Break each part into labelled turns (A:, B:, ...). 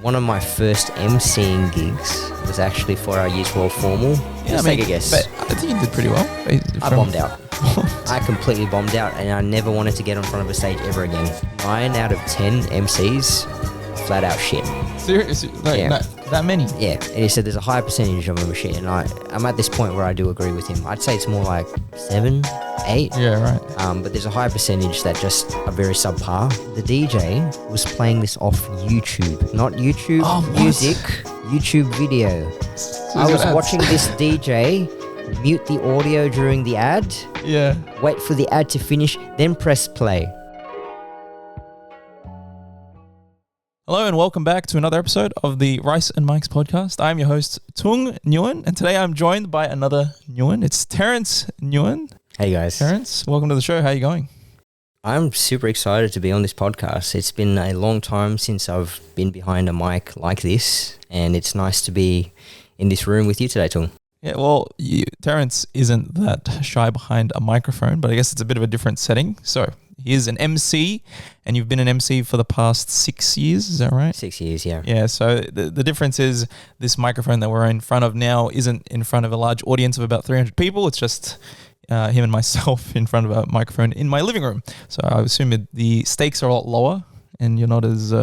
A: one of my first MCing gigs was actually for our Year 12 formal. Let's take a guess.
B: But I think you did pretty well.
A: I bombed out. I completely bombed out, and I never wanted to get in front of a stage ever again. 9 out of 10 MCs, flat out shit.
B: Seriously? Like, that many?
A: Yeah, and he said there's a high percentage of them are shit, and I'm at this point where I do agree with him. I'd say it's more like 7, 8.
B: Yeah, right.
A: But there's a high percentage that just are very subpar. The DJ was playing this off YouTube, not YouTube music, YouTube video.
B: So
A: I was watching this DJ mute the audio during the ad, wait for the ad to finish, then press play.
B: Hello and welcome back to another episode of the Rice and Mike's podcast. I'm your host, Tuan Nguyen, and today I'm joined by another Nguyen. It's Terence Nguyen.
A: Hey guys.
B: Terence, welcome to the show. How are you going?
A: I'm super excited to be on this podcast. It's been a long time since I've been behind a mic like this, and it's nice to be in this room with you today, Tuan.
B: Yeah, well, Terence isn't that shy behind a microphone, but I guess it's a bit of a different setting. So he is an MC, and you've been an MC for the past 6 years, is that right?
A: 6 years, yeah.
B: Yeah, so the difference is this microphone that we're in front of now isn't in front of a large audience of about 300 people. It's just him and myself in front of a microphone in my living room. So I assume the stakes are a lot lower, and you're not as...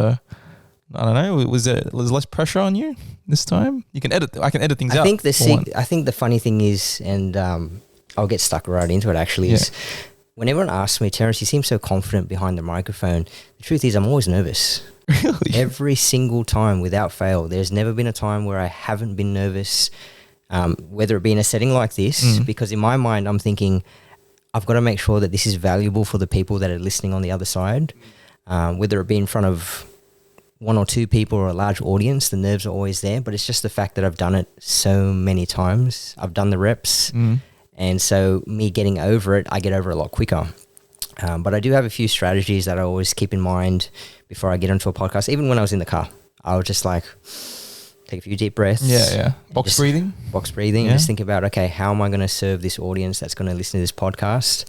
B: I don't know. Was there less pressure on you this time? You can edit. I can edit things out.
A: I think the funny thing is, and I'll get stuck right into it actually, is when everyone asks me, Terence, you seem so confident behind the microphone. The truth is I'm always nervous.
B: Really?
A: Every single time without fail. There's never been a time where I haven't been nervous, whether it be in a setting like this, because in my mind I'm thinking I've got to make sure that this is valuable for the people that are listening on the other side, whether it be in front of 1 or 2 people or a large audience, the nerves are always there, but it's just the fact that I've done it so many times. I've done the reps, and so me getting over it, I get over it a lot quicker. But I do have a few strategies that I always keep in mind before I get into a podcast. Even when I was in the car, I would just like take a few deep breaths.
B: Box breathing.
A: Just think about, okay, how am I going to serve this audience that's going to listen to this podcast,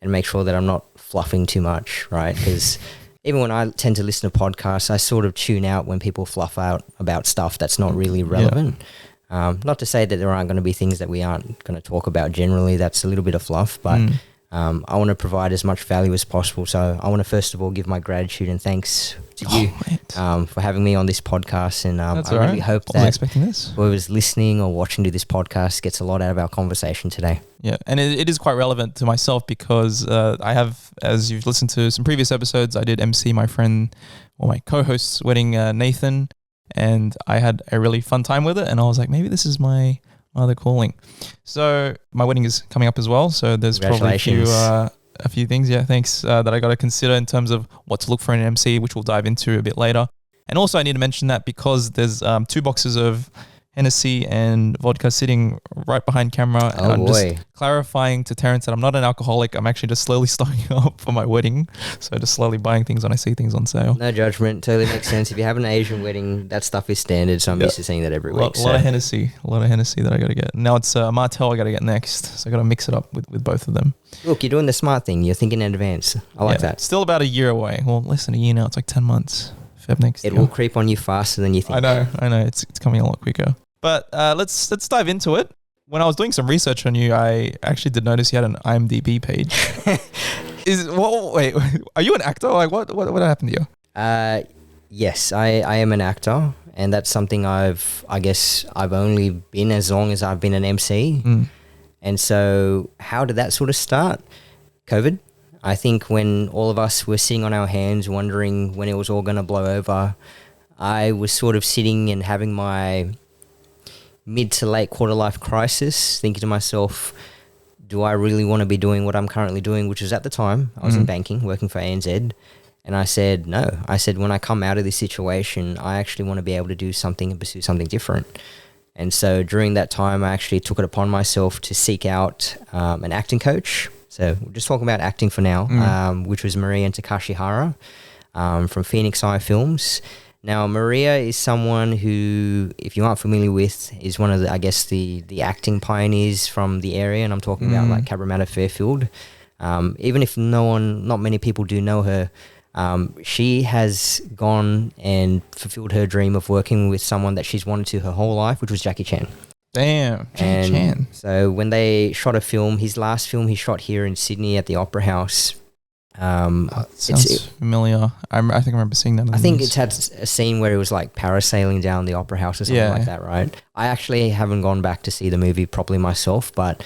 A: and make sure that I'm not fluffing too much, right? Because even when I tend to listen to podcasts, I sort of tune out when people fluff out about stuff that's not really relevant. Not to say that there aren't going to be things that we aren't going to talk about generally. That's a little bit of fluff, but I want to provide as much value as possible. So I want to first of all give my gratitude and thanks to you for having me on this podcast. And I really hope that whoever's listening or watching to this podcast gets a lot out of our conversation today.
B: Yeah, and it is quite relevant to myself because I have, as you've listened to some previous episodes, I did MC my friend or my co-host's wedding, Nathan, and I had a really fun time with it. And I was like, maybe this is my other calling. So my wedding is coming up as well. So there's probably a few things, thanks, that I got to consider in terms of what to look for in an MC, which we'll dive into a bit later. And also I need to mention that because there's 2 boxes of Hennessy and vodka sitting right behind camera. And I'm just clarifying to Terence that I'm not an alcoholic. I'm actually just slowly stocking up for my wedding. So just slowly buying things when I see things on sale.
A: No judgment. Totally makes sense. If you have an Asian wedding, that stuff is standard. So I'm used to seeing that every week.
B: A lot of Hennessy that I got to get. Now it's a Martell I got to get next. So I got to mix it up with both of them.
A: Look, you're doing the smart thing. You're thinking in advance. I like that.
B: Still about a year away. Well, less than a year now. It's like 10 months. Feb next year.
A: It will creep on you faster than you think.
B: I know. It's coming a lot quicker. But let's dive into it. When I was doing some research on you, I actually did notice you had an IMDb page. Wait, are you an actor? Like what happened to you?
A: Yes, I am an actor, and that's something I guess I've only been as long as I've been an MC. And so how did that sort of start? COVID. I think when all of us were sitting on our hands wondering when it was all going to blow over, I was sort of sitting and having my mid to late quarter life crisis, thinking to myself, do I really want to be doing what I'm currently doing, which was at the time, I was in banking, working for ANZ. And I said, no. I said, when I come out of this situation, I actually want to be able to do something and pursue something different. And so during that time, I actually took it upon myself to seek out an acting coach. So we're just talking about acting for now, which was Maria and Takashi Hara from Phoenix Eye Films. Now, Maria is someone who, if you aren't familiar with, is one of the, I guess, the acting pioneers from the area, and I'm talking about like Cabramatta Fairfield. Even if not many people do know her, She has gone and fulfilled her dream of working with someone that she's wanted to her whole life, which was Jackie Chan.
B: Damn, Jackie Chan.
A: So when they shot a film, his last film he shot here in Sydney at the Opera House.
B: Sounds familiar. I think I remember seeing that.
A: I think it's had a scene where it was like parasailing down the Opera House or something like that, right? I actually haven't gone back to see the movie properly myself, but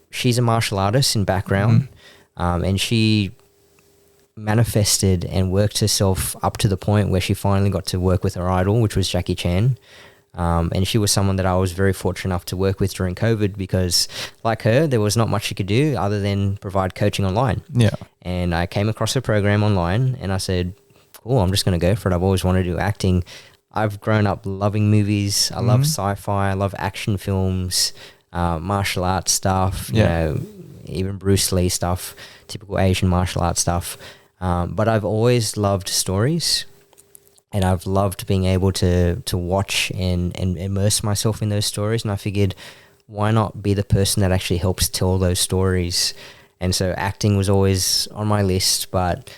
A: she's a martial artist in background, and she manifested and worked herself up to the point where she finally got to work with her idol, which was Jackie Chan. And she was someone that I was very fortunate enough to work with during COVID because, like her, there was not much she could do other than provide coaching online.
B: Yeah.
A: And I came across her program online and I said, cool, I'm just going to go for it. I've always wanted to do acting. I've grown up loving movies. I love sci-fi. I love action films, martial arts stuff, you know, even Bruce Lee stuff, typical Asian martial arts stuff. But I've always loved stories. And I've loved being able to watch and immerse myself in those stories. And I figured, why not be the person that actually helps tell those stories? And so acting was always on my list, but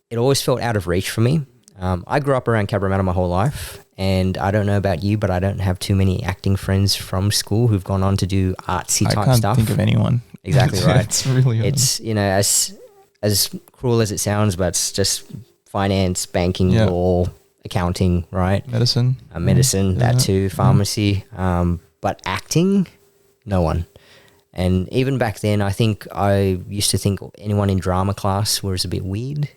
A: it always felt out of reach for me. I grew up around Cabramatta my whole life. And I don't know about you, but I don't have too many acting friends from school who've gone on to do artsy type stuff.
B: I can't think of anyone.
A: Exactly right.
B: It's really hard.
A: It's, you know, as cruel as it sounds, but it's just finance, banking, law, accounting, right?
B: Medicine.
A: Medicine, that too, pharmacy. But acting, no one. And even back then, I think I used to think anyone in drama class was a bit weird,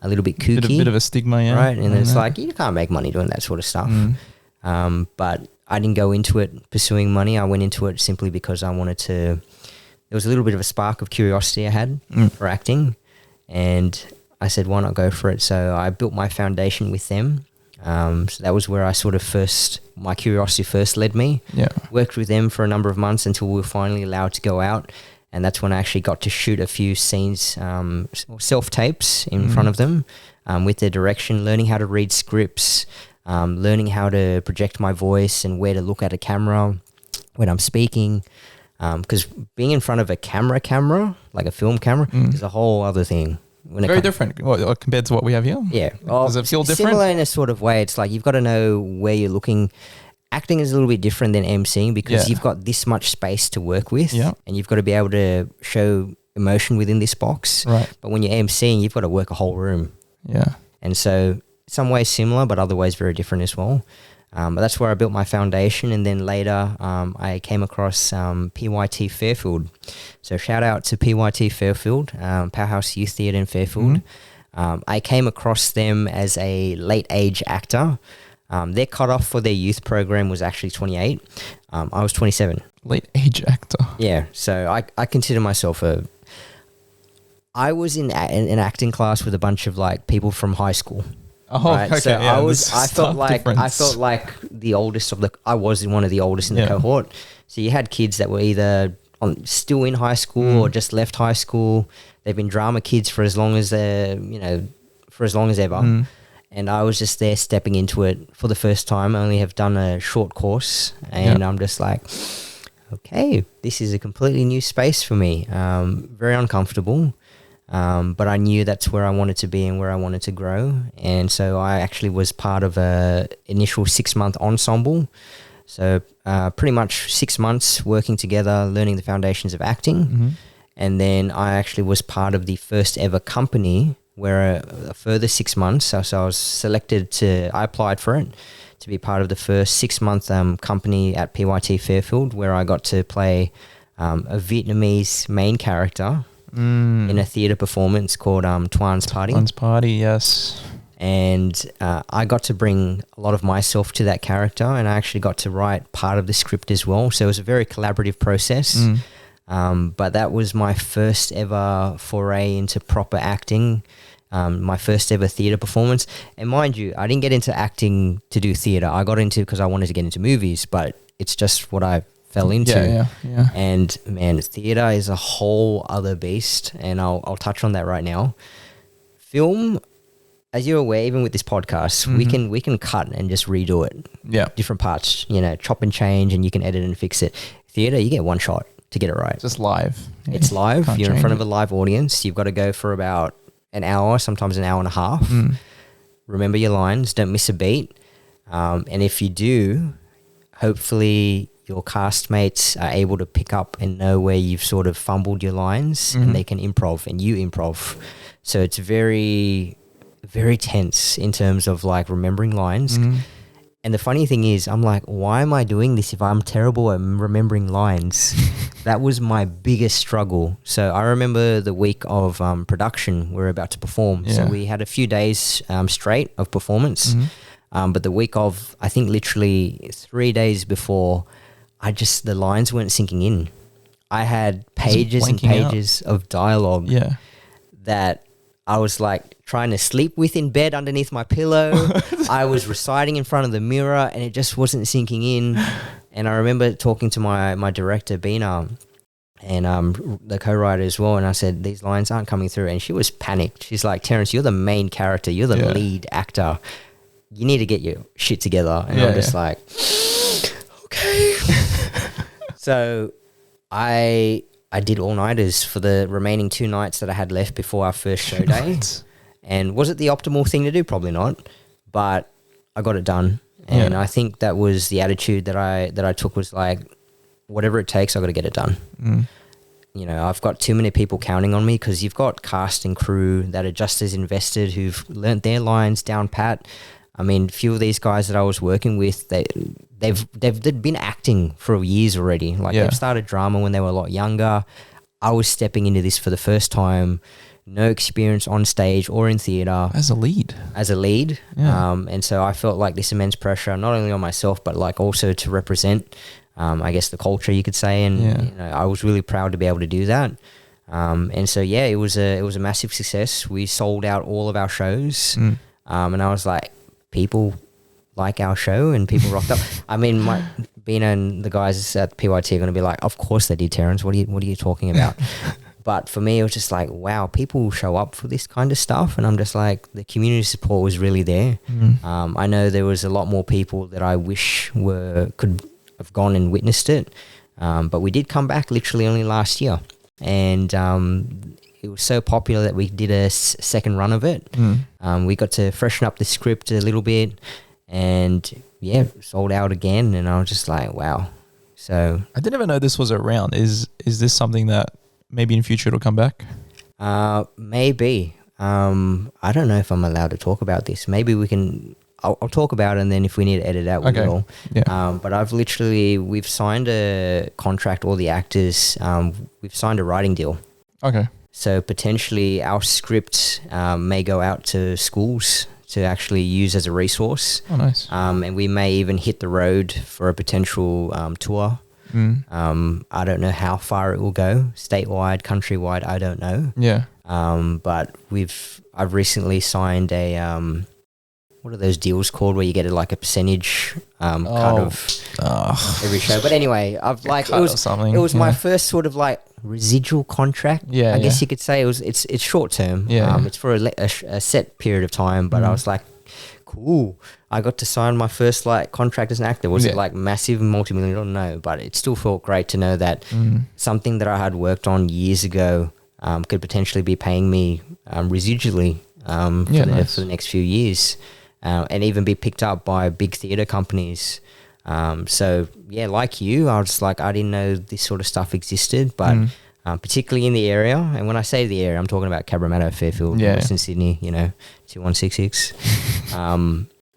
A: a little bit kooky.
B: Bit of a stigma, yeah.
A: Right? And it's like, you can't make money doing that sort of stuff. But I didn't go into it pursuing money. I went into it simply because I wanted to, there was a little bit of a spark of curiosity I had for acting. And I said, why not go for it? So I built my foundation with them. So that was where I sort of my curiosity first led me. Yeah. Worked with them for a number of months until we were finally allowed to go out. And that's when I actually got to shoot a few scenes, self-tapes in front of them with their direction, learning how to read scripts, learning how to project my voice and where to look at a camera when I'm speaking. Because being in front of a camera, like a film camera, is a whole other thing.
B: Very different compared to what we have here?
A: Yeah.
B: Does it feel different?
A: Similar in a sort of way. It's like you've got to know where you're looking. Acting is a little bit different than MCing because you've got this much space to work with and you've got to be able to show emotion within this box. Right. But when you're MCing, you've got to work a whole room. Yeah. And so some ways similar, but other ways very different as well. But that's where I built my foundation. And then later I came across PYT Fairfield. So shout out to PYT Fairfield, Powerhouse Youth Theatre in Fairfield. I came across them as a late age actor. Their cutoff for their youth program was actually 28. I was 27.
B: Late age actor.
A: Yeah. So I consider myself I was in an acting class with a bunch of like people from high school.
B: Oh, right? Okay.
A: So
B: yeah,
A: I felt like the oldest I was one of the oldest in the cohort. So you had kids that were either still in high school or just left high school. They've been drama kids for as long as for as long as ever. And I was just there stepping into it for the first time. I only have done a short course and I'm just like, okay, this is a completely new space for me. Very uncomfortable. But I knew that's where I wanted to be and where I wanted to grow. And so I actually was part of a initial 6-month ensemble. So pretty much 6 months working together, learning the foundations of acting. And then I actually was part of the first ever company where a further 6 months. So I was selected I applied for it to be part of the first 6-month company at PYT Fairfield, where I got to play a Vietnamese main character in a theatre performance called Tuan's Party.
B: Tuan's Party, yes.
A: And I got to bring a lot of myself to that character, and I actually got to write part of the script as well. So it was a very collaborative process. But that was my first ever foray into proper acting, my first ever theatre performance. And mind you, I didn't get into acting to do theatre. I got into because I wanted to get into movies, but it's just what I fell into. Yeah. And man, theatre is a whole other beast, and I'll touch on that right now. Film, as you're aware, even with this podcast, we can cut and just redo it. Yeah. Different parts, chop and change, and you can edit and fix it. Theatre, you get one shot to get it right.
B: Just live.
A: It's live. You're in front of a live audience. You've got to go for about an hour, sometimes an hour and a half. Remember your lines, don't miss a beat. And if you do, hopefully your castmates are able to pick up and know where you've sort of fumbled your lines and they can improv and you improv. So it's very, very tense in terms of like remembering lines. And the funny thing is, I'm like, why am I doing this if I'm terrible at remembering lines? That was my biggest struggle. So I remember the week of production, we were about to perform. So we had a few days straight of performance. But the week of, I think literally 3 days before, the lines weren't sinking in. I had pages and pages of dialogue that I was like trying to sleep with in bed underneath my pillow. I was reciting in front of the mirror and it just wasn't sinking in. And I remember talking to my director, Bina, and the co-writer as well. And I said, these lines aren't coming through. And she was panicked. She's like, Terence, you're the main character. You're the lead actor. You need to get your shit together. And I'm just like, okay. So I did all-nighters for the remaining 2 nights that I had left before our first show day. And was it the optimal thing to do? Probably not. But I got it done. And I think that was the attitude that I took, was like, whatever it takes, I got to get it done. You know, I've got too many people counting on me, because you've got cast and crew that are just as invested, who've learnt their lines down pat. I mean, a few of these guys that I was working with, they've been acting for years already. Like they've started drama when they were a lot younger. I was stepping into this for the first time, no experience on stage or in theatre.
B: As a lead.
A: And so I felt like this immense pressure, not only on myself, but like also to represent, I guess, the culture, you could say. And you know, I was really proud to be able to do that. And so, it was a massive success. We sold out all of our shows. And I was like, people like our show and people rocked up. I mean, Bina and the guys at PYT are going to be like, of course they did, Terence. What are you talking about? But for me, it was just like, wow, people show up for this kind of stuff. And I'm just like, the community support was really there. I know there was a lot more people that I wish could have gone and witnessed it. But we did come back literally only last year. And it was so popular that we did a second run of it. We got to freshen up the script a little bit and sold out again. And I was just like, wow. So
B: I didn't even know this was around. Is this something that maybe in future it'll come back?
A: Maybe. I don't know if I'm allowed to talk about this. Maybe we can, I'll talk about it, and then if we need to edit out, we will. But we've signed a contract, all the actors, we've signed a writing deal.
B: Okay.
A: So potentially our script may go out to schools to actually use as a resource.
B: Oh, nice.
A: And we may even hit the road for a potential tour. I don't know how far it will go, statewide, countrywide, I don't know. But I've recently signed a what are those deals called where you get like a percentage cut of every show? But anyway, it was my first sort of like residual contract. I guess you could say it's short term. It's for a set period of time. But I was like, cool. I got to sign my first like contract as an actor. Was it like massive, multi-million? No, but it still felt great to know that something that I had worked on years ago could potentially be paying me residually for the next few years. And even be picked up by big theatre companies. So, like you, I was like, I didn't know this sort of stuff existed, but particularly in the area. And when I say the area, I'm talking about Cabramatta, Fairfield, Western Sydney, 2166.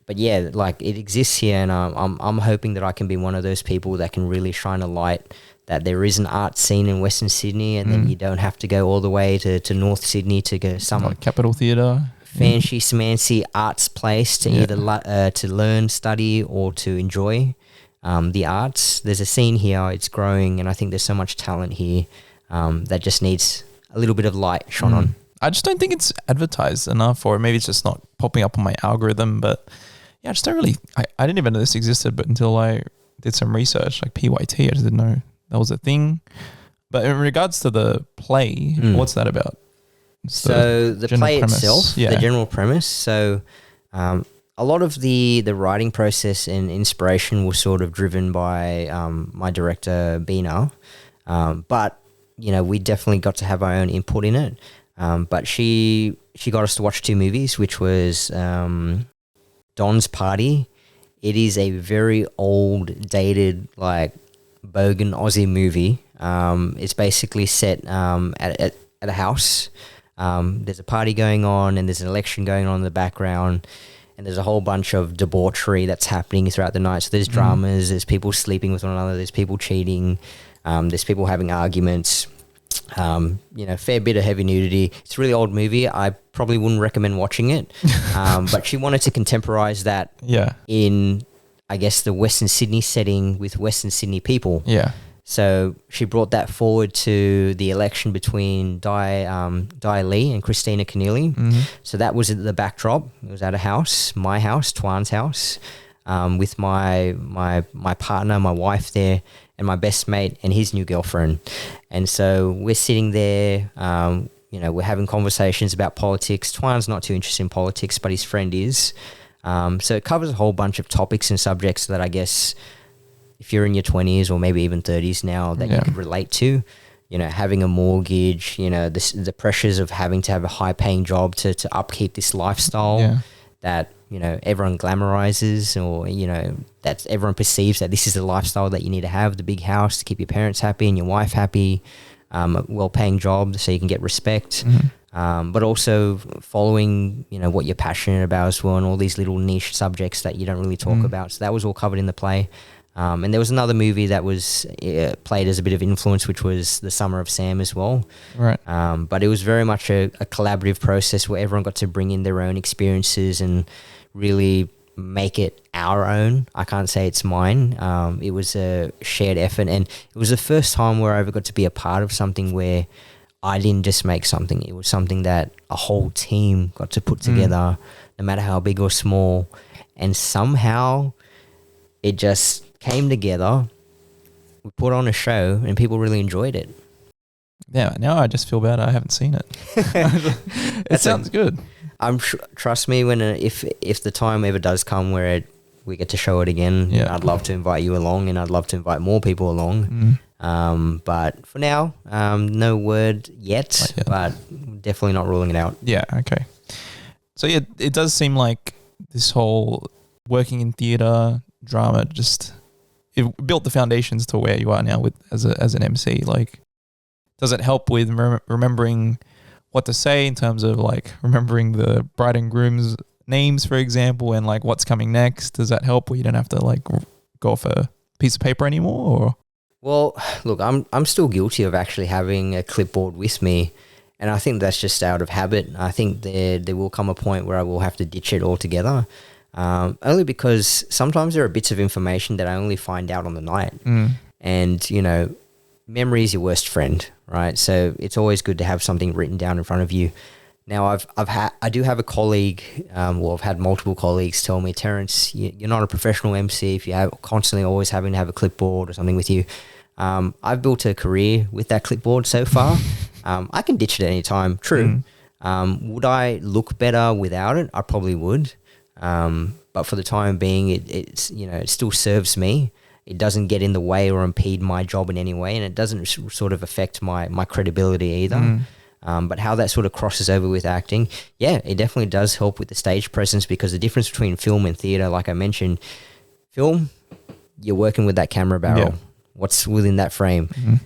A: But like it exists here, and I'm hoping that I can be one of those people that can really shine a light that there is an art scene in Western Sydney, and then you don't have to go all the way to North Sydney to go like
B: Capital Theatre.
A: Fancy, smancy arts place to either to learn, study, or to enjoy the arts. There's a scene here, it's growing, and I think there's so much talent here that just needs a little bit of light shone on.
B: I just don't think it's advertised enough, or maybe it's just not popping up on my algorithm. But I just don't really, I didn't even know this existed, but until I did some research, like PYT, I just didn't know that was a thing. But in regards to the play, what's that about?
A: So the play itself, the general premise. So a lot of the writing process and inspiration was sort of driven by my director, Bina. But, we definitely got to have our own input in it. But she got us to watch 2 movies, which was Don's Party. It is a very old, dated, like bogan Aussie movie. It's basically set at a house. There's a party going on, and there's an election going on in the background, and there's a whole bunch of debauchery that's happening throughout the night. So there's dramas, there's people sleeping with one another, there's people cheating, there's people having arguments. Fair bit of heavy nudity. It's a really old movie. I probably wouldn't recommend watching it. But she wanted to contemporize that in, I guess, the Western Sydney setting with Western Sydney people.
B: Yeah.
A: So she brought that forward to the election between Di Lee and Christina Keneally. So that was the backdrop. It was at a house, my house, Tuan's house, with my partner, my wife there, and my best mate and his new girlfriend. And so we're sitting there, we're having conversations about politics. Tuan's not too interested in politics, but his friend is. So it covers a whole bunch of topics and subjects that I guess if you're in your 20s or maybe even 30s now that you could relate to, having a mortgage, the pressures of having to have a high paying job to upkeep this lifestyle that, everyone glamorizes, or, that everyone perceives that this is the lifestyle that you need to have, the big house to keep your parents happy and your wife happy, a well-paying job so you can get respect, but also following, what you're passionate about as well, and all these little niche subjects that you don't really talk about. So that was all covered in the play. And there was another movie that was played as a bit of influence, which was The Summer of Sam as well.
B: Right.
A: But it was very much a collaborative process where everyone got to bring in their own experiences and really make it our own. I can't say it's mine. It was a shared effort, and it was the first time where I ever got to be a part of something where I didn't just make something. It was something that a whole team got to put together, no matter how big or small. And somehow it just came together. We put on a show and people really enjoyed it.
B: Yeah, now I just feel bad I haven't seen it. It sounds good.
A: Trust me, when if the time ever does come where we get to show it again, I'd love to invite you along, and I'd love to invite more people along. But for now, no word yet, but definitely not ruling it out.
B: Yeah, okay. So yeah, it does seem like this whole working in theatre, drama, just it built the foundations to where you are now with as an MC. Like, does it help with remembering what to say in terms of like remembering the bride and groom's names, for example, and like what's coming next? Does that help where you don't have to like go off a piece of paper anymore? Or?
A: Well, look, I'm still guilty of actually having a clipboard with me, and I think that's just out of habit. I think there will come a point where I will have to ditch it altogether, only because sometimes there are bits of information that I only find out on the night, and memory is your worst friend, right? So it's always good to have something written down in front of you. Now I do have a colleague, I've had multiple colleagues tell me, Terence, you're not a professional MC if you have constantly always having to have a clipboard or something with you. I've built a career with that clipboard so far. I can ditch it at any time. True. Would I look better without it? I probably would. But for the time being, it still serves me. It doesn't get in the way or impede my job in any way, and it doesn't sort of affect my credibility either. But how that sort of crosses over with acting, it definitely does help with the stage presence, because the difference between film and theatre, like I mentioned, film, you're working with that camera barrel. What's within that frame?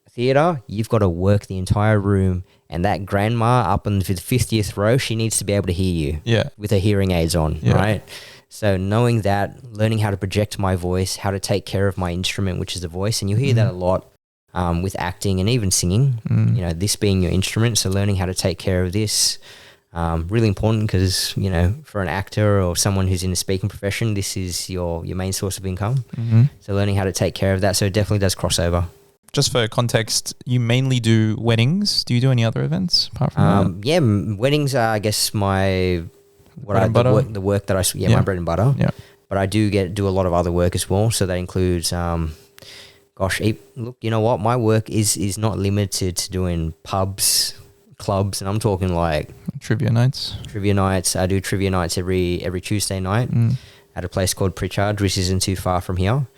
A: Theatre, you've got to work the entire room, and that grandma up in the 50th row, she needs to be able to hear you with her hearing aids on, right? So knowing that, learning how to project my voice, how to take care of my instrument, which is the voice, and you hear that a lot with acting and even singing, this being your instrument. So learning how to take care of this, really important, because, for an actor or someone who's in the speaking profession, this is your main source of income. So learning how to take care of that. So it definitely does cross over.
B: Just for context, you mainly do weddings. Do you do any other events apart from that?
A: Weddings are, I guess, the work that my bread and butter. Yeah. But I do a lot of other work as well. So that includes, look, you know what? My work is not limited to doing pubs, clubs, and I'm talking like
B: trivia nights.
A: I do trivia nights every Tuesday night at a place called Pritchard, which isn't too far from here.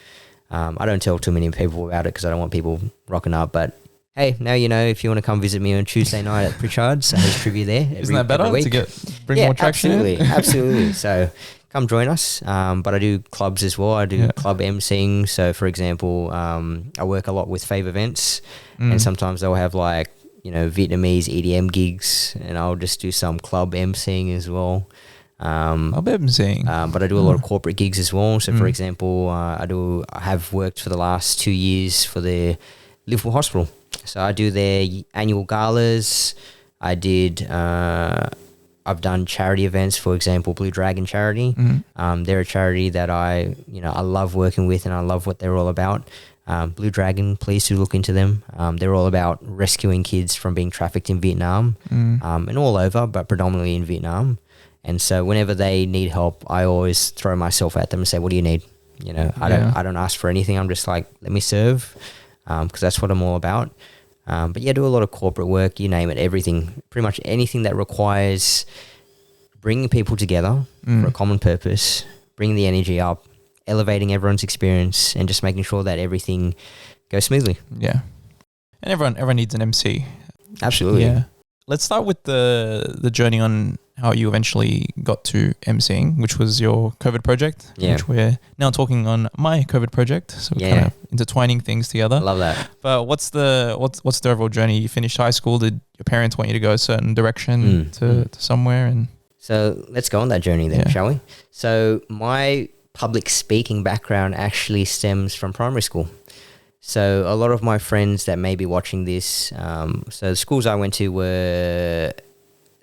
A: I don't tell too many people about it because I don't want people rocking up, but hey, now you know if you want to come visit me on Tuesday night at Pritchard's, I host trivia there.
B: Isn't that better to bring more traction?
A: Absolutely. So come join us. But I do clubs as well. I do club MCing. So for example, I work a lot with Fave Events, and sometimes they'll have like, you know, Vietnamese EDM gigs, and I'll just do some club MCing as well.
B: Club MCing.
A: But I do a lot of corporate gigs as well. So for example, I have worked for the last 2 years for the Liverpool Hospital. So I do their annual galas. I've done charity events, for example, Blue Dragon Charity. They're a charity that I love working with, and I love what they're all about. Blue Dragon, please do look into them. They're all about rescuing kids from being trafficked in Vietnam, and all over, but predominantly in Vietnam. And so whenever they need help, I always throw myself at them and say, what do you need? You know, I don't ask for anything. I'm just like, let me serve. Because that's what I'm all about. But yeah, do a lot of corporate work, you name it, everything. Pretty much anything that requires bringing people together for a common purpose, bringing the energy up, elevating everyone's experience, and just making sure that everything goes smoothly.
B: Yeah. And everyone needs an MC.
A: Absolutely.
B: Yeah. Let's start with the journey on how you eventually got to MCing, which was your COVID project, which we're now talking on my COVID project. So we're kind of intertwining things together.
A: I love that.
B: But what's the overall journey? You finished high school. Did your parents want you to go a certain direction to somewhere? And
A: so let's go on that journey then, shall we? So my public speaking background actually stems from primary school. So a lot of my friends that may be watching this, so the schools I went to were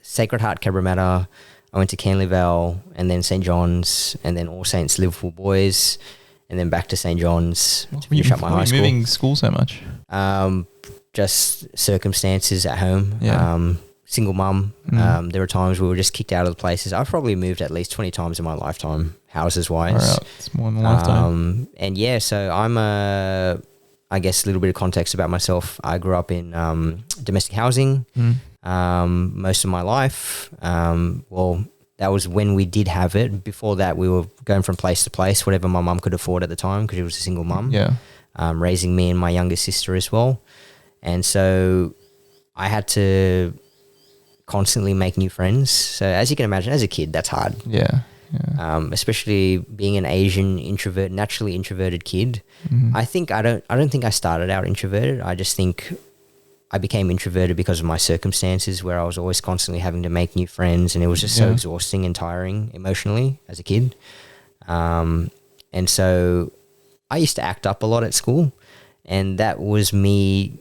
A: Sacred Heart Cabramatta, I went to Canleyvale, and then St. John's, and then All Saints Liverpool Boys, and then back to St. John's to finish up my high school.
B: Moving school so much?
A: Just circumstances at home. Single mum. There were times we were just kicked out of the places. I've probably moved at least 20 times in my lifetime, houses-wise.
B: Right. It's more than a lifetime.
A: And yeah, so I'm I guess a little bit of context about myself. I grew up in domestic housing most of my life. Well, that was when we did have it. Before that, we were going from place to place, whatever my mum could afford at the time, because she was a single mum.
B: Yeah.
A: Raising me and my younger sister as well. And so I had to constantly make new friends. So as you can imagine, as a kid, that's hard.
B: Yeah.
A: Especially being an Asian naturally introverted kid. I don't think I started out introverted. I just think I became introverted because of my circumstances, where I was always constantly having to make new friends, and it was just so exhausting and tiring emotionally as a kid. And so I used to act up a lot at school, and that was me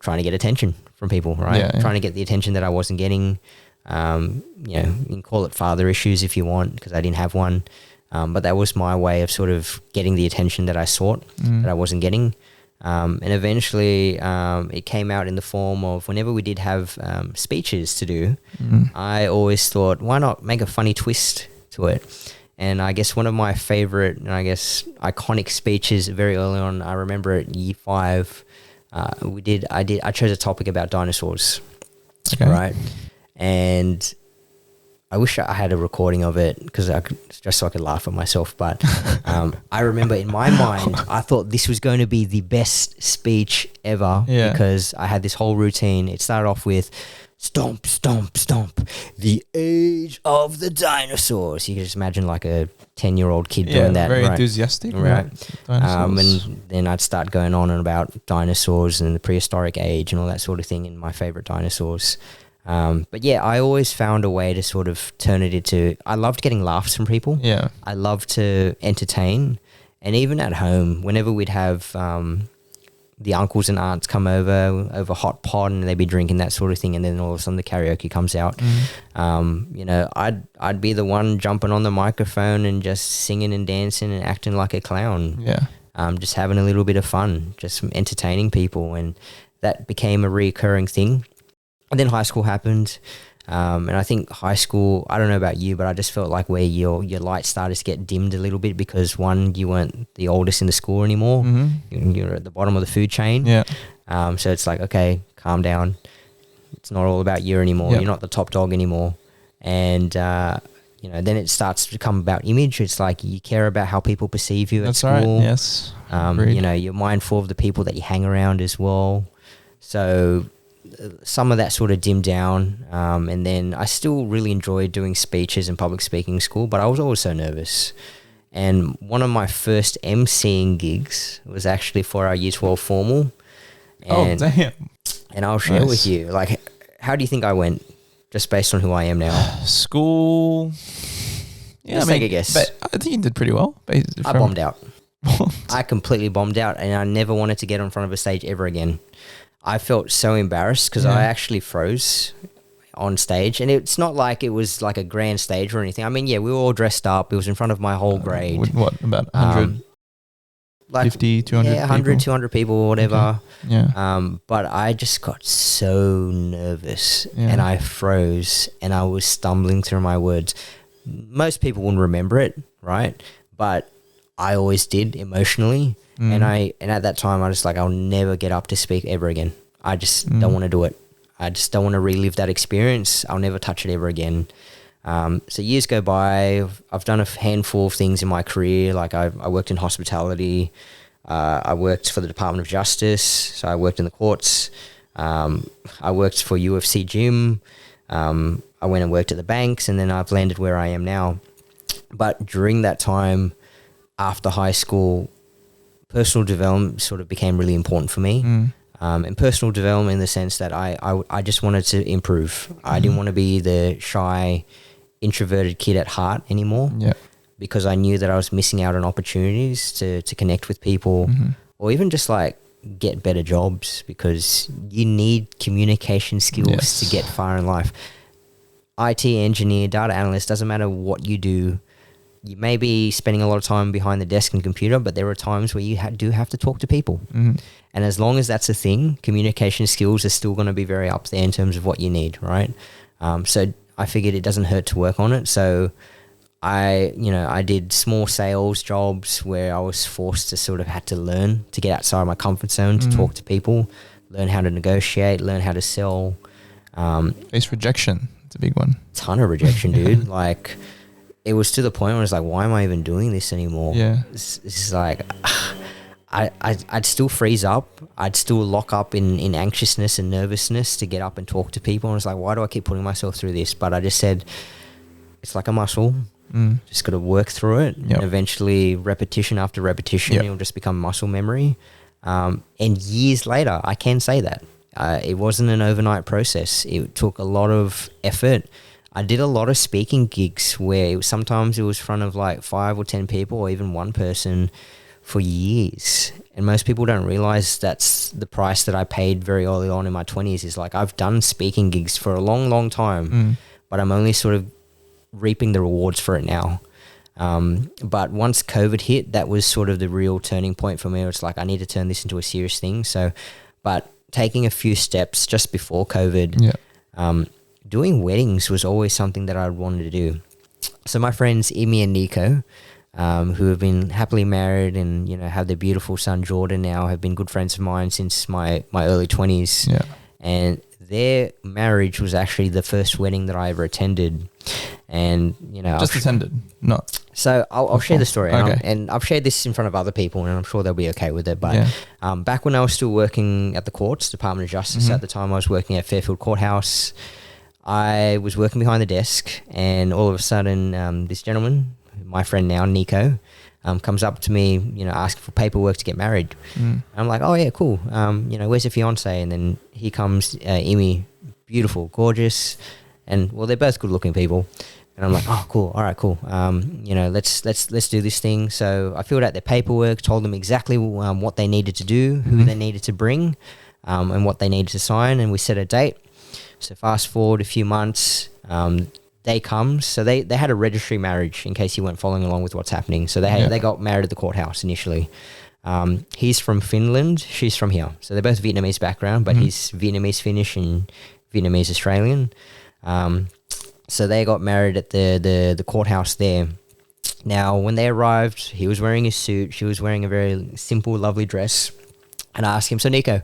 A: trying to get attention from people, right? Trying to get the attention that I wasn't getting. You can call it father issues if you want, because I didn't have one. But that was my way of sort of getting the attention that I sought, that I wasn't getting. And eventually it came out in the form of whenever we did have speeches to do, I always thought, why not make a funny twist to it? And I guess one of my favorite and I guess iconic speeches very early on, I remember at year 5, I chose a topic about dinosaurs, right? And I wish I had a recording of it just so I could laugh at myself. But I remember in my mind, I thought this was going to be the best speech ever because I had this whole routine. It started off with stomp, stomp, stomp, the age of the dinosaurs. You can just imagine like a 10-year-old kid doing that.
B: Very enthusiastic.
A: Right. And then I'd start going on and about dinosaurs and the prehistoric age and all that sort of thing and my favorite dinosaurs. But yeah, I always found a way to sort of turn it into, I loved getting laughs from people.
B: Yeah.
A: I loved to entertain. And even at home, whenever we'd have the uncles and aunts come over hot pot and they'd be drinking that sort of thing, and then all of a sudden the karaoke comes out. I'd be the one jumping on the microphone and just singing and dancing and acting like a clown.
B: Yeah.
A: Just having a little bit of fun, just entertaining people. And that became a recurring thing. And then high school happened, and I think high school, I don't know about you, but I just felt like where your light started to get dimmed a little bit because, one, you weren't the oldest in the school anymore. You're at the bottom of the food chain.
B: Yeah.
A: So it's like, okay, calm down. It's not all about you anymore. Yep. You're not the top dog anymore. And, then it starts to become about image. It's like you care about how people perceive you at school.
B: That's right, yes.
A: You're mindful of the people that you hang around as well. So some of that sort of dimmed down. And then I still really enjoyed doing speeches and public speaking in school, but I was always so nervous. And one of my first MCing gigs was actually for our Year 12 formal. And,
B: oh, damn.
A: And I'll share with you, like, how do you think I went, just based on who I am now?
B: School. Yeah,
A: Let's take a guess.
B: But I think you did pretty well.
A: I bombed out. I completely bombed out, and I never wanted to get in front of a stage ever again. I felt so embarrassed because I actually froze on stage, and it's not like it was like a grand stage or anything. I mean, yeah, we were all dressed up. It was in front of my whole grade.
B: What, about 100?
A: Like
B: 50, 200
A: yeah, 100,
B: people?
A: 200 people or whatever.
B: Okay. Yeah.
A: But I just got so nervous and I froze and I was stumbling through my words. Most people wouldn't remember it, right? But I always did emotionally. And at that time I was like, I'll never get up to speak ever again. I just don't want to do it. I just don't want to relive that experience. I'll never touch it ever again. So years go by. I've done a handful of things in my career. Like I worked in hospitality. I worked for the Department of Justice. So I worked in the courts. I worked for UFC gym. I went and worked at the banks, and then I've landed where I am now. But during that time, after high school, personal development sort of became really important for me. And personal development in the sense that I just wanted to improve. I didn't want to be the shy, introverted kid at heart anymore. Because I knew that I was missing out on opportunities to connect with people or even just like get better jobs, because you need communication skills to get far in life. IT engineer, data analyst, doesn't matter what you do. You may be spending a lot of time behind the desk and computer, but there are times where you do have to talk to people. And as long as that's a thing, communication skills are still going to be very up there in terms of what you need, right? So I figured it doesn't hurt to work on it. So I did small sales jobs where I was forced to sort of had to learn to get outside my comfort zone, to talk to people, learn how to negotiate, learn how to sell.
B: Face rejection. It's a big one.
A: Ton of rejection, dude. Like, it was to the point where I was like, why am I even doing this anymore? It's like, I'd still freeze up. I'd still lock up in anxiousness and nervousness to get up and talk to people. And I was like, why do I keep putting myself through this? But I just said, it's like a muscle. Just got to work through it. And eventually, repetition after repetition, it'll just become muscle memory. And years later, I can say that. It wasn't an overnight process. It took a lot of effort. I did a lot of speaking gigs where sometimes it was in front of like 5 or 10 people or even one person for years. And most people don't realize that's the price that I paid very early on in my 20s. Is like, I've done speaking gigs for a long, long time, but I'm only sort of reaping the rewards for it now. But once COVID hit, that was sort of the real turning point for me. It's like, I need to turn this into a serious thing. So, but taking a few steps just before COVID, doing weddings was always something that I wanted to do. So my friends Immi and Nico, who have been happily married and, you know, have their beautiful son Jordan now, have been good friends of mine since my early 20s. And their marriage was actually the first wedding that I ever attended. And, you know,
B: just attended, not.
A: So I'll share the story.
B: Okay.
A: And I've shared this in front of other people, and I'm sure they'll be okay with it. But back when I was still working at the courts, Department of Justice, at the time I was working at Fairfield Courthouse, I was working behind the desk, and all of a sudden this gentleman, my friend now, Nico, comes up to me, you know, asking for paperwork to get married. And I'm like, oh yeah, cool. You know, where's your fiance? And then here comes Immi, beautiful, gorgeous, and well, they're both good looking people. And I'm like, oh, cool. All right, cool. You know, let's do this thing. So I filled out their paperwork, told them exactly what they needed to do, who they needed to bring, and what they needed to sign, and we set a date. So fast forward a few months, day comes. So they had a registry marriage, in case you weren't following along with what's happening. So they got married at the courthouse initially. He's from Finland, she's from here. So they're both Vietnamese background, but he's Vietnamese Finnish and Vietnamese Australian. So they got married at the courthouse there. Now, when they arrived, he was wearing a suit. She was wearing a very simple, lovely dress. And I asked him, so Nico,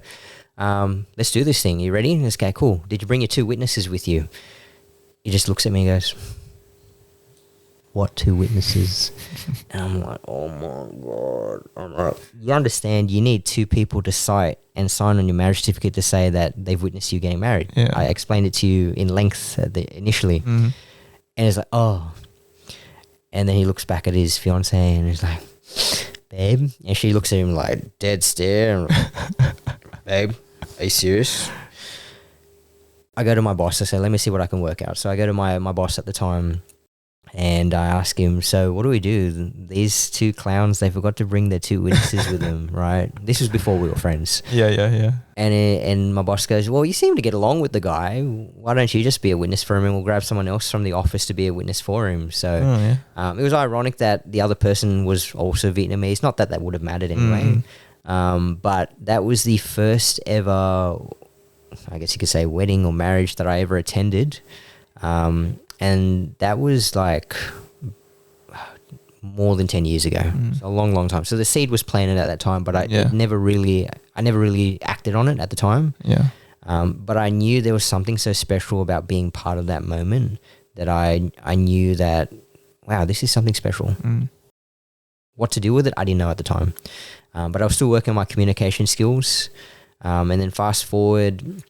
A: let's do this thing. You ready? And this guy, cool. Did you bring your 2 witnesses with you? He just looks at me and goes, what two witnesses? And I'm like, oh my God. I'm like, you understand you need two people to cite and sign on your marriage certificate to say that they've witnessed you getting married.
B: Yeah.
A: I explained it to you in length initially.
B: Mm-hmm.
A: And he's like, oh. And then he looks back at his fiance and he's like, babe. And she looks at him like dead stare. And like, babe, are you serious? I go to my boss. I say, let me see what I can work out. So I go to my boss at the time and I ask him, so what do we do? These two clowns, they forgot to bring their two witnesses with them, right? This was before we were friends.
B: Yeah.
A: And my boss goes, well, you seem to get along with the guy. Why don't you just be a witness for him and we'll grab someone else from the office to be a witness for him? So it was ironic that the other person was also Vietnamese. Not that that would have mattered anyway. But that was the first ever, I guess you could say, wedding or marriage that I ever attended. And that was like more than 10 years ago. So a long time. So the seed was planted at that time, but I never really acted on it at the time.
B: Yeah.
A: But I knew there was something so special about being part of that moment that I knew that, wow, this is something special. What to do with it, I didn't know at the time. But I was still working on my communication skills. And then fast forward,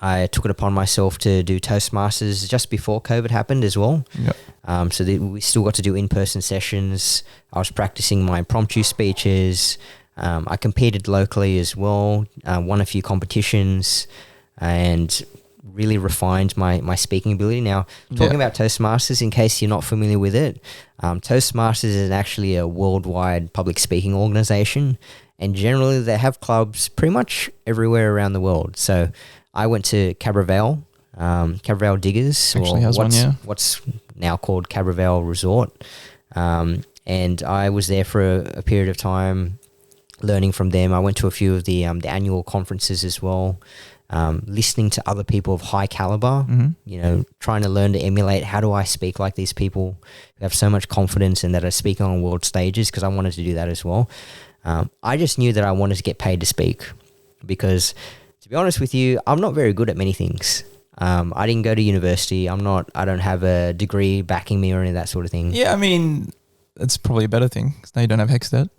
A: I took it upon myself to do Toastmasters just before COVID happened as well. Yep. So we still got to do in-person sessions. I was practicing my impromptu speeches. I competed locally as well, won a few competitions and really refined my speaking ability. Now, talking about Toastmasters, in case you're not familiar with it, Toastmasters is actually a worldwide public speaking organization. And generally they have clubs pretty much everywhere around the world. So I went to Cabrevale Diggers,
B: actually has
A: what's now called Cabrevale Resort. And I was there for a period of time learning from them. I went to a few of the annual conferences as well, listening to other people of high caliber, you know, trying to learn to emulate how do I speak like these people who have so much confidence and that are speaking on world stages, because I wanted to do that as well. I just knew that I wanted to get paid to speak because, to be honest with you, I'm not very good at many things. I didn't go to university. I don't have a degree backing me or any of that sort of thing.
B: Yeah, I mean, that's probably a better thing because now you don't have HECS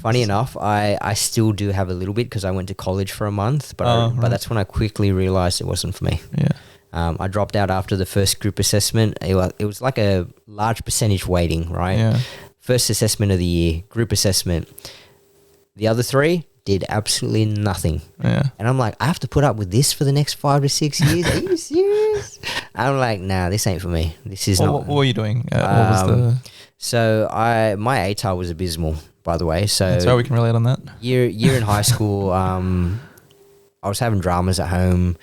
A: Funny enough, I still do have a little bit because I went to college for a month, but that's when I quickly realized it wasn't for me.
B: Yeah.
A: I dropped out after the first group assessment. It was like a large percentage weighting, right?
B: Yeah.
A: First assessment of the year, group assessment. The other three did absolutely nothing.
B: Yeah.
A: And I'm like, I have to put up with this for the next 5 to 6 years? Are you serious? I'm like, nah, this ain't for me. This is not.
B: What were you doing? What was
A: So my ATAR was abysmal, by the way. So
B: that's why we can relate on that.
A: Year in high school, I was having dramas at home,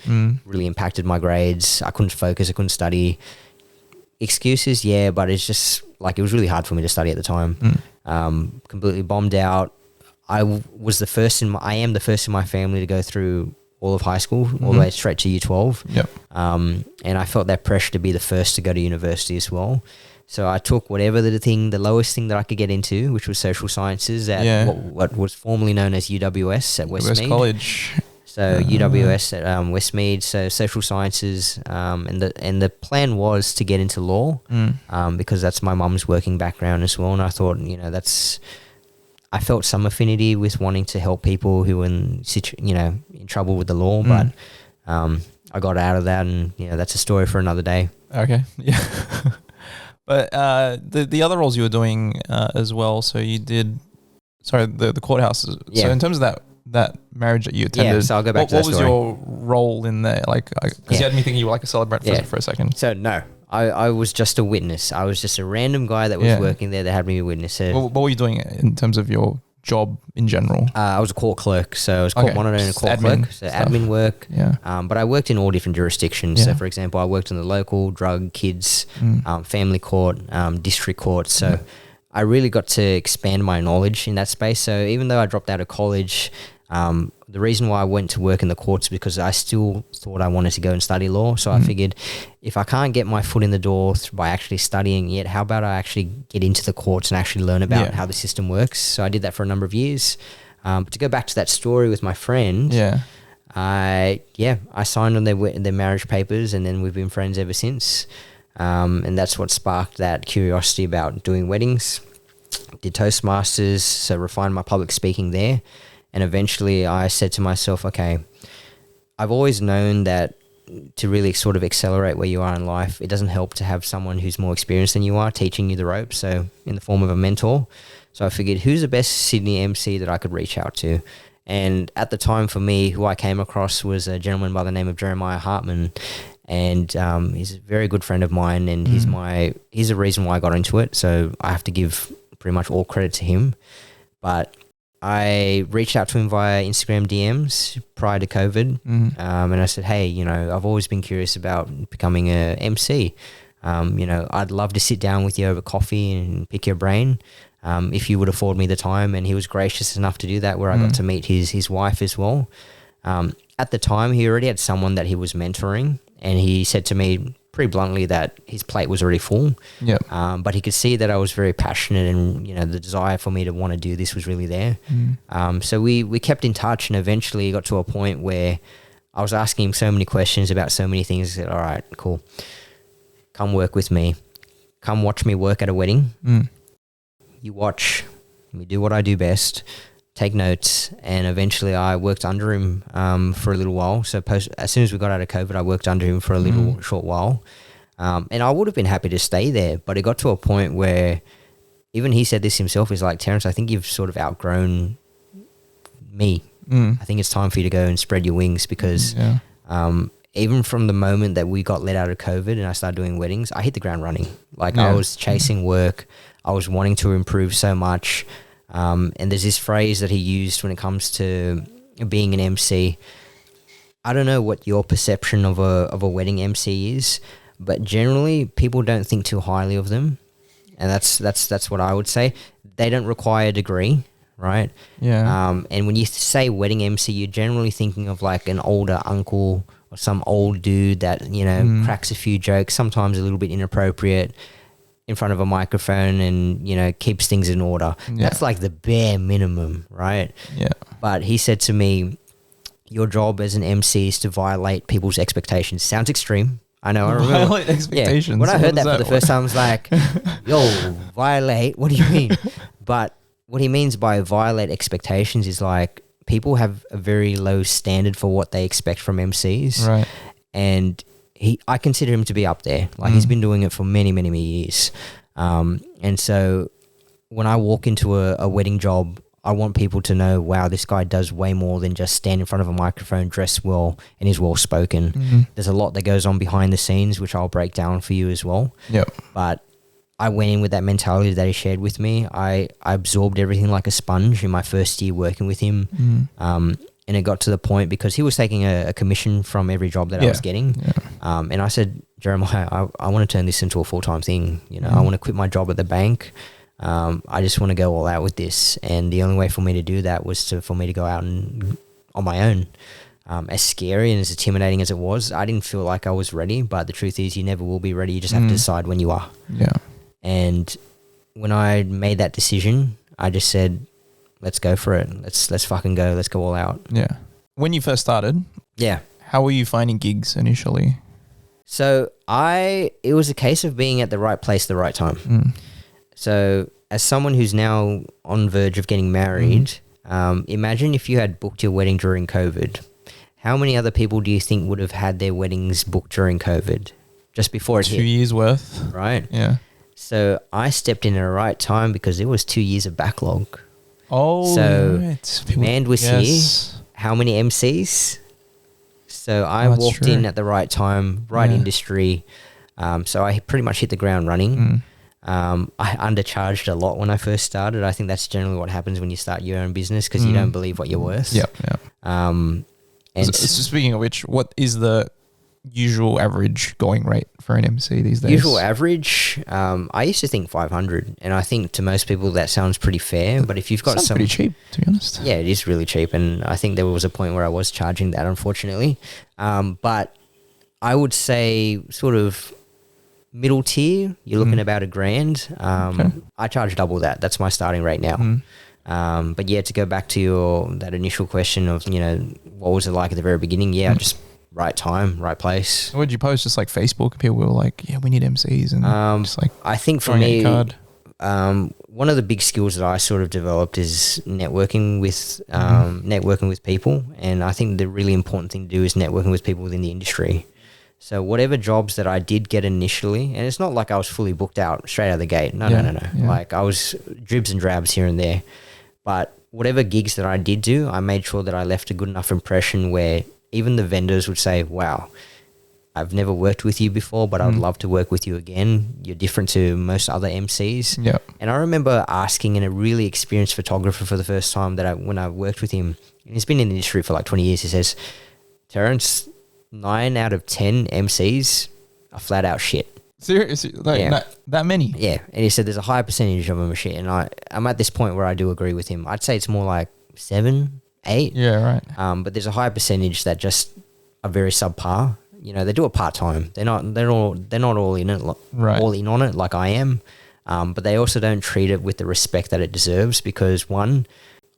A: really impacted my grades. I couldn't focus, I couldn't study. Excuses, yeah, but it's just like it was really hard for me to study at the time. Completely bombed out. I am the first in my family to go through all of high school, all the way straight to year 12.
B: Yep.
A: And I felt that pressure to be the first to go to university as well. So I took whatever the lowest thing that I could get into, which was social sciences at what was formerly known as UWS at Westmead.
B: College.
A: So UWS at Westmead, so social sciences, and the plan was to get into law, because that's my mum's working background as well. And I thought, you know, I felt some affinity with wanting to help people who were in trouble with the law, but I got out of that, and you know, that's a story for another day.
B: Okay, yeah. But the other roles you were doing as well. So you did, the Courthouse.
A: Yeah.
B: So in terms of that marriage that you attended,
A: so I'll go back to that
B: story. What was your role in there? Like, because you had me thinking you were like a celebrant for a second.
A: So no, I was just a witness. I was just a random guy that was working there that had me a witness. So
B: what were you doing in terms of your job in general?
A: I was a court clerk, so I was court monitor and a court clerk, so stuff. Admin work.
B: Yeah.
A: But I worked in all different jurisdictions. Yeah. So, for example, I worked in the local, drug, kids, family court, district court. So I really got to expand my knowledge in that space. So even though I dropped out of college, the reason why I went to work in the courts because I still thought I wanted to go and study law. So I figured if I can't get my foot in the door by actually studying yet, how about I actually get into the courts and actually learn about how the system works? So I did that for a number of years. But to go back to that story with my friend, I signed on their marriage papers, and then we've been friends ever since. And that's what sparked that curiosity about doing weddings. Did Toastmasters, so refined my public speaking there. And eventually I said to myself, okay, I've always known that to really sort of accelerate where you are in life, it doesn't help to have someone who's more experienced than you are teaching you the ropes, so in the form of a mentor. So I figured, who's the best Sydney MC that I could reach out to? And at the time for me, who I came across was a gentleman by the name of Jeremiah Hartman. And he's a very good friend of mine, and he's the reason why I got into it. So I have to give pretty much all credit to him. But I reached out to him via Instagram DMs prior to COVID, and I said, hey, I've always been curious about becoming a MC. I'd love to sit down with you over coffee and pick your brain if you would afford me the time. And he was gracious enough to do that, where I got to meet his wife as well. At the time, he already had someone that he was mentoring, and he said to me pretty bluntly that his plate was already full.
B: Yep.
A: But he could see that I was very passionate, and the desire for me to want to do this was really there. So we kept in touch, and eventually got to a point where I was asking him so many questions about so many things. I said, all right, cool. Come work with me. Come watch me work at a wedding. You watch me do what I do best. Take notes, and eventually I worked under him for a little while. So as soon as we got out of COVID, I worked under him for a little short while. And I would have been happy to stay there, but it got to a point where even he said this himself, he's like, Terence, I think you've sort of outgrown me. I think it's time for you to go and spread your wings, because even from the moment that we got let out of COVID and I started doing weddings, I hit the ground running. I was chasing work. I was wanting to improve so much. And there's this phrase that he used when it comes to being an MC. I don't know what your perception of a wedding MC is, but generally people don't think too highly of them. And that's what I would say. They don't require a degree, right?
B: Yeah.
A: And when you say wedding MC, you're generally thinking of like an older uncle or some old dude that, cracks a few jokes, sometimes a little bit inappropriate, in front of a microphone, and keeps things in order. That's like the bare minimum, right?
B: Yeah.
A: But he said to me, your job as an MC is to violate people's expectations. Sounds extreme. I know. I remember.
B: Violate expectations.
A: When I heard that for the first time, I was like, yo, violate? What do you mean? But what he means by violate expectations is like, people have a very low standard for what they expect from MCs.
B: Right.
A: And I consider him to be up there. He's been doing it for many, many, many years. And so when I walk into a wedding job, I want people to know, wow, this guy does way more than just stand in front of a microphone, dress well, and is well spoken. There's a lot that goes on behind the scenes, which I'll break down for you as well.
B: Yep.
A: But I went in with that mentality that he shared with me. I absorbed everything like a sponge in my first year working with him. And it got to the point, because he was taking a commission from every job that I was getting. And I said, Jeremiah, I want to turn this into a full-time thing. I want to quit my job at the bank. I just want to go all out with this. And the only way for me to do that was for me to go out and on my own. As scary and as intimidating as it was, I didn't feel like I was ready. But the truth is, you never will be ready. You just have to decide when you are.
B: Yeah.
A: And when I made that decision, I just said, let's go for it. Let's fucking go. Let's go all out.
B: Yeah. When you first started, how were you finding gigs initially?
A: So it was a case of being at the right place, the right time. So as someone who's now on verge of getting married, imagine if you had booked your wedding during COVID. How many other people do you think would have had their weddings booked during COVID? Just before it hit.
B: 2 years worth.
A: Right.
B: Yeah.
A: So I stepped in at the right time, because there was 2 years of backlog.
B: Oh,
A: so
B: right.
A: demand was here. How many MCs? So I walked in at the right time, right industry. So I pretty much hit the ground running. I undercharged a lot when I first started. I think that's generally what happens when you start your own business, because you don't believe what you're worth.
B: Yep.
A: And
B: so speaking of which, what is the usual average going rate for an MC these days?
A: Usual average, I used to think 500, and I think to most people that sounds pretty fair. But if you've got
B: sounds pretty cheap, to be honest.
A: Yeah, it is really cheap, and I think there was a point where I was charging that, unfortunately. But I would say sort of middle tier, you're looking about $1,000. I charge double that. That's my starting rate now. But yeah, to go back to that initial question of what was it like at the very beginning? I just right time, right place.
B: What did you post? Just like Facebook? People were like, yeah, we need MCs. And just like,
A: I think for me, one of the big skills that I sort of developed is networking with people. And I think the really important thing to do is networking with people within the industry. So whatever jobs that I did get initially, and it's not like I was fully booked out straight out of the gate. No.
B: Yeah.
A: Like I was dribs and drabs here and there. But whatever gigs that I did do, I made sure that I left a good enough impression where even the vendors would say, wow, I've never worked with you before, but I would love to work with you again. You're different to most other MCs.
B: Yeah.
A: And I remember asking a really experienced photographer for the first time when I worked with him, and he's been in the industry for like 20 years, he says, Terence, 9 out of 10 MCs are flat out shit.
B: Seriously? Like that many?
A: Yeah. And he said there's a high percentage of them are shit. And I'm at this point where I do agree with him. I'd say it's more like 7, 8.
B: Yeah, right.
A: But there's a high percentage that just are very subpar. You know, they do it part-time. They're not all in it, all in on it like I am. But they also don't treat it with the respect that it deserves because, one,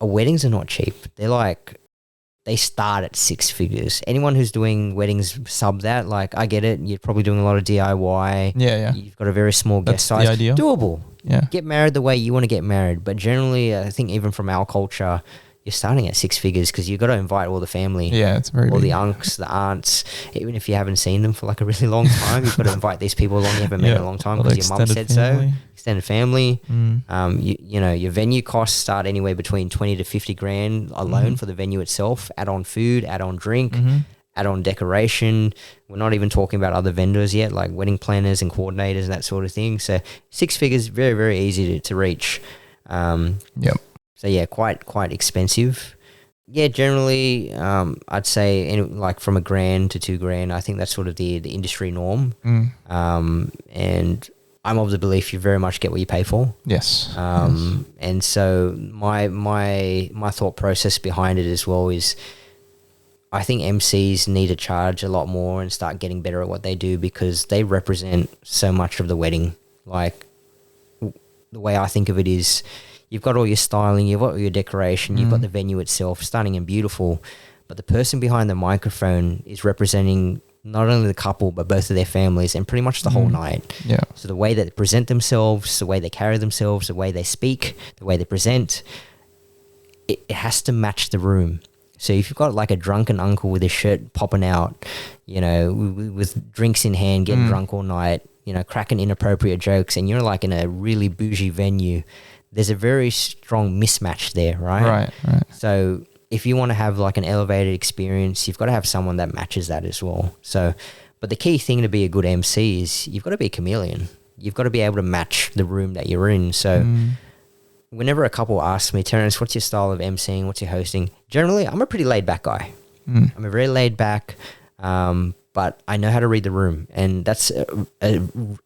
A: weddings are not cheap. They start at 6 figures. Anyone who's doing weddings sub that, like, I get it. You're probably doing a lot of DIY.
B: Yeah.
A: You've got a very small guest size.
B: The idea.
A: Doable.
B: Yeah.
A: Get married the way you want to get married. But generally, I think even from our culture, you're starting at 6 figures because you've got to invite all the family.
B: Yeah, it's very
A: all
B: big.
A: the uncles, the aunts. Even if you haven't seen them for like a really long time, you've got to invite these people along you haven't met in a long time because your mum said so. Extended family. You know, your venue costs start anywhere between 20 to 50 grand alone for the venue itself. Add on food, add on drink, add on decoration. We're not even talking about other vendors yet, like wedding planners and coordinators and that sort of thing. So 6 figures, very, very easy to reach.
B: Yep.
A: So yeah, quite expensive. Yeah, generally, I'd say like from $1,000 to $2,000. I think that's sort of the industry norm. And I'm of the belief you very much get what you pay for.
B: Yes.
A: And so my thought process behind it as well is, I think MCs need to charge a lot more and start getting better at what they do because they represent so much of the wedding. Like the way I think of it is, you've got all your styling, you've got all your decoration, you've got the venue itself, stunning and beautiful, but the person behind the microphone is representing not only the couple, but both of their families and pretty much the whole night.
B: Yeah.
A: So the way that they present themselves, the way they carry themselves, the way they speak, the way they present, it has to match the room. So if you've got like a drunken uncle with his shirt popping out, you know, with drinks in hand, getting drunk all night, you know, cracking inappropriate jokes, and you're like in a really bougie venue, there's a very strong mismatch there, right?
B: Right.
A: So if you want to have like an elevated experience, you've got to have someone that matches that as well. So, but the key thing to be a good MC is you've got to be a chameleon. You've got to be able to match the room that you're in. So whenever a couple asks me, Terence, what's your style of MCing? What's your hosting? Generally, I'm a pretty laid back guy. I'm a very laid back, but I know how to read the room, and that's a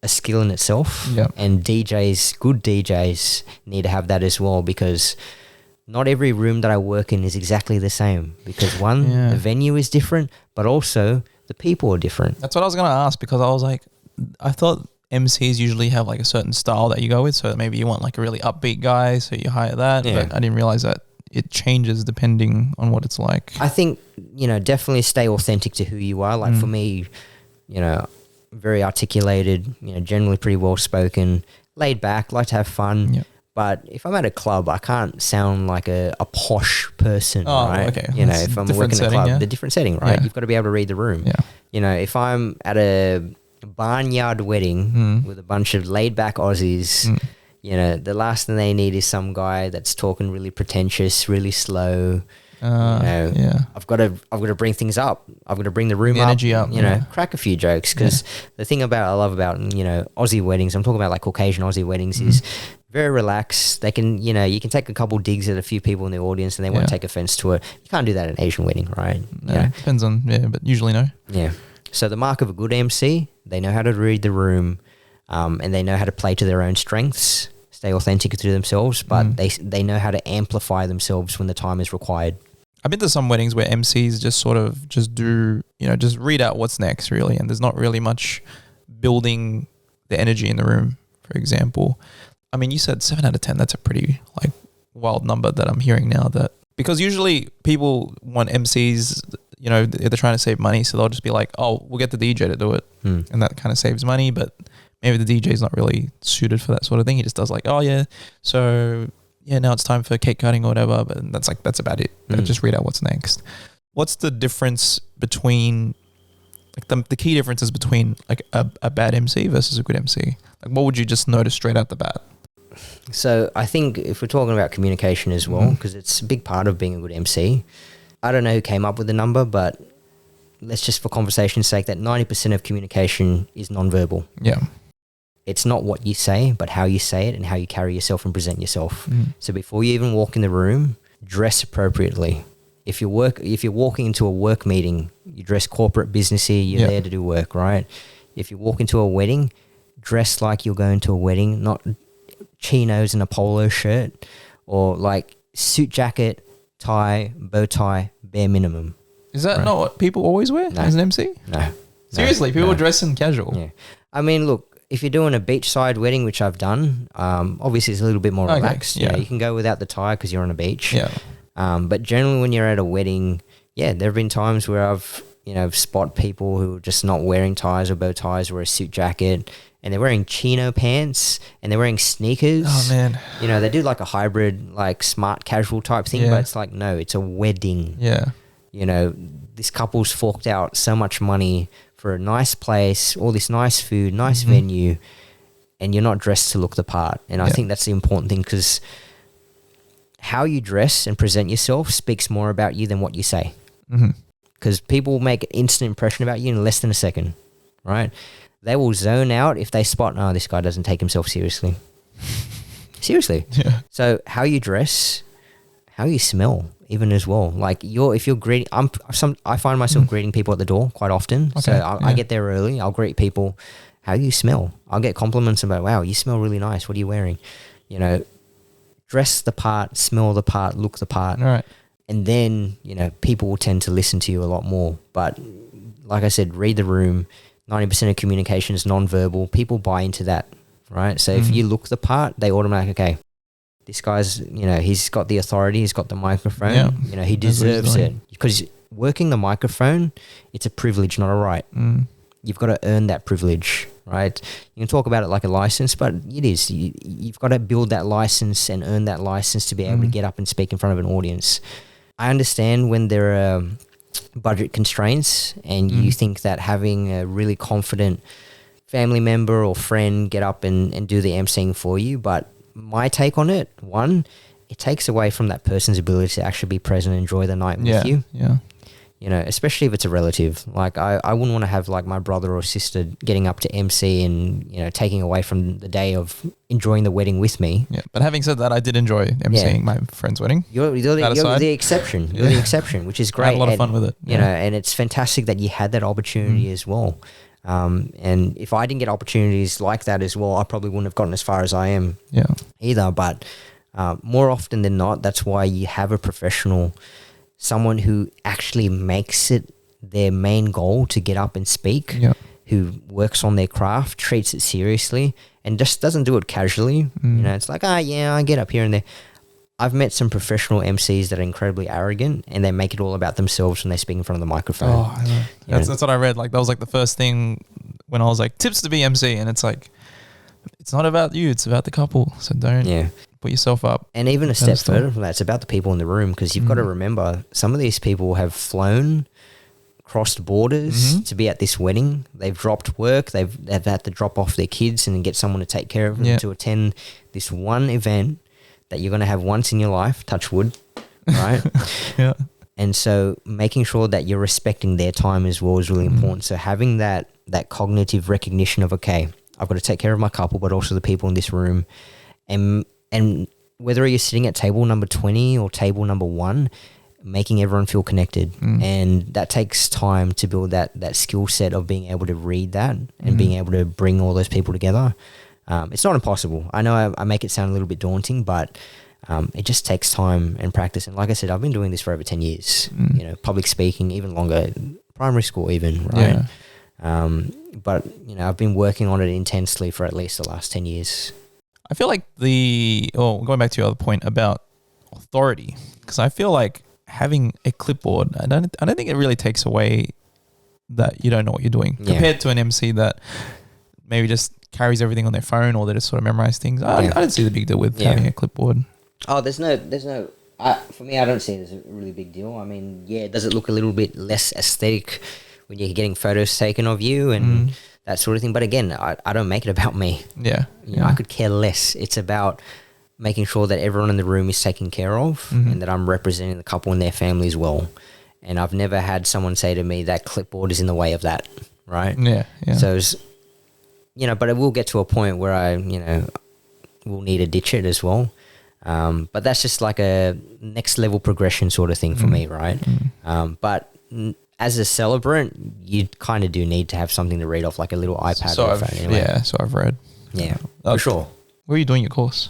A: skill in itself.
B: Yep.
A: And good DJs need to have that as well, because not every room that I work in is exactly the same, because the venue is different, but also the people are different.
B: That's what I was going to ask, because I was like, I thought MCs usually have like a certain style that you go with, so maybe you want like a really upbeat guy, so you hire that, but I didn't realize that it changes depending on what it's like.
A: I think, you know, definitely stay authentic to who you are. Like for me, you know, very articulated, you know, generally pretty well spoken, laid back, like to have fun.
B: Yep.
A: But if I'm at a club, I can't sound like a posh person, right?
B: Okay.
A: You know, if I'm working in a club, the different setting, right?
B: Yeah.
A: You've got to be able to read the room.
B: Yeah.
A: You know, if I'm at a barnyard wedding with a bunch of laid back Aussies, you know, the last thing they need is some guy that's talking really pretentious, really slow. I've got to bring things up. I've got to bring the room
B: energy up.
A: You know, crack a few jokes, because the thing I love about, you know, Aussie weddings, I'm talking about like Caucasian Aussie weddings, is very relaxed. They can, you know, you can take a couple digs at a few people in the audience and they won't take offense to it. You can't do that at an Asian wedding, right?
B: Yeah, depends on, but usually no.
A: Yeah. So the mark of a good MC, they know how to read the room, and they know how to play to their own strengths, stay authentic to themselves, but they know how to amplify themselves when the time is required.
B: I've been to some weddings where MCs just sort of just do, you know, just read out what's next, really, and there's not really much building the energy in the room, for example. I mean, you said 7 out of 10. That's a pretty like wild number that I'm hearing now, that because usually people want MCs, they're trying to save money, so they'll just be like, oh, we'll get the DJ to do it, and that kind of saves money. But maybe the DJ is not really suited for that sort of thing. He just does like, oh yeah, so yeah, now it's time for cake cutting or whatever. But that's about it. Just read out what's next. What's the difference between like the key differences between like a bad MC versus a good MC? Like, what would you just notice straight out the bat?
A: So I think if we're talking about communication as well, because it's a big part of being a good MC, I don't know who came up with the number, but let's just for conversation's sake that 90% of communication is nonverbal.
B: Yeah.
A: It's not what you say, but how you say it and how you carry yourself and present yourself. So before you even walk in the room, dress appropriately. If you're walking into a work meeting, you dress corporate businessy, you're there to do work, right? If you walk into a wedding, dress like you're going to a wedding, not chinos and a polo shirt, or like suit jacket, tie, bow tie, bare minimum.
B: Is that not what people always wear as an MC?
A: No.
B: Seriously, people dress in casual.
A: Yeah. I mean, look, if you're doing a beachside wedding, which I've done, obviously it's a little bit more relaxed.
B: Yeah.
A: You can go without the tie because you're on a beach.
B: Yeah.
A: But generally when you're at a wedding, there have been times where I've, spot people who are just not wearing ties or bow ties or a suit jacket, and they're wearing chino pants and they're wearing sneakers.
B: Oh man.
A: They do like a hybrid, like smart casual type thing, but it's like, no, it's a wedding.
B: Yeah.
A: This couple's forked out so much money for a nice place, all this nice food, nice venue, and you're not dressed to look the part. And I think that's the important thing, because how you dress and present yourself speaks more about you than what you say. Because people make an instant impression about you in less than a second, right? They will zone out if they spot, oh, this guy doesn't take himself seriously. Seriously.
B: Yeah.
A: So how you dress, how you smell, even as well. Like if you're greeting, I find myself greeting people at the door quite often. Okay. So I get there early. I'll greet people. How you smell? I'll get compliments about, wow, you smell really nice. What are you wearing? Dress the part, smell the part, look the part.
B: All right.
A: And then, people will tend to listen to you a lot more. But like I said, read the room. 90% of communication is non-verbal. People buy into that, right? So if you look the part, they automatically, okay, this guy's, he's got the authority, he's got the microphone, he deserves it. Because working the microphone, it's a privilege, not a right. You've got to earn that privilege, right? You can talk about it like a license, but it is. You've got to build that license and earn that license to be able to get up and speak in front of an audience. I understand when there are budget constraints and you think that having a really confident family member or friend get up and do the MCing for you, but my take on it, one, it takes away from that person's ability to actually be present and enjoy the night with you.
B: Yeah.
A: Especially if it's a relative. Like I wouldn't want to have like my brother or sister getting up to MC and, taking away from the day of enjoying the wedding with me.
B: Yeah. But having said that, I did enjoy MCing my friend's wedding.
A: You're the exception. You're the exception, which is great.
B: I had a lot of fun with it.
A: And it's fantastic that you had that opportunity as well. And if I didn't get opportunities like that as well, I probably wouldn't have gotten as far as I am either. But more often than not, that's why you have a professional, someone who actually makes it their main goal to get up and speak, who works on their craft, treats it seriously, and just doesn't do it casually. It's like, I get up here and there. I've met some professional MCs that are incredibly arrogant and they make it all about themselves when they speak in front of the microphone.
B: Oh, I know. That's what I read. Like that was like the first thing when I was like, tips to be MC, and it's like, it's not about you, it's about the couple. So don't put yourself up.
A: And even a step further from that, it's about the people in the room, because you've got to remember some of these people have flown, crossed borders to be at this wedding. They've dropped work. They've had to drop off their kids and get someone to take care of them to attend this one event that you're going to have once in your life, touch wood, right? And so making sure that you're respecting their time as well is really important. So having that cognitive recognition of, okay, I've got to take care of my couple, but also the people in this room. And whether you're sitting at table number 20 or table number 1, making everyone feel connected. And that takes time to build that skill set of being able to read that and being able to bring all those people together. It's not impossible. I know I make it sound a little bit daunting, but it just takes time and practice. And like I said, I've been doing this for over 10 years, public speaking, even longer, primary school even, right? But, I've been working on it intensely for at least the last 10 years.
B: I feel like going back to your other point about authority, because I feel like having a clipboard, I don't think it really takes away that you don't know what you're doing compared to an MC that maybe just carries everything on their phone, or they just sort of memorize things. I don't see the big deal with having a clipboard.
A: Oh, there's no. For me, I don't see it as a really big deal. I mean, does it look a little bit less aesthetic when you're getting photos taken of you and that sort of thing? But again, I don't make it about me.
B: Yeah.
A: You know, I could care less. It's about making sure that everyone in the room is taken care of and that I'm representing the couple and their family as well. And I've never had someone say to me that clipboard is in the way of that, right?
B: Yeah.
A: So, but it will get to a point where I, will need to ditch it as well. But that's just like a next level progression sort of thing for me, right? But as a celebrant, you kind of do need to have something to read off, like a little iPad or phone anyway.
B: Yeah, so I've read.
A: Yeah, for sure.
B: Where are you doing your course?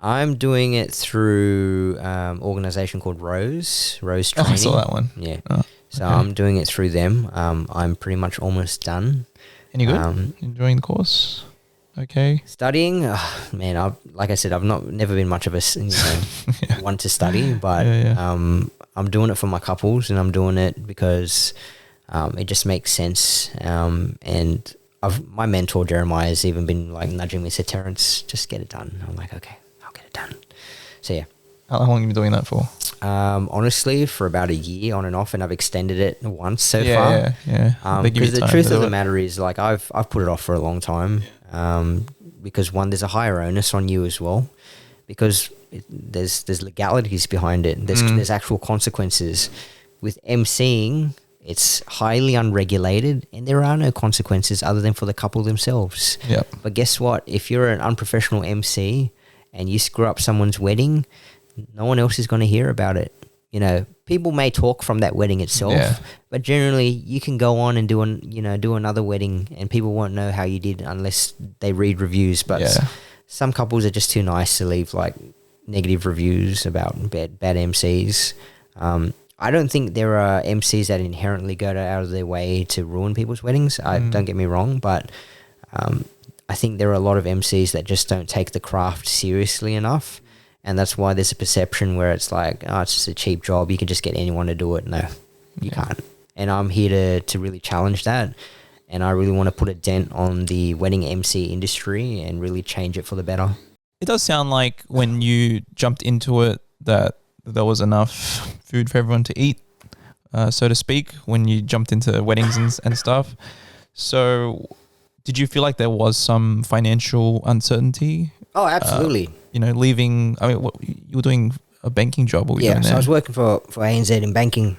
A: I'm doing it through an organisation called Rose Training.
B: Oh, I saw that one.
A: Yeah. Oh, so I'm doing it through them. I'm pretty much almost done.
B: Any good? Enjoying the course? Okay.
A: Studying, man. Like I said, I've never been much of a one to study, but I'm doing it for my couples, and I'm doing it because it just makes sense. And my mentor Jeremiah has even been like nudging me, said, "Terence, just get it done." I'm like, okay, I'll get it done. So yeah.
B: How long have you been doing that for?
A: Honestly, for about a year on and off, and I've extended it once so far.
B: Yeah.
A: Because the truth of the matter is, like, I've put it off for a long time. Because one, there's a higher onus on you as well, because there's legalities behind it. There's actual consequences. With MCing, it's highly unregulated, and there are no consequences other than for the couple themselves.
B: Yep.
A: But guess what? If you're an unprofessional MC and you screw up someone's wedding, no one else is going to hear about it. People may talk from that wedding itself, but generally you can go on and do another wedding, and people won't know how you did unless they read reviews. But some couples are just too nice to leave like negative reviews about bad MCs. I don't think there are MCs that inherently go out of their way to ruin people's weddings. Don't get me wrong, but I think there are a lot of MCs that just don't take the craft seriously enough. And that's why there's a perception where it's like, oh, it's just a cheap job. You can just get anyone to do it. No, you can't. And I'm here to really challenge that. And I really want to put a dent on the wedding MC industry and really change it for the better.
B: It does sound like when you jumped into it that there was enough food for everyone to eat, so to speak, when you jumped into weddings and stuff. So did you feel like there was some financial uncertainty?
A: Oh, absolutely.
B: Leaving, you were doing a banking job. What were you doing there?
A: So I was working for ANZ in banking.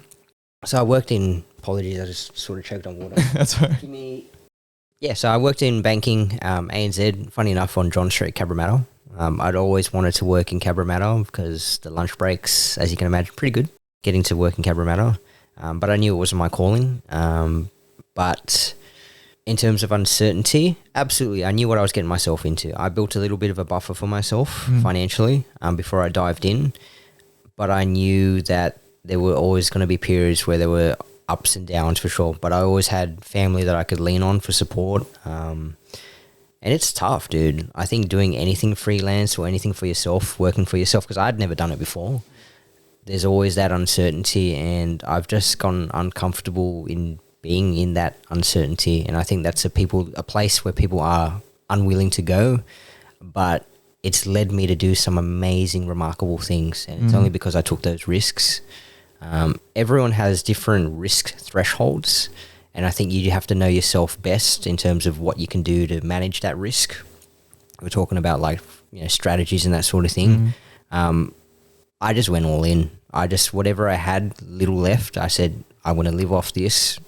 A: So I worked in, apologies, I just sort of choked on water.
B: That's all right.
A: So I worked in banking, ANZ, funny enough, on John Street, Cabramatta. I'd always wanted to work in Cabramatta because the lunch breaks, as you can imagine, pretty good, getting to work in Cabramatta. But I knew it wasn't my calling. But in terms of uncertainty, absolutely, I knew what I was getting myself into. I built a little bit of a buffer for myself financially before I dived in. But I knew that there were always going to be periods where there were ups and downs for sure. But I always had family that I could lean on for support. And it's tough, dude. I think doing anything freelance or anything for yourself, working for yourself, because I'd never done it before, there's always that uncertainty, and I've just gotten uncomfortable in being in that uncertainty. And I think that's a place where people are unwilling to go, but it's led me to do some amazing, remarkable things. And it's only because I took those risks. Everyone has different risk thresholds, and I think you have to know yourself best in terms of what you can do to manage that risk. We're talking about strategies and that sort of thing. I just went all in. Whatever I had little left, I said, I want to live off this.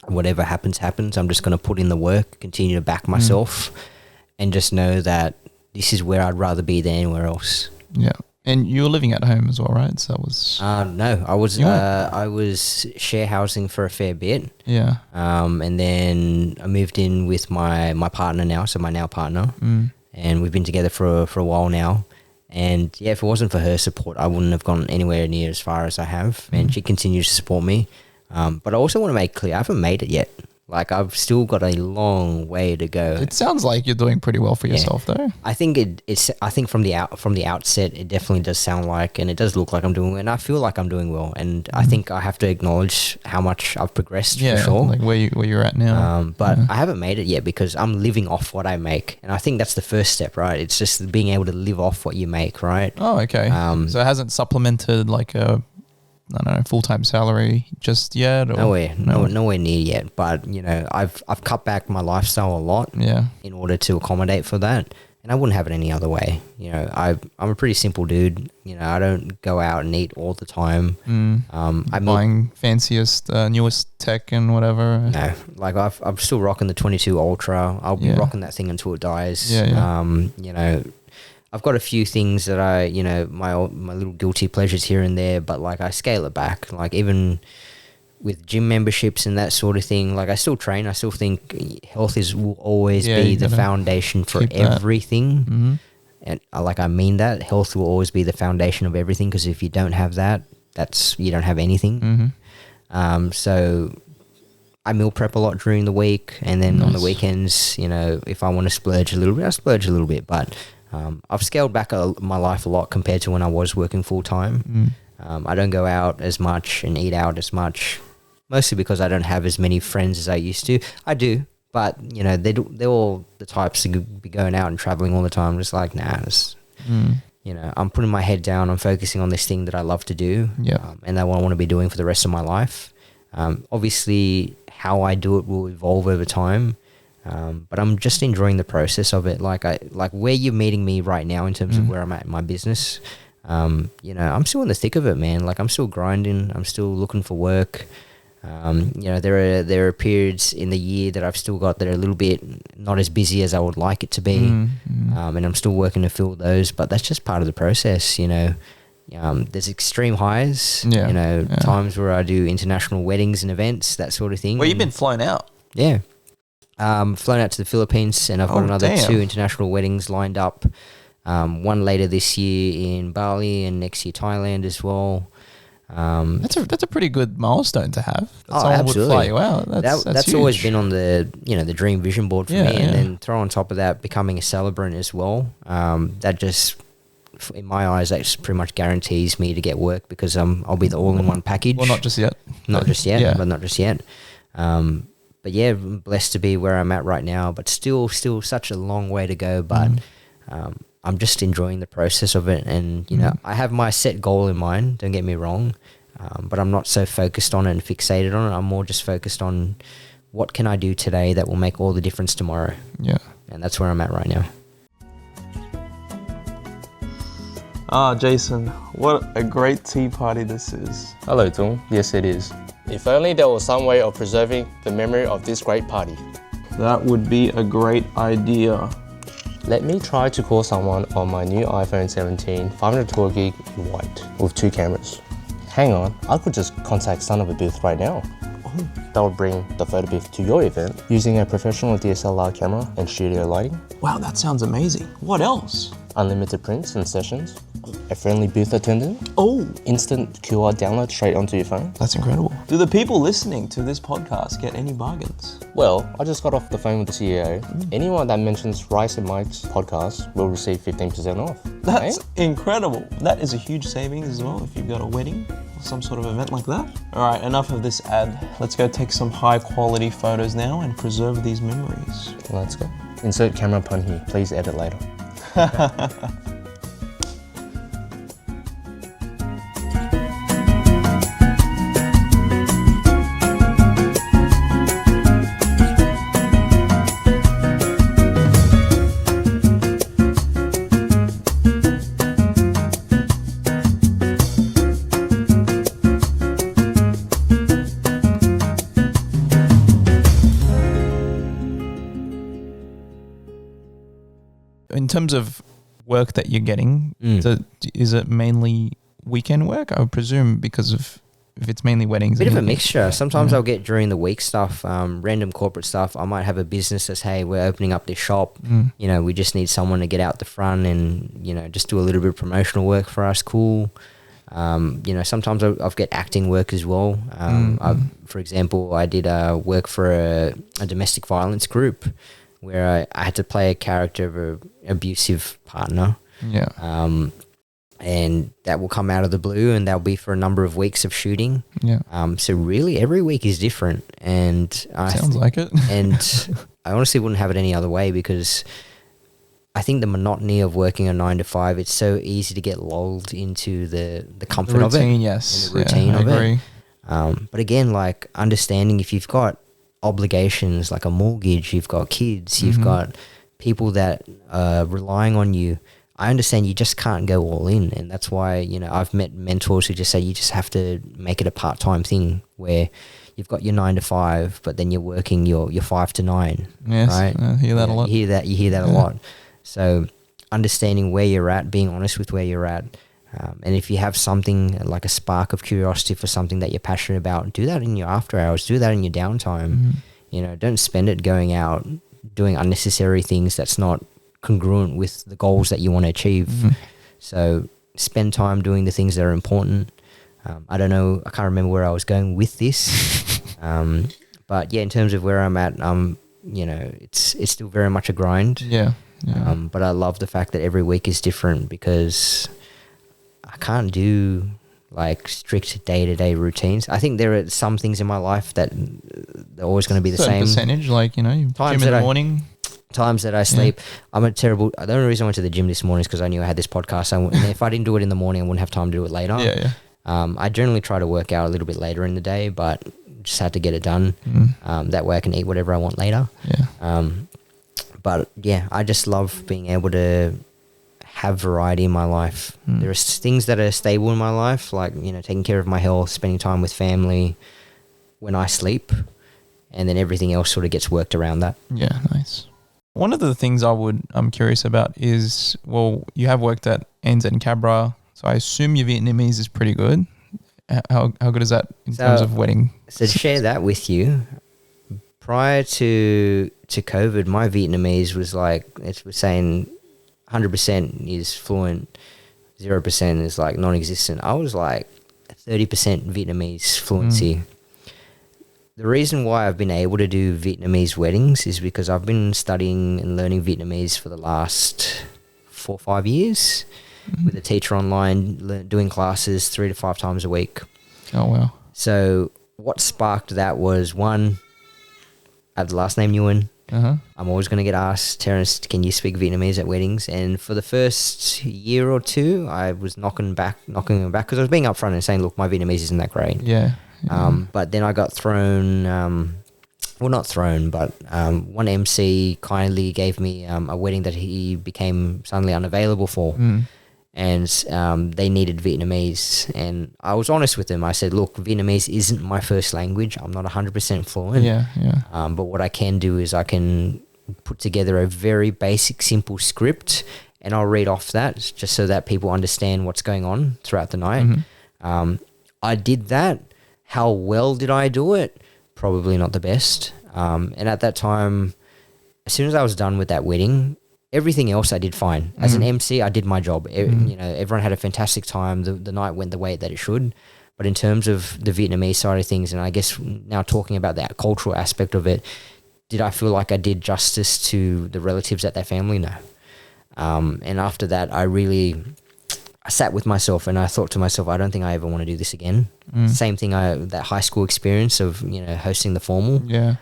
A: Whatever happens, happens. I'm just going to put in the work, continue to back myself, and just know that this is where I'd rather be than anywhere else.
B: Yeah. And you were living at home as well, right? So that was...
A: No, I was share housing for a fair bit.
B: Yeah.
A: And then I moved in with my partner now, so my now partner. And we've been together for a while now. And yeah, if it wasn't for her support, I wouldn't have gone anywhere near as far as I have. And she continues to support me. But I also want to make clear, I haven't made it yet. Like I've still got a long way to go.
B: It sounds like you're doing pretty well for yourself, though.
A: I think I think from the outset, it definitely does sound like, and it does look like I'm doing well, and I feel like I'm doing well. And I think I have to acknowledge how much I've progressed for sure.
B: Like where you're at now.
A: But I haven't made it yet because I'm living off what I make, and I think that's the first step, right? It's just being able to live off what you make, right?
B: Oh, okay. So it hasn't supplemented like a, I don't know, full-time salary just yet? Or?
A: Nowhere near yet. But you know, I've cut back my lifestyle a lot, in order to accommodate for that, and I wouldn't have it any other way. You know, I'm a pretty simple dude. You know, I don't go out and eat all the time. I'm
B: buying fanciest, newest tech and whatever.
A: No, like I'm still rocking the 22 Ultra. I'll be rocking that thing until it dies. You know, I've got a few things that I, you know, my little guilty pleasures here and there, but like I scale it back. Like even with gym memberships and that sort of thing, like I still train. I still think health will always be the foundation for everything. And I mean that health will always be the foundation of everything, because if you don't have that, you don't have anything. So I meal prep a lot during the week, and then on the weekends, you know, if I want to splurge a little bit, I splurge a little bit, but I've scaled back my life a lot compared to when I was working full time. I don't go out as much and eat out as much, mostly because I don't have as many friends as I used to. I do, but you know, they're all the types to be going out and traveling all the time. Just like, nah, you know, I'm putting my head down. I'm focusing on this thing that I love to do, and that what I want to be doing for the rest of my life. Obviously, how I do it will evolve over time. But I'm just enjoying the process of it. Like where you're meeting me right now in terms of where I'm at in my business. You know, I'm still in the thick of it, man. Like I'm still grinding. I'm still looking for work. You know, there are periods in the year that I've still got that are a little bit not as busy as I would like it to be. And I'm still working to fill those, but that's just part of the process, you know. There's extreme highs, you know, times where I do international weddings and events, that sort of thing.
B: Well, you've been flown out.
A: Yeah. Flown out to the Philippines, and I've got another 2 international weddings lined up. One later this year in Bali, and next year Thailand as well.
B: That's a pretty good milestone to have.
A: Someone absolutely.
B: Would fly you out.
A: That's always been on the the dream vision board for me. And then throw on top of that becoming a celebrant as well. That just, in my eyes, that just pretty much guarantees me to get work, because I'll be the all-in-one package.
B: Well, not just yet.
A: Not just yet. But yeah, I'm blessed to be where I'm at right now, but still such a long way to go. But I'm just enjoying the process of it. And, you know, I have my set goal in mind, don't get me wrong, but I'm not so focused on it and fixated on it. I'm more just focused on what can I do today that will make all the difference tomorrow. Yeah. And that's where I'm at right now.
B: Jason, what a great tea party this is.
C: Hello, Tuan. Yes, it is. If only there was some way of preserving the memory of this great party.
B: That would be a great idea.
C: Let me try to call someone on my new iPhone 17 512GB in white with 2 cameras. Hang on, I could just contact Son of a Booth right now. That would bring the photo booth to your event using a professional DSLR camera and studio lighting.
B: Wow, that sounds amazing. What else?
C: Unlimited prints and sessions. A friendly booth attendant. Instant QR download straight onto your phone.
B: That's incredible. Do the people listening to this podcast get any bargains?
C: Well, I just got off the phone with the CEO. Anyone that mentions Rice and Mike's podcast will receive 15% off.
B: That's incredible. That is a huge savings as well if you've got a wedding or some sort of event like that. All right, enough of this ad. Let's go take some high quality photos now and preserve these memories.
C: Let's go. Insert camera pun here. Please edit later.
B: In terms of work that you're getting, is it mainly weekend work? I would presume, because of if it's mainly weddings.
A: Bit of a mixture. Sometimes I'll get during the week stuff, random corporate stuff. I might have a business that's, hey, we're opening up this shop. You know, we just need someone to get out the front and, you know, just do a little bit of promotional work for us. Cool. You know, sometimes I've get acting work as well. For example, I did work for a domestic violence group where I had to play a character of an abusive partner.
B: Yeah.
A: And that will come out of the blue, and that'll be for a number of weeks of shooting.
B: Yeah.
A: So really, every week is different, and
B: Sounds like it.
A: And I honestly wouldn't have it any other way, because I think the monotony of working a 9 to 5, it's so easy to get lulled into the comfort
B: The
A: of it.
B: routine, yes.
A: And the routine
B: I
A: of
B: agree.
A: it. But again, like understanding if you've got obligations like a mortgage, you've got kids, you've got people that are relying on you, I understand you just can't go all in. And that's why, you know, I've met mentors who just say you just have to make it a part-time thing where you've got your 9 to 5, but then you're working your 5 to 9.
B: Yes,
A: right?
B: I hear that a lot.
A: You hear that a lot. So understanding where you're at, being honest with where you're at. And if you have something like a spark of curiosity for something that you're passionate about, do that in your after hours, do that in your downtime. You know, don't spend it going out, doing unnecessary things that's not congruent with the goals that you want to achieve. So spend time doing the things that are important. I don't know, I can't remember where I was going with this. But yeah, in terms of where I'm at, you know, it's still very much a grind.
B: Yeah.
A: But I love the fact that every week is different, because I can't do like strict day-to-day routines. I think there are some things in my life that they're always going to be the
B: Certain
A: same.
B: percentage, like, you know,
A: Times
B: gym in
A: that
B: the morning.
A: Times that I sleep. I'm a terrible... The only reason I went to the gym this morning is because I knew I had this podcast. And if I didn't do it in the morning, I wouldn't have time to do it later.
B: Yeah.
A: I generally try to work out a little bit later in the day, but just had to get it done. That way I can eat whatever I want later.
B: Yeah.
A: But yeah, I just love being able to have variety in my life. There are things that are stable in my life, like, you know, taking care of my health, spending time with family when I sleep, and then everything else sort of gets worked around that.
B: Yeah, nice. One of the things I'm curious about is, well, you have worked at ANZ and Cabra, so I assume your Vietnamese is pretty good. How good is that in terms of wedding?
A: So to share that with you, prior to COVID, my Vietnamese was like, it was saying 100% is fluent, 0% is like non-existent. I was like 30% Vietnamese fluency. The reason why I've been able to do Vietnamese weddings is because I've been studying and learning Vietnamese for the last 4 or 5 years with a teacher online, doing classes 3 to 5 times a week.
B: Oh, wow.
A: So what sparked that was, one, I have the last name Nguyen. I'm always going to get asked, Terence, can you speak Vietnamese at weddings? And for the first year or two, I was knocking them back because I was being upfront and saying, look, my Vietnamese isn't that great.
B: Yeah.
A: But then I got thrown, well, not thrown, but one MC kindly gave me a wedding that he became suddenly unavailable for. And they needed Vietnamese. And I was honest with them. I said, look, Vietnamese isn't my first language. I'm not 100% fluent.
B: Yeah.
A: But what I can do is I can put together a very basic, simple script, and I'll read off that just so that people understand what's going on throughout the night. I did that. How well did I do it? Probably not the best. And at that time, as soon as I was done with that wedding, everything else I did fine. As an MC, I did my job. You know, everyone had a fantastic time. The night went the way that it should. But in terms of the Vietnamese side of things, and I guess now talking about that cultural aspect of it, did I feel like I did justice to the relatives at that family? No. And after that, I sat with myself and I thought to myself, I don't think I ever want to do this again. Same thing, that high school experience of, you know, hosting the formal.
B: Yeah.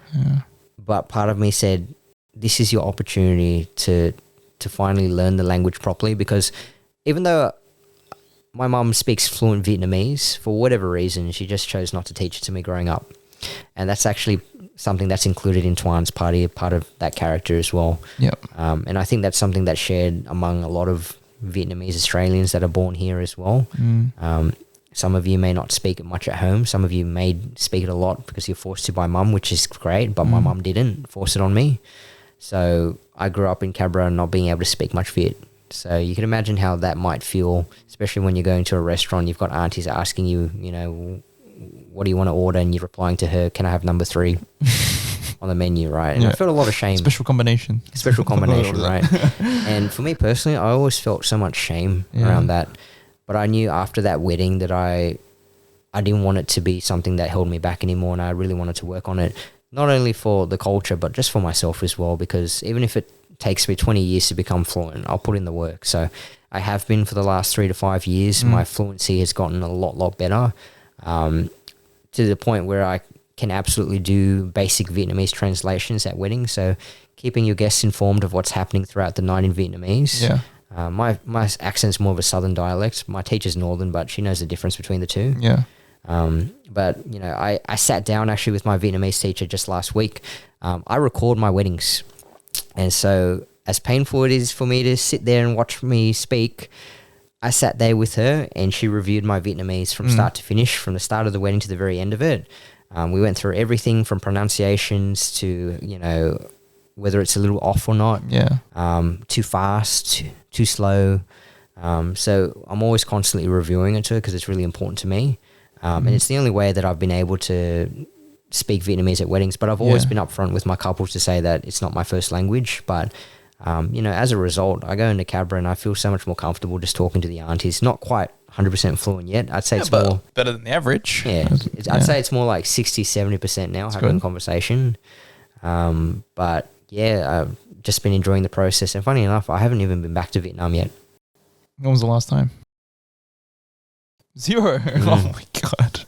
A: But part of me said, this is your opportunity to finally learn the language properly, because even though my mum speaks fluent Vietnamese, for whatever reason, she just chose not to teach it to me growing up. And that's actually something that's included in Tuan's party, a part of that character as well.
B: Yep.
A: And I think that's something that's shared among a lot of Vietnamese Australians that are born here as well. Some of you may not speak it much at home. Some of you may speak it a lot because you're forced to by mum, which is great, but my mum didn't force it on me. So I grew up in Cabra not being able to speak much Viet. So you can imagine how that might feel, especially when you're going to a restaurant, you've got aunties asking you, you know, what do you want to order? And you're replying to her, can I have number 3 on the menu, right? And I felt a lot of shame.
B: Special combination,
A: right? And for me personally, I always felt so much shame around that. But I knew after that wedding that I didn't want it to be something that held me back anymore, and I really wanted to work on it, not only for the culture, but just for myself as well, because even if it takes me 20 years to become fluent, I'll put in the work. So I have been for the last 3 to 5 years. My fluency has gotten a lot better, to the point where I can absolutely do basic Vietnamese translations at weddings. So keeping your guests informed of what's happening throughout the night in Vietnamese.
B: Yeah.
A: My accent's more of a southern dialect. My teacher's northern, but she knows the difference between the two.
B: Yeah.
A: But, you know, I sat down actually with my Vietnamese teacher just last week. I record my weddings. And so as painful it is for me to sit there and watch me speak, I sat there with her and she reviewed my Vietnamese from start to finish, from the start of the wedding to the very end of it. We went through everything from pronunciations to, you know, whether it's a little off or not.
B: Yeah.
A: Too fast, too slow. So I'm always constantly reviewing it to her because it's really important to me. And it's the only way that I've been able to speak Vietnamese at weddings. But I've always been upfront with my couples to say that it's not my first language. But, you know, as a result, I go into Cabra and I feel so much more comfortable just talking to the aunties. Not quite 100% fluent yet. I'd say it's more...
B: better than the average.
A: Yeah. I'd say it's more like 60, 70% now, having a conversation. But, yeah, I've just been enjoying the process. And funny enough, I haven't even been back to Vietnam yet.
B: When was the last time? 0. Oh my God.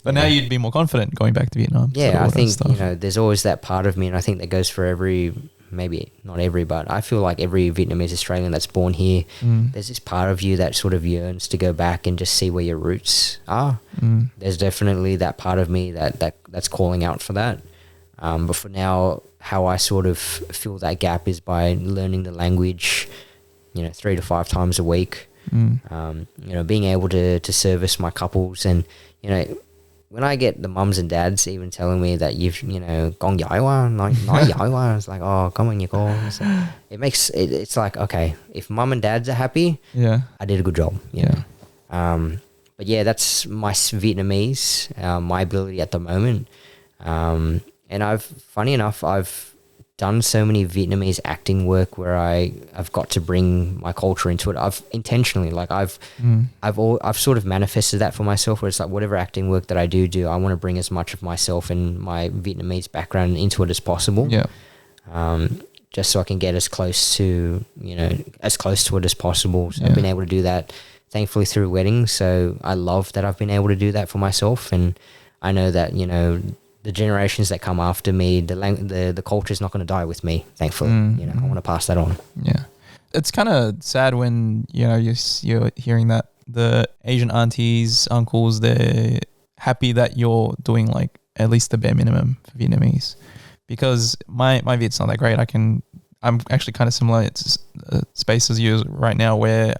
B: But now you'd be more confident going back to Vietnam.
A: Yeah, I think, you know, there's always that part of me, and I think that goes for every, maybe not every, but I feel like every Vietnamese Australian that's born here, there's this part of you that sort of yearns to go back and just see where your roots are. There's definitely that part of me that's calling out for that. But for now, how I sort of fill that gap is by learning the language, you know, 3 to 5 times a week. You know, being able to service my couples, and, you know, when I get the mums and dads even telling me that you've, you know, gone giỏi quá, nói giỏi quá, it's like, oh, come on, Nico. So it makes it's like, okay, if mum and dads are happy, I did a good job. You know? But yeah, that's my Vietnamese, my ability at the moment. And funny enough, I've done so many Vietnamese acting work where I've got to bring my culture into it. I've intentionally, like I've sort of manifested that for myself, where it's like whatever acting work that I do, I want to bring as much of myself and my Vietnamese background into it as possible. Yeah. Just so I can get as close to it as possible. So I've been able to do that, thankfully, through weddings. So I love that I've been able to do that for myself, and I know that, you know, the generations that come after me, the culture is not going to die with me, thankfully. You know, I want to pass that on. Yeah.
B: It's kind of sad when, you know, you're hearing that the Asian aunties, uncles, they're happy that you're doing like at least the bare minimum for Vietnamese, because my Viet's not that great. I'm actually kind of similar. It's space as you right now, where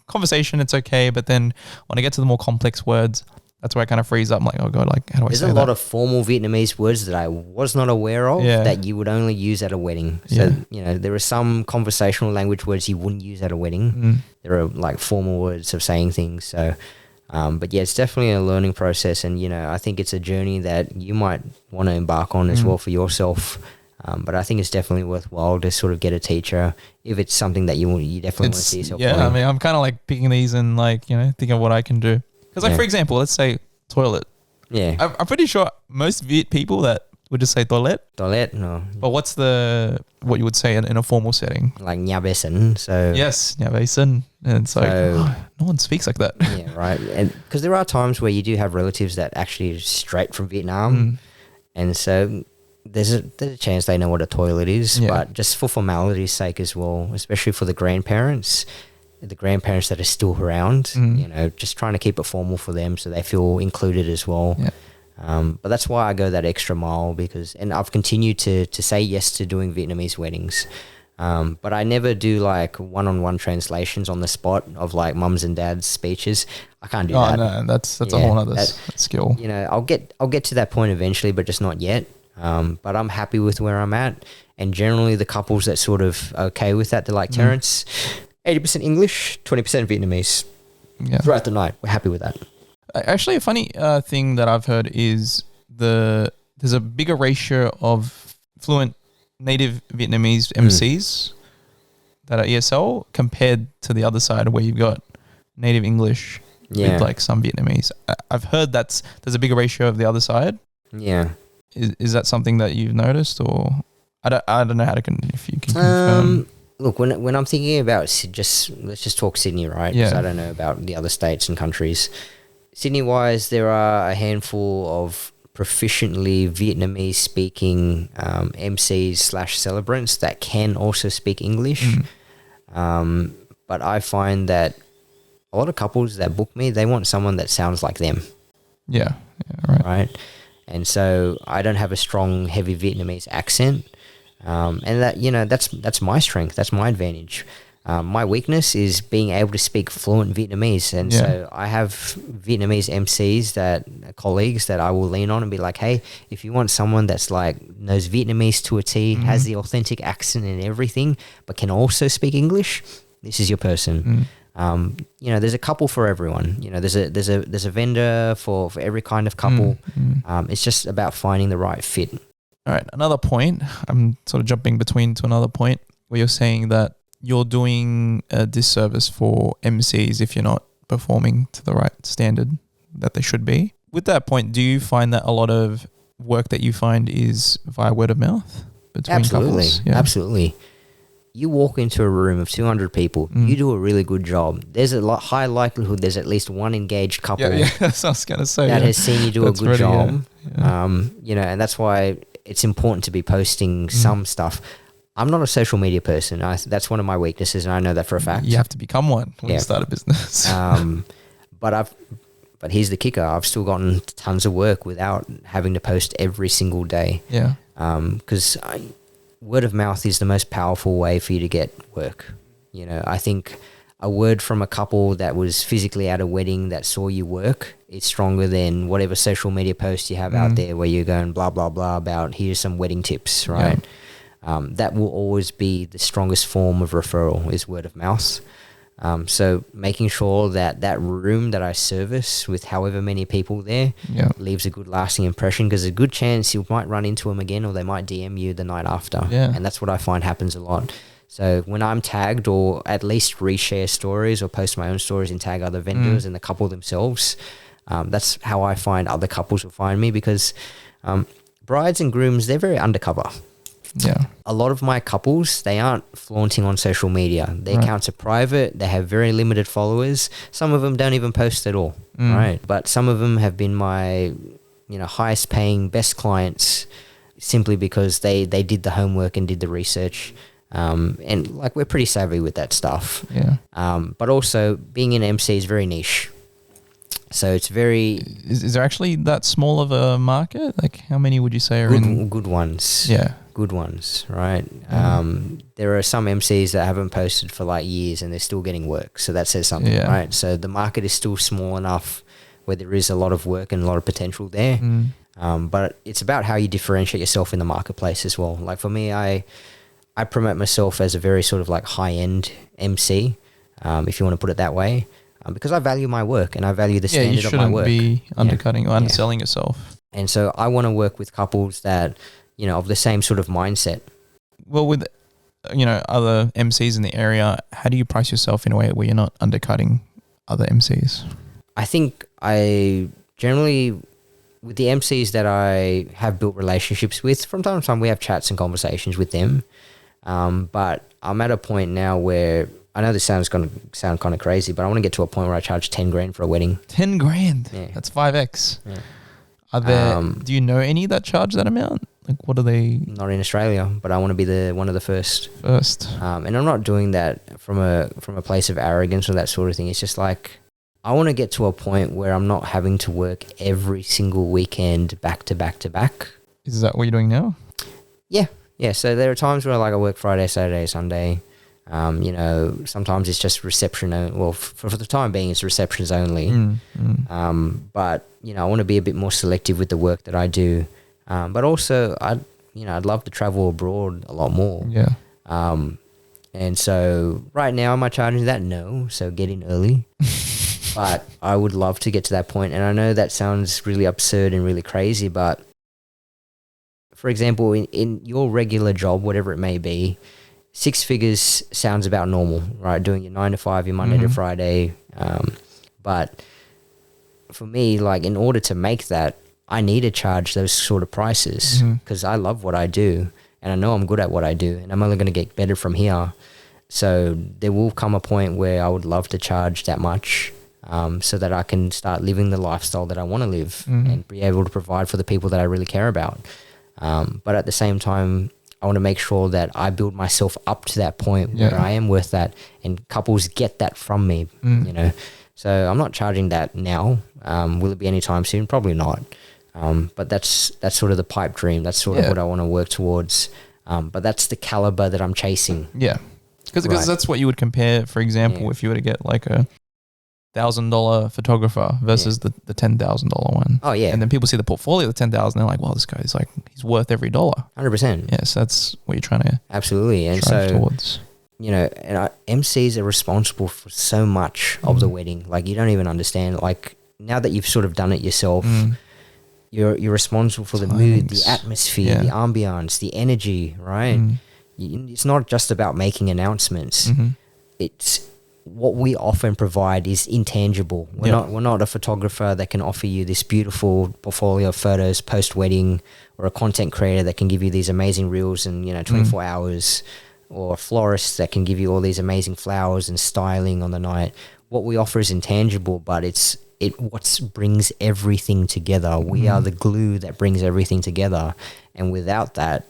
B: conversation, it's okay, but then when I get to the more complex words, that's where I kind of freeze up. I'm like, oh God, like, how do I say that?
A: There's a lot of formal Vietnamese words that I was not aware of that you would only use at a wedding. So, you know, there are some conversational language words you wouldn't use at a wedding. There are like formal words of saying things. So, but yeah, it's definitely a learning process. And, you know, I think it's a journey that you might want to embark on as well for yourself. But I think it's definitely worthwhile to sort of get a teacher if it's something that you definitely want to see yourself doing.
B: I mean, I'm kind of like picking these and like, you know, thinking of what I can do. Because like, for example, let's say toilet.
A: Yeah.
B: I'm pretty sure most Viet people that would just say toilet.
A: Toilet, no.
B: But what's what you would say in a formal setting?
A: Like nhà vệ sinh. So
B: yes, nhà vệ sinh. And it's like, no one speaks like that.
A: Yeah, right. And because there are times where you do have relatives that actually are straight from Vietnam. And so there's a chance they know what a toilet is. But just for formality's sake as well, especially for the grandparents that are still around, you know, just trying to keep it formal for them so they feel included as well. But that's why I go that extra mile, and I've continued to say yes to doing Vietnamese weddings. But I never do like one-on-one translations on the spot of like mums and dads' speeches. I can't do that.
B: No, that's a whole other skill.
A: You know, I'll get to that point eventually, but just not yet. But I'm happy with where I'm at, and generally the couples that sort of okay with that, they're like, Terence, 80% English, 20% Vietnamese. Throughout the night, we're happy with that.
B: Actually, a funny thing that I've heard is there's a bigger ratio of fluent native Vietnamese MCs that are ESL compared to the other side, where you've got native English
A: Yeah.
B: with like some Vietnamese. I've heard there's a bigger ratio of the other side.
A: Yeah.
B: Is that something that you've noticed, or I don't know how to if you can confirm.
A: Look, when I'm thinking about let's just talk Sydney, right? Because
B: Yeah.
A: I don't know about the other states and countries. Sydney-wise, there are a handful of proficiently Vietnamese-speaking MCs/celebrants that can also speak English. But I find that a lot of couples that book me, they want someone that sounds like them,
B: Yeah. Right.
A: right? And so I don't have a strong, heavy Vietnamese accent, and that's my strength. That's my advantage. My weakness is being able to speak fluent Vietnamese, and so I have Vietnamese MCs colleagues that I will lean on and be like, hey, if you want someone that's like knows Vietnamese to a T, has the authentic accent and everything, but can also speak English, this is your person. There's a couple for everyone. There's a vendor for every kind of couple. It's just about finding the right fit.
B: All right. Another point. I'm sort of jumping between to another point where you're saying that you're doing a disservice for MCs if you're not performing to the right standard that they should be. With that point, do you find that a lot of work that you find is via word of mouth between
A: Absolutely.
B: couples? Yeah.
A: Absolutely. You walk into a room of 200 people, you do a really good job. There's a high likelihood there's at least one engaged couple
B: That's what I was going to say.
A: that has seen you do a good job.
B: Yeah.
A: And that's why it's important to be posting some stuff. I'm not a social media person. That's one of my weaknesses, and I know that for a fact.
B: You have to become one when you start a business.
A: But here's the kicker. I've still gotten tons of work without having to post every single day.
B: Yeah.
A: Because word of mouth is the most powerful way for you to get work. I think a word from a couple that was physically at a wedding that saw you work is stronger than whatever social media post you have out there where you're going blah, blah, blah about here's some wedding tips, right? Yeah. That will always be the strongest form of referral is word of mouth. So making sure that room that I service with however many people there leaves a good lasting impression, because there's a good chance you might run into them again or they might DM you the night after.
B: Yeah.
A: And that's what I find happens a lot. So when I'm tagged or at least reshare stories or post my own stories and tag other vendors and the couple themselves, that's how I find other couples will find me, because brides and grooms, they're very undercover.
B: Yeah.
A: A lot of my couples, they aren't flaunting on social media. Their accounts are private. They have very limited followers. Some of them don't even post at all, right? But some of them have been my, highest paying, best clients simply because they did the homework and did the research. And like we're pretty savvy with that stuff.
B: Yeah.
A: But also being an MC is very niche. So it's very...
B: Is there actually that small of a market? Like how many would you say are in...
A: Good ones.
B: Yeah.
A: Good ones, right? There are some MCs that haven't posted for like years and they're still getting work. So that says something, right? So the market is still small enough where there is a lot of work and a lot of potential there. But it's about how you differentiate yourself in the marketplace as well. Like for me, I promote myself as a very sort of like high-end MC, if you want to put it that way. Because I value my work and I value the standard of my work.
B: You shouldn't be undercutting or underselling yourself.
A: And so I want to work with couples that, of the same sort of mindset.
B: Well, with, other MCs in the area, how do you price yourself in a way where you're not undercutting other MCs?
A: I think I generally, with the MCs that I have built relationships with, from time to time we have chats and conversations with them. But I'm at a point now where... I know this sounds going to sound kind of crazy, but I want to get to a point where I charge 10 grand for a wedding.
B: 10 grand?
A: Yeah.
B: That's 5x.
A: Yeah.
B: Are there, do you know any that charge that amount? Like what are they?
A: Not in Australia, but I want to be one of the first. And I'm not doing that from a place of arrogance or that sort of thing. It's just like, I want to get to a point where I'm not having to work every single weekend back to back to back.
B: Is that what you're doing now?
A: Yeah. Yeah. So there are times where I work Friday, Saturday, Sunday. Sometimes it's just reception. Well, for the time being, it's receptions only. But I want to be a bit more selective with the work that I do. But also, I'd love to travel abroad a lot more.
B: Yeah.
A: And so right now, am I charging that? No. So get in early. But I would love to get to that point. And I know that sounds really absurd and really crazy, but for example, in your regular job, whatever it may be, 6 figures sounds about normal, right? Doing your 9 to 5, your Monday to Friday, But for me, like, in order to make that, I need to charge those sort of prices because I love what I do and I know I'm good at what I do and I'm only going to get better from here. So there will come a point where I would love to charge that much so that I can start living the lifestyle that I want to live and be able to provide for the people that I really care about. But at the same time, I want to make sure that I build myself up to that point where I am worth that and couples get that from me, you know. So I'm not charging that now. Will it be anytime soon? Probably not. But that's sort of the pipe dream. That's sort of what I want to work towards. But that's the caliber that I'm chasing.
B: Yeah. Because that's what you would compare, for example, if you were to get like a $1,000 photographer versus the $10,000 one.
A: Oh, yeah.
B: And then people see the portfolio of the 10,000, they're like, well, this guy's like, he's worth every dollar.
A: 100%.
B: Yes, that's what you're trying to
A: absolutely. And
B: drive
A: so,
B: towards.
A: You know, and MCs are responsible for so much of the wedding. Like, you don't even understand. Like, now that you've sort of done it yourself, you're responsible for the mood, the atmosphere, the ambiance, the energy, right? It's not just about making announcements. It's what we often provide is intangible. We're not a photographer that can offer you this beautiful portfolio of photos post wedding, or a content creator that can give you these amazing reels in 24 hours, or a florist that can give you all these amazing flowers and styling on the night. What we offer is intangible, but it what brings everything together. We are the glue that brings everything together, and without that,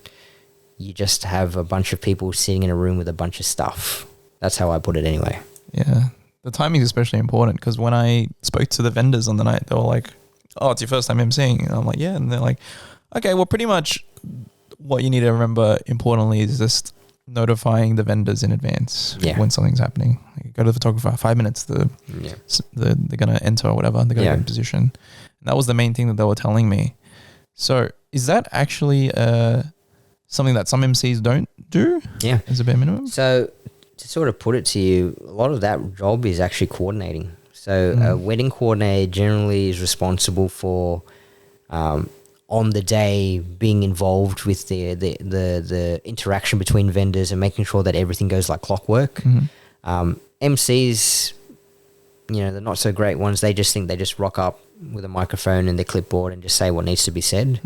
A: you just have a bunch of people sitting in a room with a bunch of stuff. That's how I put it anyway.
B: Yeah. The timing is especially important because when I spoke to the vendors on the night, they were like, oh, it's your first time MCing. And I'm like, yeah. And they're like, okay, well, pretty much what you need to remember importantly is just notifying the vendors in advance when something's happening. Like, go to the photographer, 5 minutes, they're going to enter or whatever. They're going to get in position. And that was the main thing that they were telling me. So is that actually something that some MCs don't do? Yeah. As a bare minimum?
A: So to sort of put it to you, a lot of that job is actually coordinating. So a wedding coordinator generally is responsible for on the day being involved with the interaction between vendors and making sure that everything goes like clockwork. MCs, the not so great ones, they just think they just rock up with a microphone and their clipboard and just say what needs to be said.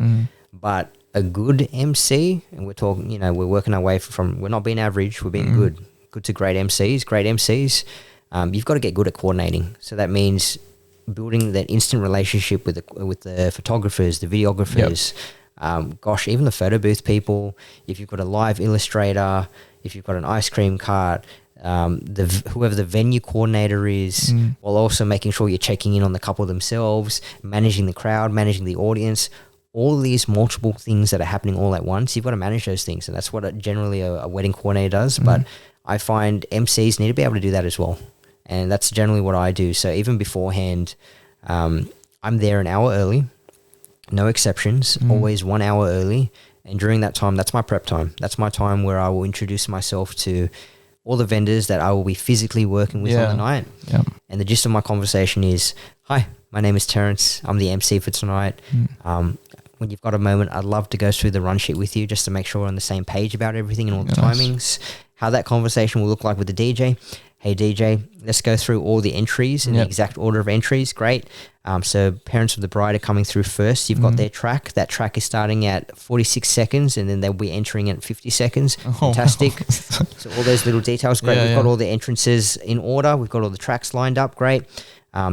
A: But a good MC, and we're talking, we're working our way from, we're not being average, we're being good to great MCs, you've got to get good at coordinating. So that means building that instant relationship with the photographers, the videographers, even the photo booth people. If you've got a live illustrator, if you've got an ice cream cart, whoever the venue coordinator is, while also making sure you're checking in on the couple themselves, managing the crowd, managing the audience, all these multiple things that are happening all at once. You've got to manage those things, and that's what generally a wedding coordinator does. But I find MCs need to be able to do that as well. And that's generally what I do. So even beforehand, I'm there an hour early, no exceptions, always 1 hour early. And during that time, that's my prep time. That's my time where I will introduce myself to all the vendors that I will be physically working with on the night. And the gist of my conversation is, hi, my name is Terence. I'm the MC for tonight. When you've got a moment, I'd love to go through the run sheet with you just to make sure we're on the same page about everything and all the timings. How that conversation will look like with the DJ. Hey DJ, let's go through all the entries in the exact order of entries. Great. So parents of the bride are coming through first. You've got their track. That track is starting at 46 seconds and then they'll be entering at 50 seconds. Fantastic. So all those little details, great. We've got all the entrances in order. We've got all the tracks lined up. Great.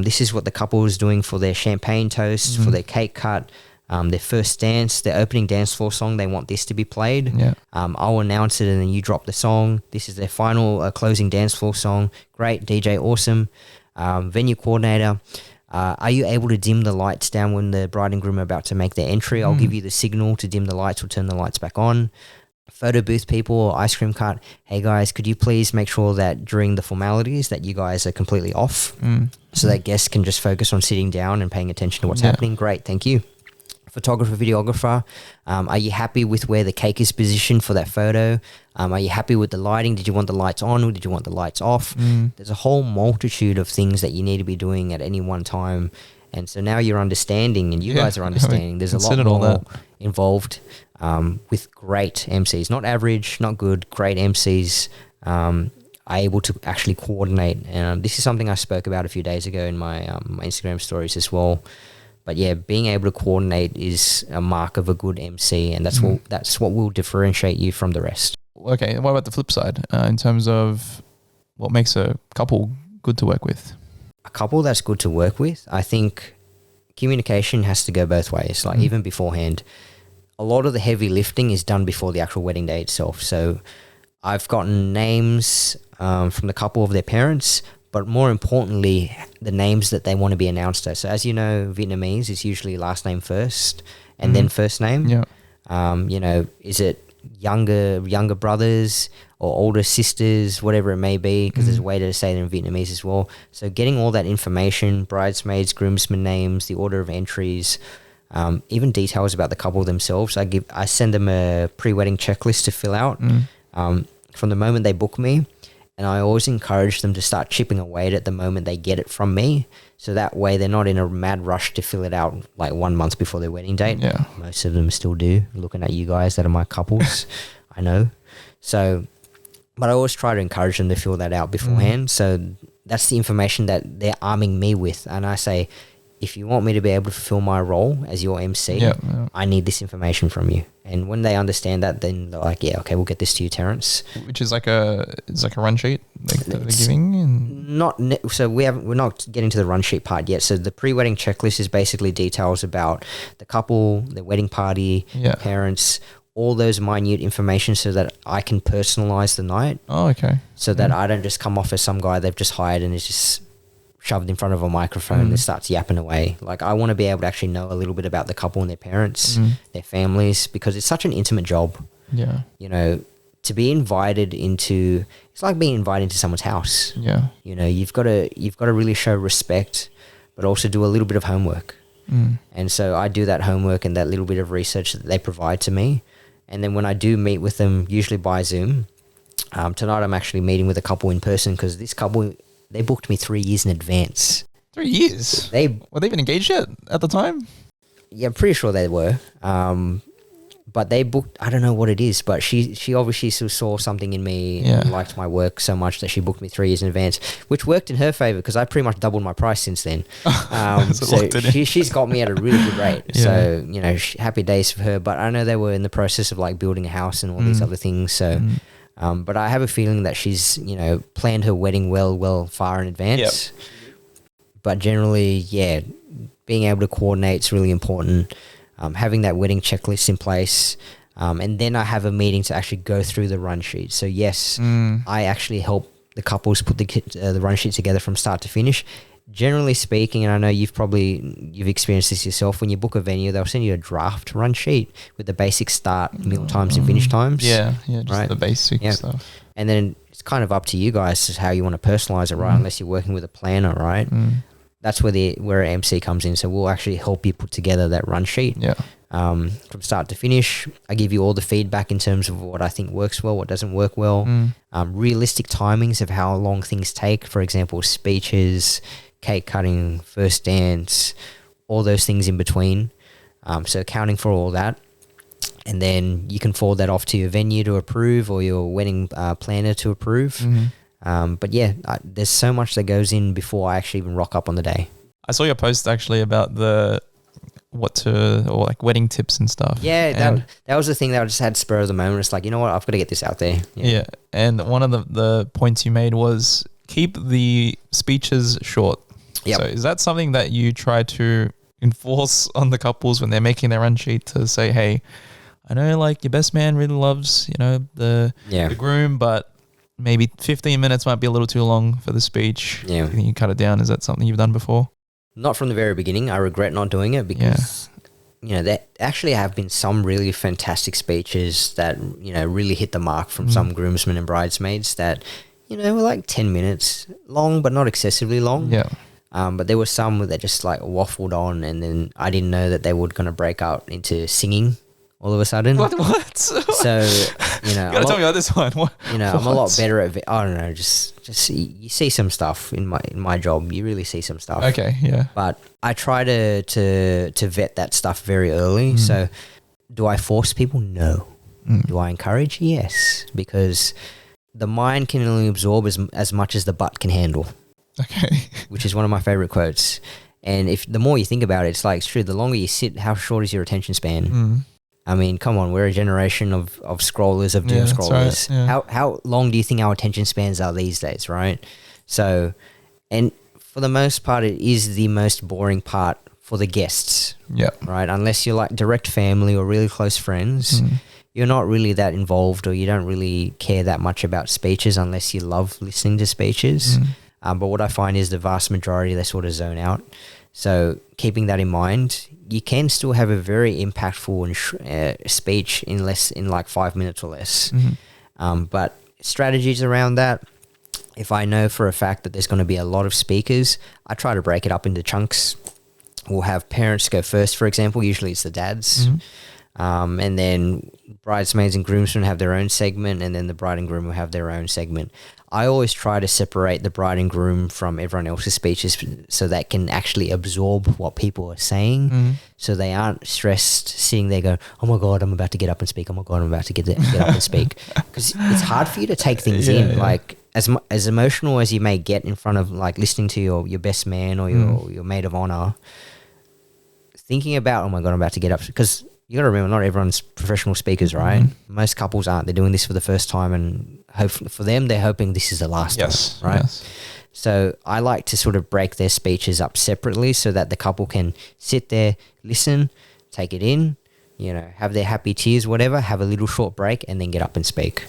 A: This is what the couple is doing for their champagne toast, for their cake cut, their first dance, their opening dance floor song. They want this to be played. I'll announce it and then you drop the song. This is their final closing dance floor song. Great. DJ, awesome. Venue coordinator, are you able to dim the lights down when the bride and groom are about to make their entry? I'll give you the signal to dim the lights or turn the lights back on. Photo booth people or ice cream cart, hey guys, could you please make sure that during the formalities that you guys are completely off so that guests can just focus on sitting down and paying attention to what's happening? Great, thank you. Photographer, videographer, are you happy with where the cake is positioned for that photo? Are you happy with the lighting? Did you want the lights on or did you want the lights off? There's a whole multitude of things that you need to be doing at any one time. And so now you're understanding and you guys are understanding. There's a lot more involved with great MCs. Not average, not good, great MCs. are able to actually coordinate. And this is something I spoke about a few days ago in my Instagram stories as well. But yeah, being able to coordinate is a mark of a good MC, and that's what will differentiate you from the rest.
B: Okay, what about the flip side in terms of what makes a couple good to work with?
A: A couple that's good to work with, I think communication has to go both ways. Like even beforehand, a lot of the heavy lifting is done before the actual wedding day itself. So I've gotten names from the couple of their parents, but more importantly, the names that they want to be announced as. So as you know, Vietnamese is usually last name first and then first name.
B: Yeah.
A: You know, is it younger brothers or older sisters, whatever it may be, because there's a way to say it in Vietnamese as well. So getting all that information, bridesmaids, groomsmen names, the order of entries, even details about the couple themselves. I send them a pre-wedding checklist to fill out from the moment they book me. And I always encourage them to start chipping away at it the moment they get it from me. So that way they're not in a mad rush to fill it out like 1 month before their wedding date.
B: Yeah.
A: Most of them still do, looking at you guys that are my couples. I know. So, but I always try to encourage them to fill that out beforehand. So that's the information that they're arming me with. And I say, if you want me to be able to fulfill my role as your MC, I need this information from you. And when they understand that, then they're like, yeah, okay, we'll get this to you, Terence.
B: Which is like a run sheet like that they're giving. And
A: So we're not getting to the run sheet part yet. So the pre-wedding checklist is basically details about the couple, the wedding party, parents, all those minute information, so that I can personalize the night.
B: Oh, okay.
A: So that I don't just come off as some guy they've just hired and is just shoved in front of a microphone and starts yapping away. Like, I want to be able to actually know a little bit about the couple and their parents, their families, because it's such an intimate job.
B: Yeah.
A: You know, to be invited into, it's like being invited into someone's house.
B: Yeah.
A: You know, you've got to really show respect, but also do a little bit of homework. And so I do that homework and that little bit of research that they provide to me. And then when I do meet with them, usually by Zoom, tonight I'm actually meeting with a couple in person, because this couple, they booked me 3 years in advance.
B: 3 years? Were they even engaged yet at the time?
A: Yeah, I'm pretty sure they were. But they booked, I don't know what it is, but she obviously saw something in me and liked my work so much that she booked me 3 years in advance, which worked in her favor because I pretty much doubled my price since then. So she's got me at a really good rate. So, you know, happy days for her. But I know they were in the process of like building a house and all these other things. So, but I have a feeling that she's, you know, planned her wedding well far in advance. But generally, yeah, being able to coordinate is really important. Having that wedding checklist in place, and then I have a meeting to actually go through the run sheet. So yes, I actually help the couples put the run sheet together from start to finish. Generally speaking, and I know you've experienced this yourself, when you book a venue, they'll send you a draft run sheet with the basic start, meal times and finish times.
B: Just the basic stuff.
A: And then it's kind of up to you guys as how you want to personalize it, right? Unless you're working with a planner, right? That's where MC comes in. So we'll actually help you put together that run sheet from start to finish. I give you all the feedback in terms of what I think works well, what doesn't work well, realistic timings of how long things take. For example, speeches, cake cutting, first dance, all those things in between. So accounting for all that. And then you can forward that off to your venue to approve or your wedding planner to approve. But yeah, there's so much that goes in before I actually even rock up on the day.
B: I saw your post actually about wedding tips and stuff.
A: Yeah, that was the thing that I just had spur of the moment. It's like, you know what, I've got to get this out there.
B: Yeah. And one of the points you made was keep the speeches short. So is that something that you try to enforce on the couples when they're making their run sheet, to say, hey, I know like your best man really loves, you know, the groom, but maybe 15 minutes might be a little too long for the speech. Yeah. You cut it down. Is that something you've done before?
A: Not from the very beginning. I regret not doing it because, you know, there actually have been some really fantastic speeches that, you know, really hit the mark from some groomsmen and bridesmaids that, you know, were like 10 minutes long, but not excessively long.
B: Yeah.
A: But there were some that just like waffled on, and then I didn't know that they were going to break out into singing all of a sudden.
B: What?
A: So, you know,
B: you gotta tell me about this one. What?
A: You know, I'm a lot better at, I don't know, just you see some stuff in my job. You really see some stuff.
B: Okay, yeah.
A: But I try to vet that stuff very early. So, do I force people? No. Do I encourage? Yes, because the mind can only absorb as much as the butt can handle.
B: Okay.
A: Which is one of my favorite quotes. And if the more you think about it, it's like, it's true. The longer you sit, how short is your attention span? I mean, come on, we're a generation of scrollers, of doom scrollers.
B: Right, yeah.
A: How long do you think our attention spans are these days, right? So, and for the most part, it is the most boring part for the guests.
B: Yeah.
A: Right? Unless you're like direct family or really close friends, you're not really that involved, or you don't really care that much about speeches unless you love listening to speeches. But what I find is the vast majority, they sort of zone out. So keeping that in mind, you can still have a very impactful speech in like 5 minutes or less. But strategies around that, if I know for a fact that there's going to be a lot of speakers, I try to break it up into chunks. We'll have parents go first, for example. Usually it's the dads. And then bridesmaids and groomsmen have their own segment, and then the bride and groom will have their own segment. I always try to separate the bride and groom from everyone else's speeches so they can actually absorb what people are saying, so they aren't stressed sitting there going, oh my God, I'm about to get up and speak. Oh my God, I'm about to get up and speak. Because it's hard for you to take things in. Like as emotional as you may get in front of like listening to your best man or your maid of honor, thinking about, oh my God, I'm about to get up. Because you got to remember, not everyone's professional speakers, right? Most couples aren't. They're doing this for the first time, and hopefully for them, they're hoping this is the last time, right? Yes. So I like to sort of break their speeches up separately so that the couple can sit there, listen, take it in, have their happy tears, whatever, have a little short break, and then get up and speak.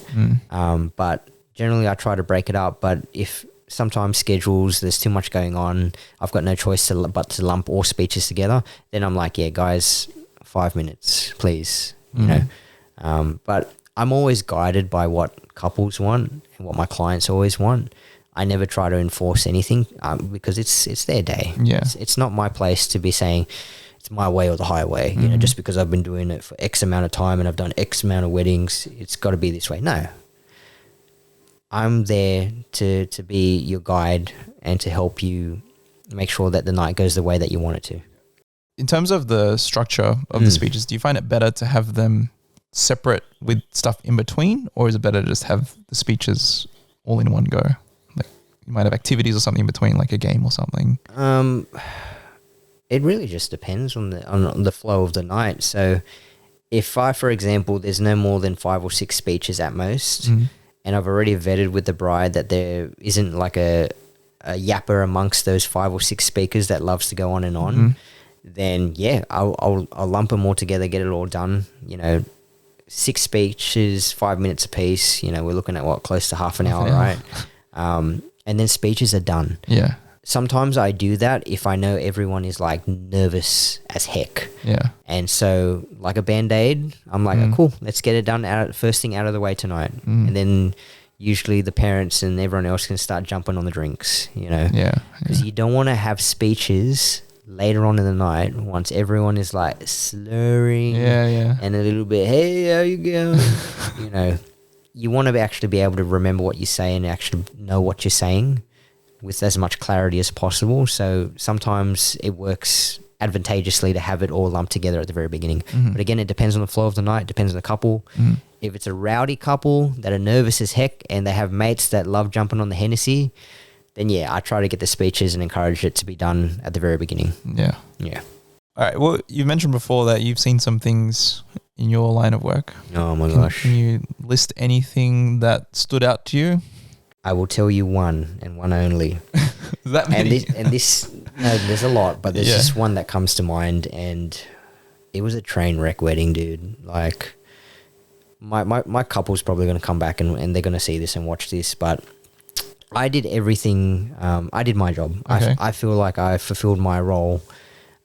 A: But generally, I try to break it up. But if sometimes schedules, there's too much going on, I've got no choice but to lump all speeches together, then I'm like, yeah, guys, 5 minutes, please, but I'm always guided by what couples want and what my clients always want. I never try to enforce anything because it's their day. It's not my place to be saying it's my way or the highway. Just because I've been doing it for X amount of time and I've done X amount of weddings, it's got to be this way. No, I'm there to be your guide and to help you make sure that the night goes the way that you want it to.
B: In terms of the structure of the speeches, do you find it better to have them separate with stuff in between, or is it better to just have the speeches all in one go? Like you might have activities or something in between, like a game or something.
A: It really just depends on the flow of the night. So if for example, there's no more than 5 or 6 speeches at most, and I've already vetted with the bride that there isn't like a yapper amongst those 5 or 6 speakers that loves to go on and on, then yeah, I'll lump them all together, get it all done. 6 speeches, 5 minutes a piece. We're looking at close to half an hour, right? And then speeches are done. Yeah. Sometimes I do that if I know everyone is like nervous as heck. Yeah. And so like a Band-Aid, I'm like, oh, cool, let's get it done first thing out of the way tonight. And then usually the parents and everyone else can start jumping on the drinks, Yeah. Because you don't want to have speeches later on in the night once everyone is like slurring and a little bit, hey, how you going? You want to actually be able to remember what you say and actually know what you're saying with as much clarity as possible. So sometimes it works advantageously to have it all lumped together at the very beginning. But again, it depends on the flow of the night, depends on the couple. If it's a rowdy couple that are nervous as heck and they have mates that love jumping on the Hennessy, then yeah, I try to get the speeches and encourage it to be done at the very beginning. Yeah. Yeah.
B: All right. Well, you mentioned before that you've seen some things in your line of work.
A: Oh my gosh.
B: Can you list anything that stood out to you?
A: I will tell you one and one only.
B: Is that many?
A: And this no, there's a lot, but there's just one that comes to mind, and it was a train wreck wedding, dude. Like my couple's probably going to come back and they're going to see this and watch this, but I did everything. I did my job. Okay. I feel like I fulfilled my role.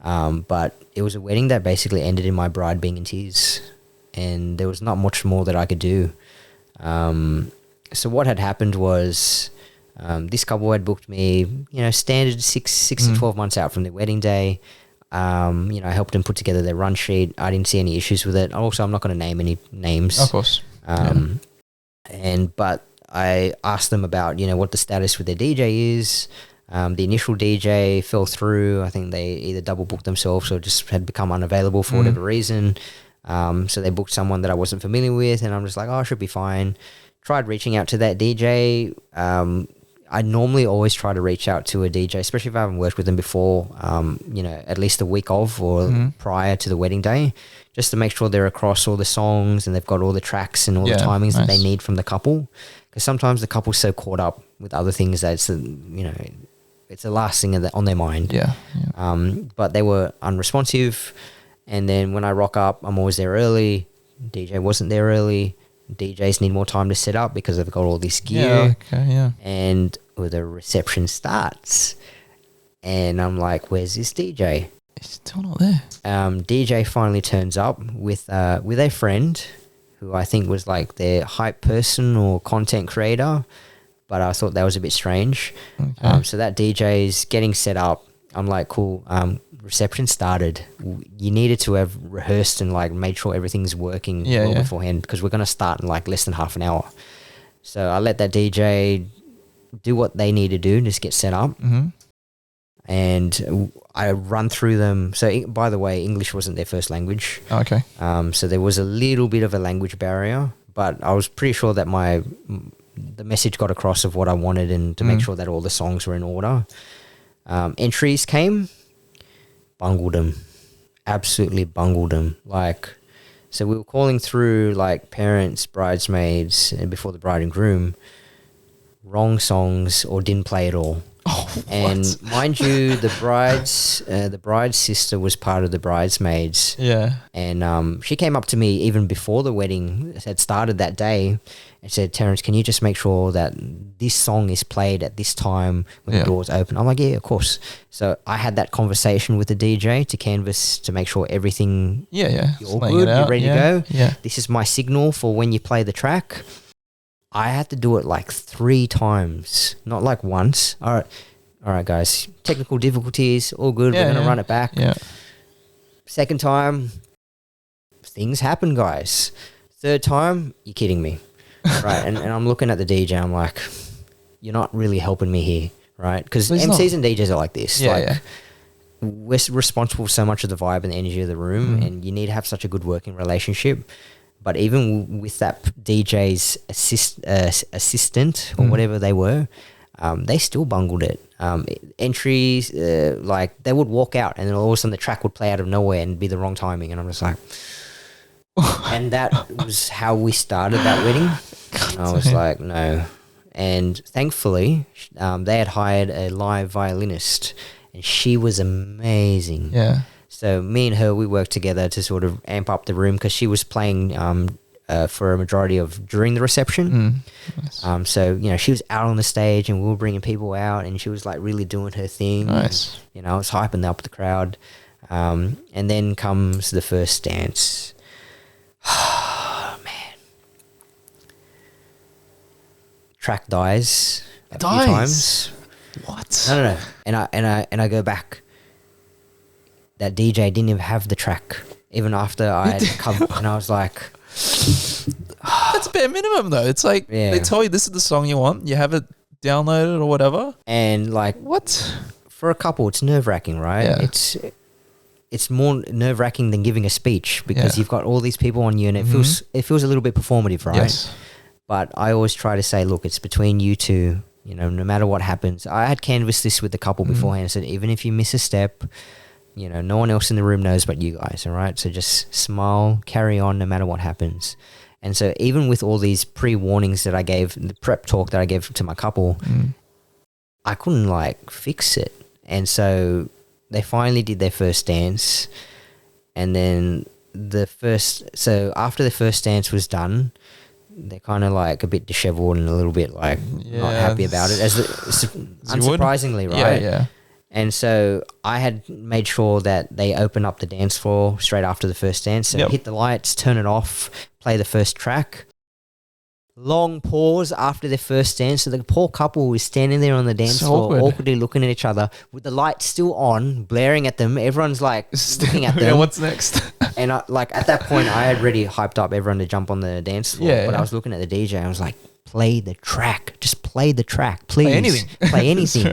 A: But it was a wedding that basically ended in my bride being in tears, and there was not much more that I could do. So what had happened was this couple had booked me, standard 6 to 12 months out from their wedding day. I helped them put together their run sheet. I didn't see any issues with it. Also, I'm not going to name any names.
B: Of course.
A: But I asked them about, what the status with their DJ is. The initial DJ fell through. I think they either double booked themselves or just had become unavailable for whatever reason. So they booked someone that I wasn't familiar with, and I'm just like, oh, I should be fine. tried reaching out to that DJ. I normally always try to reach out to a DJ, especially if I haven't worked with them before, at least a week of or prior to the wedding day, just to make sure they're across all the songs and they've got all the tracks and all the timings that they need from the couple. Because sometimes the couple's so caught up with other things that it's the last thing on their mind.
B: Yeah.
A: But they were unresponsive. And then when I rock up, I'm always there early. DJ wasn't there early. DJs need more time to set up because they've got all this gear. And the reception starts. And I'm like, where's this DJ?
B: He's still not there.
A: DJ finally turns up with a friend who I think was like their hype person or content creator. But I thought that was a bit strange.
B: Okay.
A: So that DJ's getting set up. I'm like, cool. Reception started. You needed to have rehearsed and like made sure everything's working beforehand, because we're going to start in like less than half an hour. So I let that DJ do what they need to do, just get set up. And I run through them. So by the way, English wasn't their first language.
B: Okay.
A: So there was a little bit of a language barrier, but I was pretty sure that the message got across of what I wanted, and to make sure that all the songs were in order. Entries came. Bungled them. Absolutely bungled them. So we were calling through like parents, bridesmaids, and before the bride and groom, wrong songs or didn't play at all.
B: Oh,
A: and
B: what?
A: mind you, the bride's sister was part of the bridesmaids.
B: Yeah.
A: And she came up to me even before the wedding had started that day and said, Terence, can you just make sure that this song is played at this time when the doors open? I'm like, yeah, of course. So I had that conversation with the DJ to canvas to make sure everything you're all good, you're ready to go.
B: Yeah.
A: This is my signal for when you play the track. I had to do it like 3 times, not like once. All right, guys. Technical difficulties, all good. We're going to run it back.
B: Yeah.
A: Second time, things happen, guys. Third time, you're kidding me. Right, and I'm looking at the DJ, I'm like, you're not really helping me here, right? Because MCs and DJs are like this. We're responsible for so much of the vibe and the energy of the room, and you need to have such a good working relationship. But even with that DJ's assistant or whatever they were, they still bungled it. Entries, they would walk out and then all of a sudden the track would play out of nowhere and be the wrong timing. And I'm just like... and that was how we started that wedding. And I was like, no. And thankfully, they had hired a live violinist and she was amazing.
B: Yeah. So
A: me and her, we worked together to sort of amp up the room because she was playing for a majority of during the reception.
B: Nice.
A: So, she was out on the stage and we were bringing people out and she was like really doing her thing.
B: Nice.
A: And, I was hyping up the crowd. And then comes the first dance. Oh, man. Track dies a few times.
B: What?
A: No. And I go back. That DJ didn't even have the track, even after I had covered. And I was like...
B: That's bare minimum, though. It's like, they tell you this is the song you want. You have it downloaded or whatever.
A: And like...
B: What?
A: For a couple, it's nerve-wracking, right?
B: Yeah.
A: It's more nerve-wracking than giving a speech because you've got all these people on you and it feels a little bit performative, right?
B: Yes.
A: But I always try to say, look, it's between you two, no matter what happens. I had canvassed this with the couple beforehand. I said, even if you miss a step... no one else in the room knows but you guys, all right? So just smile, carry on no matter what happens. And so even with all these pre-warnings that I gave, the prep talk that I gave to my couple, I couldn't fix it. And so they finally did their first dance. And then after the first dance was done, they're kind of a bit disheveled and a little bit not happy about it, unsurprisingly, right?
B: Yeah.
A: And so I had made sure that they open up the dance floor straight after the first dance. So hit the lights, turn it off, play the first track. Long pause after their first dance. So the poor couple was standing there on the dance floor, awkwardly looking at each other with the lights still on, blaring at them. Everyone's looking at them.
B: Yeah, what's next?
A: And at that point, I had already hyped up everyone to jump on the dance floor. But I was looking at the DJ and I was like, play the track. Just play the track, please.
B: Play anything.
A: Play anything.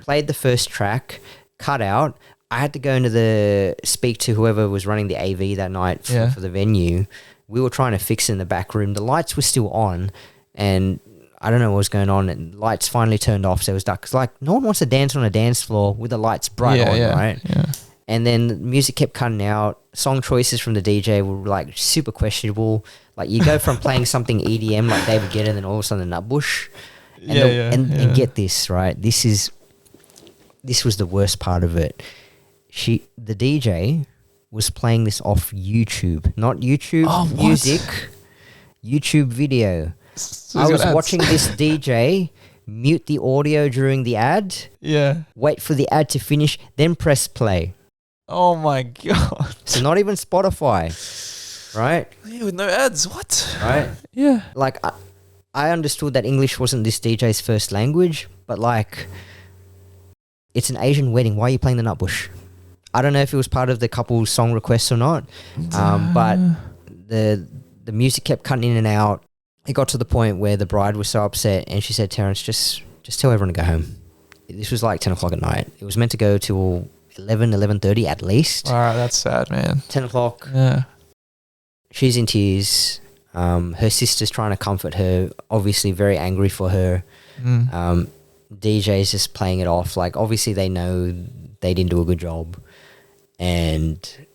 A: Played the first track, cut out. I had to go speak to whoever was running the AV that night for the venue. we were trying to fix it in the back room. The lights were still on, and I don't know what was going on. And lights finally turned off, so it was dark. Cause like no one wants to dance on a dance floor with the lights bright on, right?
B: Yeah.
A: And then the music kept cutting out. Song choices from the DJ were like super questionable. Like you go from playing something EDM like David Guetta, and then all of a sudden Nutbush. And get this, right? This was the worst part of it. The DJ was playing this off YouTube, not YouTube music, YouTube video.
B: So
A: I was
B: ads.
A: watching this DJ mute the audio during the ad, wait for the ad to finish, then press play.
B: Oh my god.
A: So not even Spotify, right?
B: Yeah, with no ads. What?
A: Right?
B: Yeah.
A: Like I understood that English wasn't this DJ's first language, but like it's an Asian wedding. Why are you playing the Nutbush? I don't know if it was part of the couple's song requests or not, but the music kept cutting in and out. It got to the point where the bride was so upset, and she said, "Terence, just tell everyone to go home." This was like 10 o'clock at night. It was meant to go till 11:30 at least.
B: All right, that's sad, man.
A: 10 o'clock.
B: Yeah.
A: She's in tears. Her sister's trying to comfort her, obviously very angry for her. DJ's just playing it off. Like, obviously they know they didn't do a good job. And,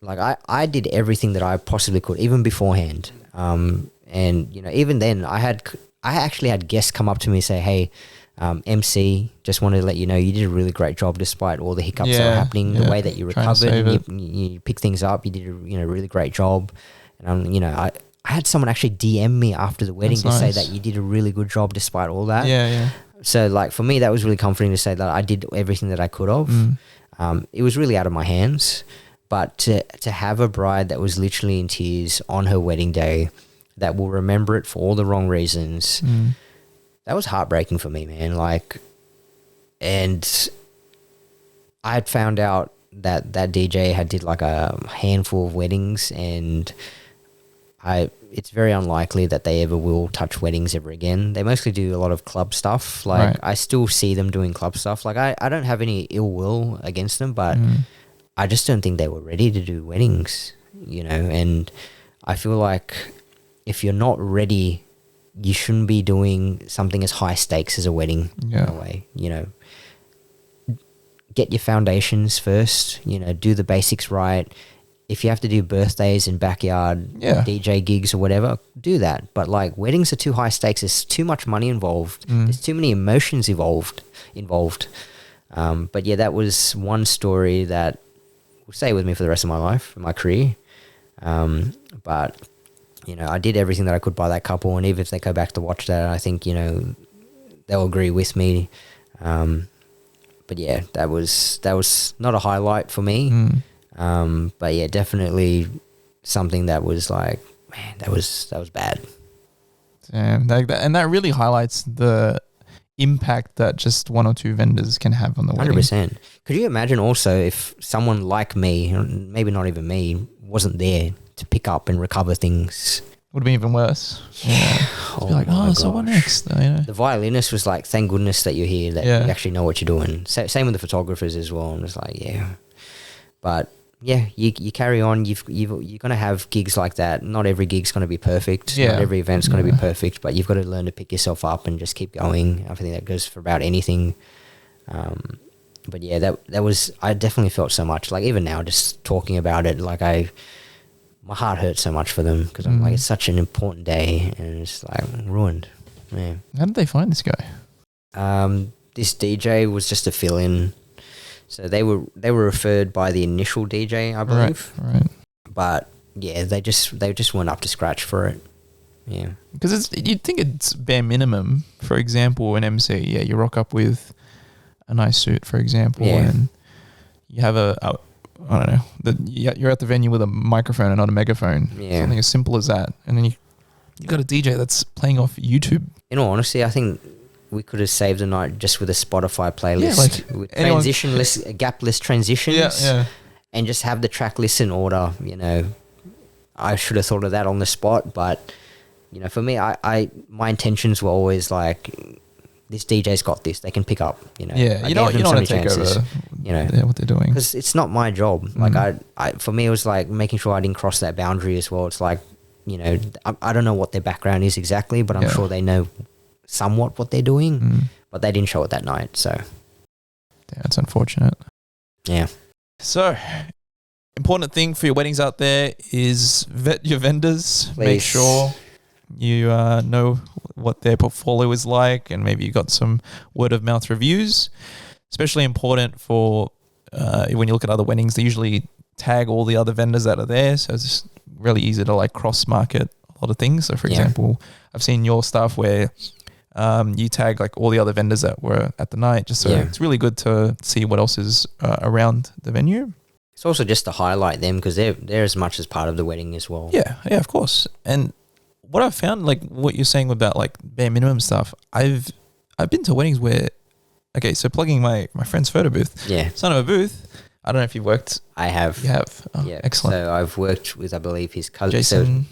A: like, I did everything that I possibly could, even beforehand. And, you know, even then, I actually had guests come up to me and say, "Hey, MC, just wanted to let you know you did a really great job despite all the hiccups that were happening, the way that you recovered, and you picked things up, you did a really great job." And, you know, I had someone actually DM me after the wedding to say that you did a really good job despite all that.
B: Yeah.
A: So, like, for me, that was really comforting to say that I did everything that I could have. It was really out of my hands. But to have a bride that was literally in tears on her wedding day, that will remember it for all the wrong reasons, that was heartbreaking for me, man. Like, and I had found out that DJ had did like a handful of weddings, and it's very unlikely that they ever will touch weddings ever again. They mostly do a lot of club stuff. Like, I still see them doing club stuff. Like, I don't have any ill will against them, but I just don't think they were ready to do weddings, you know. And I feel like if you're not ready, you shouldn't be doing something as high stakes as a wedding in a way, you know. Get your foundations first, you know, do the basics right. If you have to do birthdays and backyard DJ gigs or whatever, do that. But like, weddings are too high stakes. There's too much money involved. There's too many emotions involved. But yeah, that was one story that will stay with me for the rest of my life, my career. But you know, I did everything that I could by that couple, and even if they go back to watch that, I think, you know, they'll agree with me. But yeah, that was not a highlight for me. But yeah, definitely something that was like, man, that was bad.
B: Damn, and that really highlights the impact that just one or two vendors can have on the wedding.
A: 100%. Could you imagine also if someone like me, maybe not even me, wasn't there to pick up and recover things?
B: Would have been even worse.
A: Yeah.
B: Be like, so what next? You know?
A: The violinist was like, thank goodness that you're here, that you actually know what you're doing. Same with the photographers as well. And it's like, yeah. But yeah, you carry on. You're going to have gigs like that. Not every gig's going to be perfect. Not every event's going to be perfect, but you've got to learn to pick yourself up and just keep going. I think that goes for about anything. But yeah, that was, I definitely felt so much. Like, even now, just talking about it, like my heart hurts so much for them, because I'm like, it's such an important day, and it's like ruined. Yeah.
B: How did they find this guy?
A: This DJ was just a fill-in. So they were referred by the initial DJ, I believe.
B: Right.
A: But yeah, they just weren't up to scratch for it. Yeah.
B: Because you'd think it's bare minimum. For example, an MC, you rock up with a nice suit, for example, and you have I don't know, you're at the venue with a microphone and not a megaphone. Yeah. Something as simple as that. And then you got a DJ that's playing off YouTube.
A: In all honesty, I think we could have saved the night just with a Spotify playlist with transitionless, gapless transitions, and just have the track list in order. You know, I should have thought of that on the spot, but you know, for me, my intentions were always like, this DJ's got this; they can pick up. You know,
B: you don't want to take over.
A: You know,
B: what they're doing,
A: because it's not my job. Like for me, it was like making sure I didn't cross that boundary as well. It's like, you know, I don't know what their background is exactly, but I'm sure they know somewhat what they're doing, but they didn't show it that night. So
B: yeah, that's unfortunate.
A: Yeah.
B: So important thing for your weddings out there is vet your vendors.
A: Please.
B: Make sure you know what their portfolio is like, and maybe you got some word of mouth reviews. Especially important for when you look at other weddings, they usually tag all the other vendors that are there, so it's really easy to like cross market a lot of things. So for example, I've seen your stuff where you tag like all the other vendors that were at the night, just so it's really good to see what else is around the venue.
A: It's also just to highlight them because they're as much as part of the wedding as well.
B: Yeah, of course. And what I've found, like what you're saying about like bare minimum stuff, I've been to weddings where, okay, so plugging my friend's photo booth.
A: Yeah.
B: Son of a booth. I don't know if you've worked.
A: I have.
B: You have. Oh,
A: yeah.
B: Excellent.
A: So I've worked with, I believe, his cousin.
B: Jason.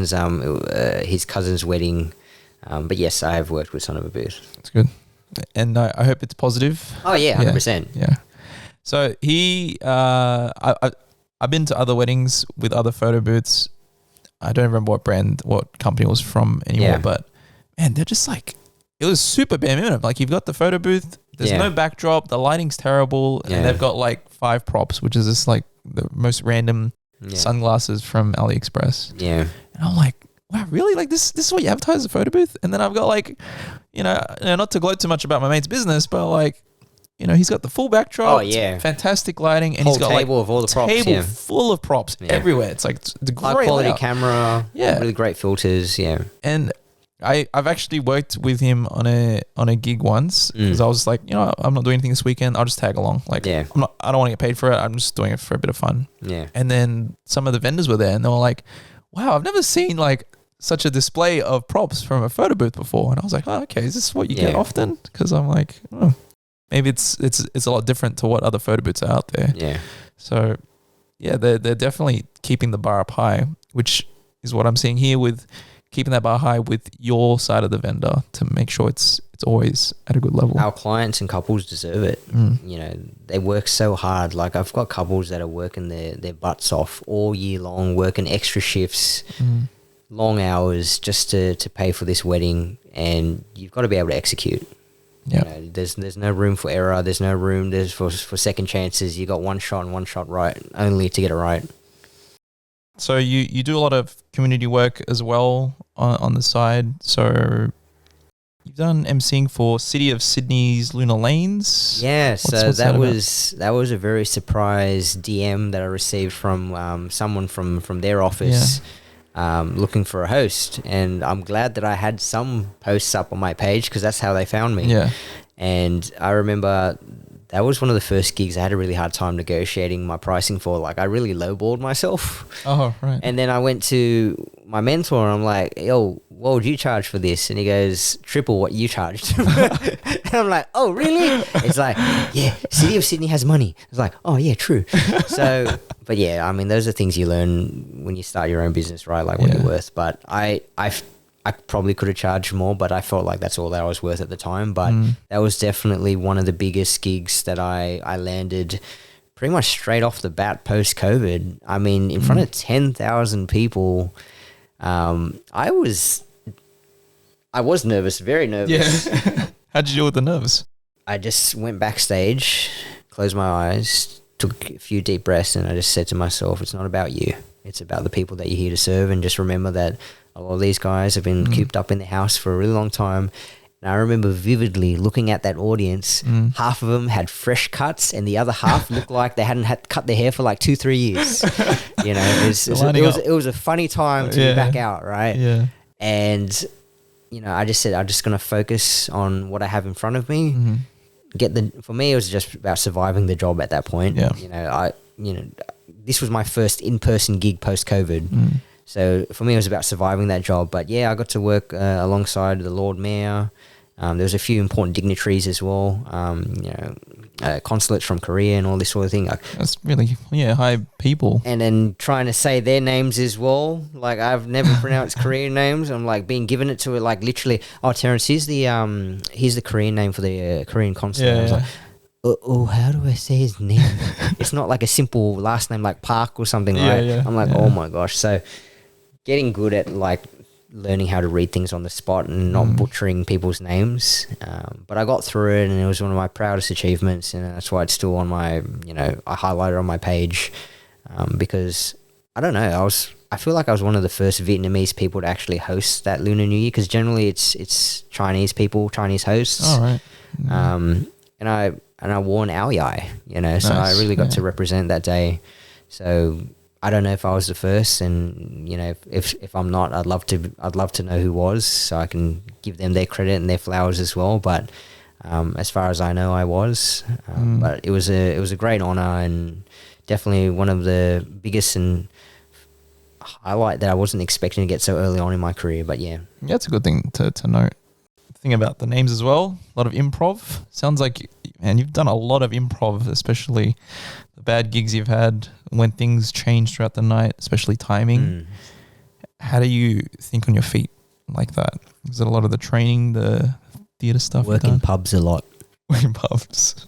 A: So his cousin's wedding. But yes, I have worked with Son of a Booth.
B: That's good. And I hope it's positive.
A: Oh yeah, 100%.
B: Yeah. So he, I've been to other weddings with other photo booths. I don't remember what company it was from anymore, but man, they're just like, it was super bare minimum. Like you've got the photo booth, there's no backdrop, the lighting's terrible, and they've got like 5 props, which is just like the most random sunglasses from AliExpress.
A: Yeah.
B: And I'm like, wow, really? Like this is what you advertise as a photo booth? And then I've got like, not to gloat too much about my mate's business, but like, he's got the full backdrop.
A: Oh yeah,
B: fantastic lighting, and
A: whole
B: he's got
A: table
B: like
A: of all the props.
B: Table full of props everywhere. It's like the great
A: high quality
B: layout.
A: camera. Yeah, really great filters. Yeah,
B: and I've actually worked with him on a gig once because I was like, I'm not doing anything this weekend. I'll just tag along. Like, I don't want to get paid for it. I'm just doing it for a bit of fun.
A: Yeah.
B: And then some of the vendors were there, and they were like, wow, I've never seen like such a display of props from a photo booth before. And I was like, oh, okay, is this what you get often? Because I'm like, maybe it's a lot different to what other photo booths are out there.
A: Yeah.
B: So yeah, they're definitely keeping the bar up high, which is what I'm seeing here with keeping that bar high with your side of the vendor to make sure it's always at a good level.
A: Our clients and couples deserve it. They work so hard. Like I've got couples that are working their butts off all year long, working extra shifts, long hours just to pay for this wedding, and you've got to be able to execute.
B: Yeah.
A: There's no room for error. There's no room for second chances. You got one shot and one shot right only to get it right.
B: So you do a lot of community work as well on the side. So you've done MCing for City of Sydney's Lunar Lanes.
A: Yeah, so that was a very surprise DM that I received from someone from their office. Looking for a host, and I'm glad that I had some posts up on my page because that's how they found me. Yeah. And I remember that was one of the first gigs I had a really hard time negotiating my pricing for. Like I really lowballed myself.
B: Oh, right.
A: And then I went to my mentor and I'm like, yo, what would you charge for this? And he goes, triple what you charged. And I'm like, oh, really? It's like, yeah, City of Sydney has money. It's like, oh, yeah, true. So, but yeah, I mean, those are things you learn when you start your own business, right? Like what you're worth. But I probably could have charged more, but I felt like that's all that I was worth at the time. But that was definitely one of the biggest gigs that I landed pretty much straight off the bat post-COVID. I mean, in front of 10,000 people, I was nervous, very nervous.
B: Yeah. How'd you deal with the nerves?
A: I just went backstage, closed my eyes, took a few deep breaths, and I just said to myself, it's not about you. It's about the people that you're here to serve, and just remember that a lot of these guys have been cooped up in the house for a really long time. And I remember vividly looking at that audience. Half of them had fresh cuts and the other half looked like they hadn't had cut their hair for like 2-3 years. It was a funny time to be back out, right? Yeah. And, I just said, I'm just going to focus on what I have in front of me. For me, it was just about surviving the job at that point. Yeah. This was my first in-person gig post-COVID. So for me, it was about surviving that job. But yeah, I got to work alongside the Lord Mayor. There was a few important dignitaries as well. Consulates from Korea and all this sort of thing.
B: That's really high people.
A: And then trying to say their names as well. Like I've never pronounced Korean names. I'm like being given it to it like literally. Oh, Terence, here's the Korean name for the Korean consulate. I was like, oh, how do I say his name? It's not like a simple last name like Park or something, right? Yeah. I'm like, oh my gosh. So getting good at like learning how to read things on the spot and not butchering people's names. But I got through it, and it was one of my proudest achievements, and that's why it's still on my, I highlight it on my page, because I don't know, I feel like I was one of the first Vietnamese people to actually host that Lunar New Year, because generally it's Chinese people, Chinese hosts.
B: All right.
A: And I wore an ao yai, so I really got to represent that day. So I don't know if I was the first, and if I'm not, I'd love to know who was, so I can give them their credit and their flowers as well. But as far as I know, I was. But it was a great honor, and definitely one of the biggest and highlight that I wasn't expecting to get so early on in my career. But yeah,
B: it's a good thing to note. Thing about the names as well, a lot of improv. Sounds like, man, you've done a lot of improv, especially the bad gigs you've had when things change throughout the night, especially timing. How do you think on your feet like that? Is it a lot of the training, the theatre stuff?
A: Work in pubs a lot.
B: Work in pubs.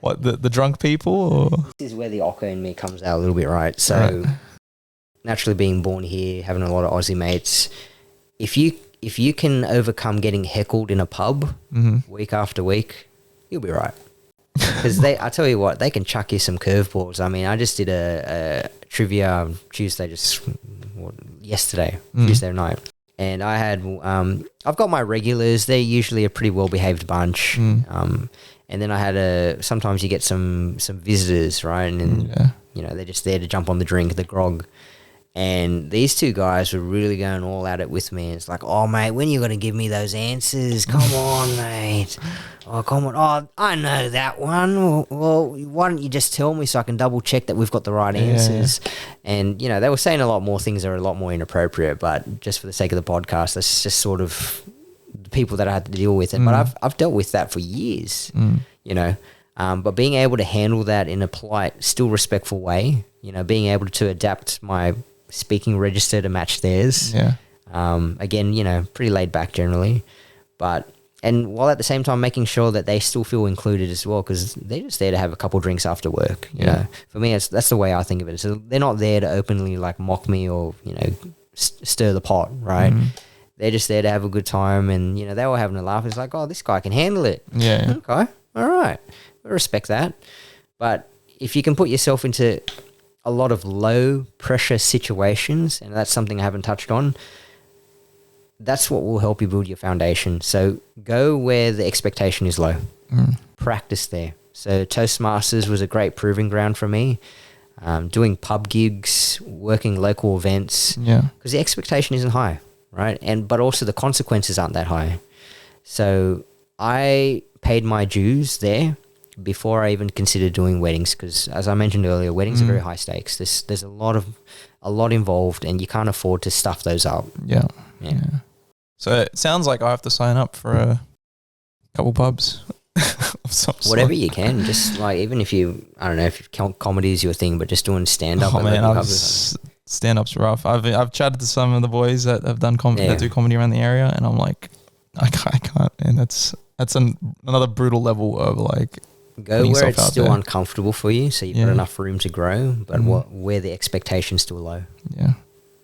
B: What, the drunk people? Or?
A: This is where the Ocker in me comes out a little bit, right? So naturally being born here, having a lot of Aussie mates, if you can overcome getting heckled in a pub week after week, you'll be right. Because I tell you what, they can chuck you some curveballs. I mean, I just did a trivia Tuesday, yesterday, Tuesday night. And I had, I've got my regulars. They're usually a pretty well-behaved bunch. And then I had sometimes you get some visitors, right? And they're just there to jump on the drink, the grog. And these two guys were really going all at it with me. It's like, oh, mate, when are you going to give me those answers? Come on, mate. Oh, come on. Oh, I know that one. Well, why don't you just tell me so I can double check that we've got the right answers? And, they were saying a lot more things that are a lot more inappropriate, but just for the sake of the podcast, that's just sort of the people that I had to deal with. But I've dealt with that for years, but being able to handle that in a polite, still respectful way, being able to adapt my speaking register to match theirs. Again, pretty laid back generally, and while at the same time making sure that they still feel included as well, because they're just there to have a couple drinks after work. You know, for me, that's the way I think of it. So they're not there to openly like mock me or stir the pot, right? They're just there to have a good time, and they were having a laugh. It's like, oh, this guy can handle it. Okay, all right, I respect that. But if you can put yourself into a lot of low pressure situations, and that's something I haven't touched on, that's what will help you build your foundation. So go where the expectation is low. Practice there. So Toastmasters was a great proving ground for me. Doing pub gigs, working local events, because the expectation isn't high, right? But also the consequences aren't that high. So I paid my dues there before I even considered doing weddings, because as I mentioned earlier, weddings are very high stakes. There's a lot involved, and you can't afford to stuff those up.
B: Yeah. So it sounds like I have to sign up for a couple pubs. Whatever
A: you can, just like, even if I don't know if comedy is your thing, but just doing stand up.
B: Oh man, stand up's rough. I've chatted to some of the boys that have done that do comedy around the area, and I'm like, I can't, and that's another brutal level of like.
A: Go where it's still uncomfortable for you, so you've got enough room to grow, but where the expectation's still low. Yeah.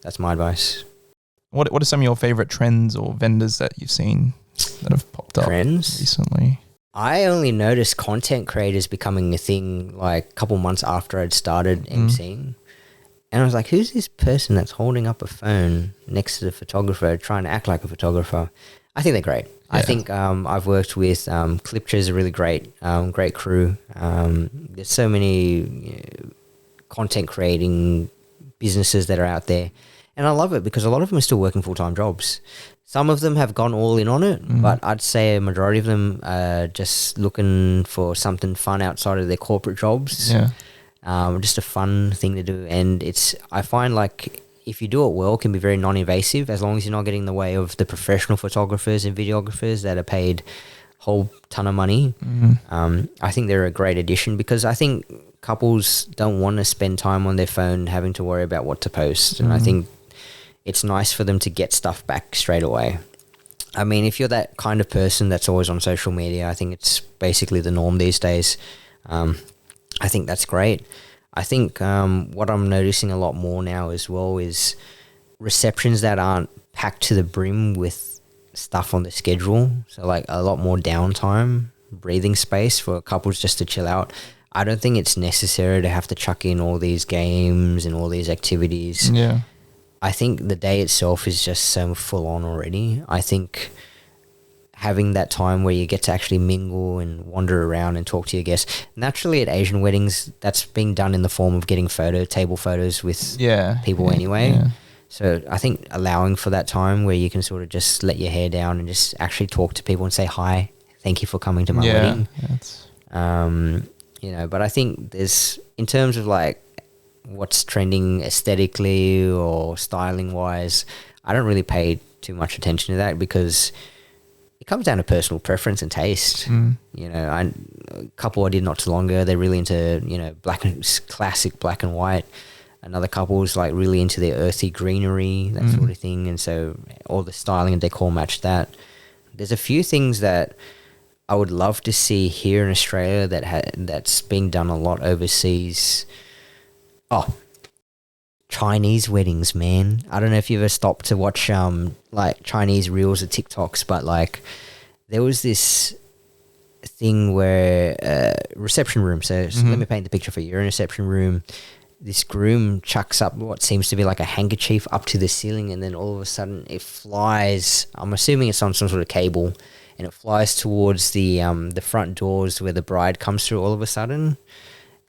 A: That's my advice.
B: What are some of your favorite trends or vendors that you've seen that have popped up recently?
A: I only noticed content creators becoming a thing like a couple months after I'd started MCing. And I was like, who's this person that's holding up a phone next to the photographer trying to act like a photographer? I think they're great. I think I've worked with Clipture's a really great crew. There's so many content creating businesses that are out there, and I love it because a lot of them are still working full-time jobs. Some of them have gone all in on it, but I'd say a majority of them are just looking for something fun outside of their corporate jobs. Just a fun thing to do, and I find like, if you do it well, it can be very non-invasive, as long as you're not getting in the way of the professional photographers and videographers that are paid a whole ton of money. I think they're a great addition, because I think couples don't want to spend time on their phone having to worry about what to post. And I think it's nice for them to get stuff back straight away. I mean, if you're that kind of person that's always on social media, I think it's basically the norm these days. I think that's great. I think what I'm noticing a lot more now as well is receptions that aren't packed to the brim with stuff on the schedule. So like a lot more downtime, breathing space for couples just to chill out. I don't think it's necessary to have to chuck in all these games and all these activities.
B: Yeah.
A: I think the day itself is just so full on already. I think having that time where you get to actually mingle and wander around and talk to your guests. Naturally at Asian weddings, that's being done in the form of getting table photos with people anyway.
B: Yeah.
A: So I think allowing for that time where you can sort of just let your hair down and just actually talk to people and say, hi, thank you for coming to my wedding. But I think there's, in terms of like what's trending aesthetically or styling wise, I don't really pay too much attention to that because it comes down to personal preference and taste. A couple I did not too long ago, they're really into, classic black and white. Another couple's like really into their earthy greenery, that sort of thing. And so all the styling and decor match that. There's a few things that I would love to see here in Australia that's being done a lot overseas. Oh, Chinese weddings, man. I don't know if you ever stopped to watch like Chinese reels or TikToks, but like there was this thing where reception room. So let me paint the picture for you. You're in a reception room. This groom chucks up what seems to be like a handkerchief up to the ceiling, and then all of a sudden it flies. I'm assuming it's on some sort of cable, and it flies towards the front doors where the bride comes through all of a sudden.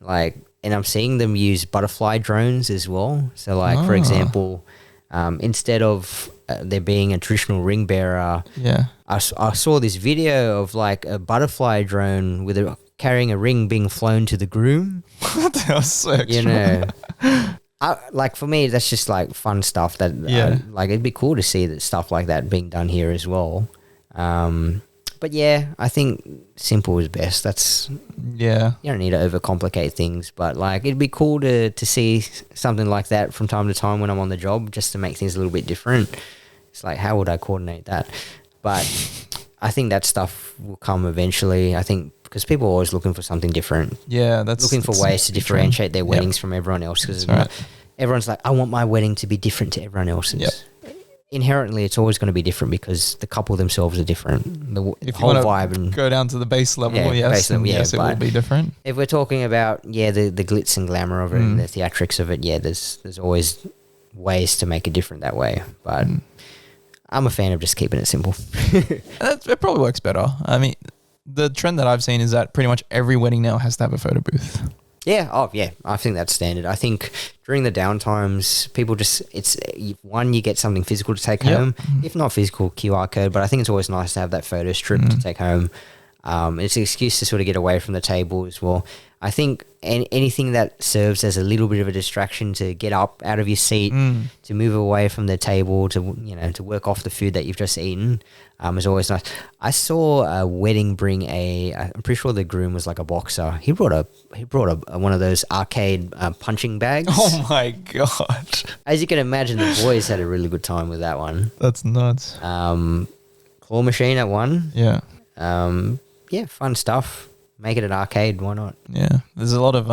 A: And I'm seeing them use butterfly drones as well. So like, for example, instead of there being a traditional ring bearer, I saw this video of like a butterfly drone with carrying a ring being flown to the groom.
B: That was so extra.
A: For me, that's just like fun stuff that it'd be cool to see that stuff like that being done here as well. But yeah, I think simple is best. You don't need to overcomplicate things, but like it'd be cool to see something like that from time to time when I'm on the job, just to make things a little bit different. It's like, how would I coordinate that? But I think that stuff will come eventually. I think because people are always looking for something different.
B: Yeah,
A: looking for ways to differentiate their weddings from everyone else. Because everyone's like, I want my wedding to be different to everyone else's. Inherently, it's always going to be different because the couple themselves are different.
B: If
A: whole
B: you
A: vibe and
B: go down to the base level, yes, it will be different.
A: If we're talking about the glitz and glamour of it and the theatrics of it, there's always ways to make it different that way. But I'm a fan of just keeping it simple.
B: It probably works better. I mean, the trend that I've seen is that pretty much every wedding now has to have a photo booth. I think that's standard. I think during the downtimes, people you get something physical to take home. If not physical, QR code, but I think it's always nice to have that photo strip to take home. It's an excuse to sort of get away from the table as well. I think anything that serves as a little bit of a distraction to get up out of your seat, to move away from the table, to work off the food that you've just eaten, is always nice. I saw a wedding bring I'm pretty sure the groom was like a boxer. He brought a one of those arcade punching bags. Oh my god!
A: As you can imagine, the boys had a really good time with that one.
B: That's nuts.
A: Claw machine at one. Fun stuff. Make it an arcade, why not?
B: Yeah. There's a lot of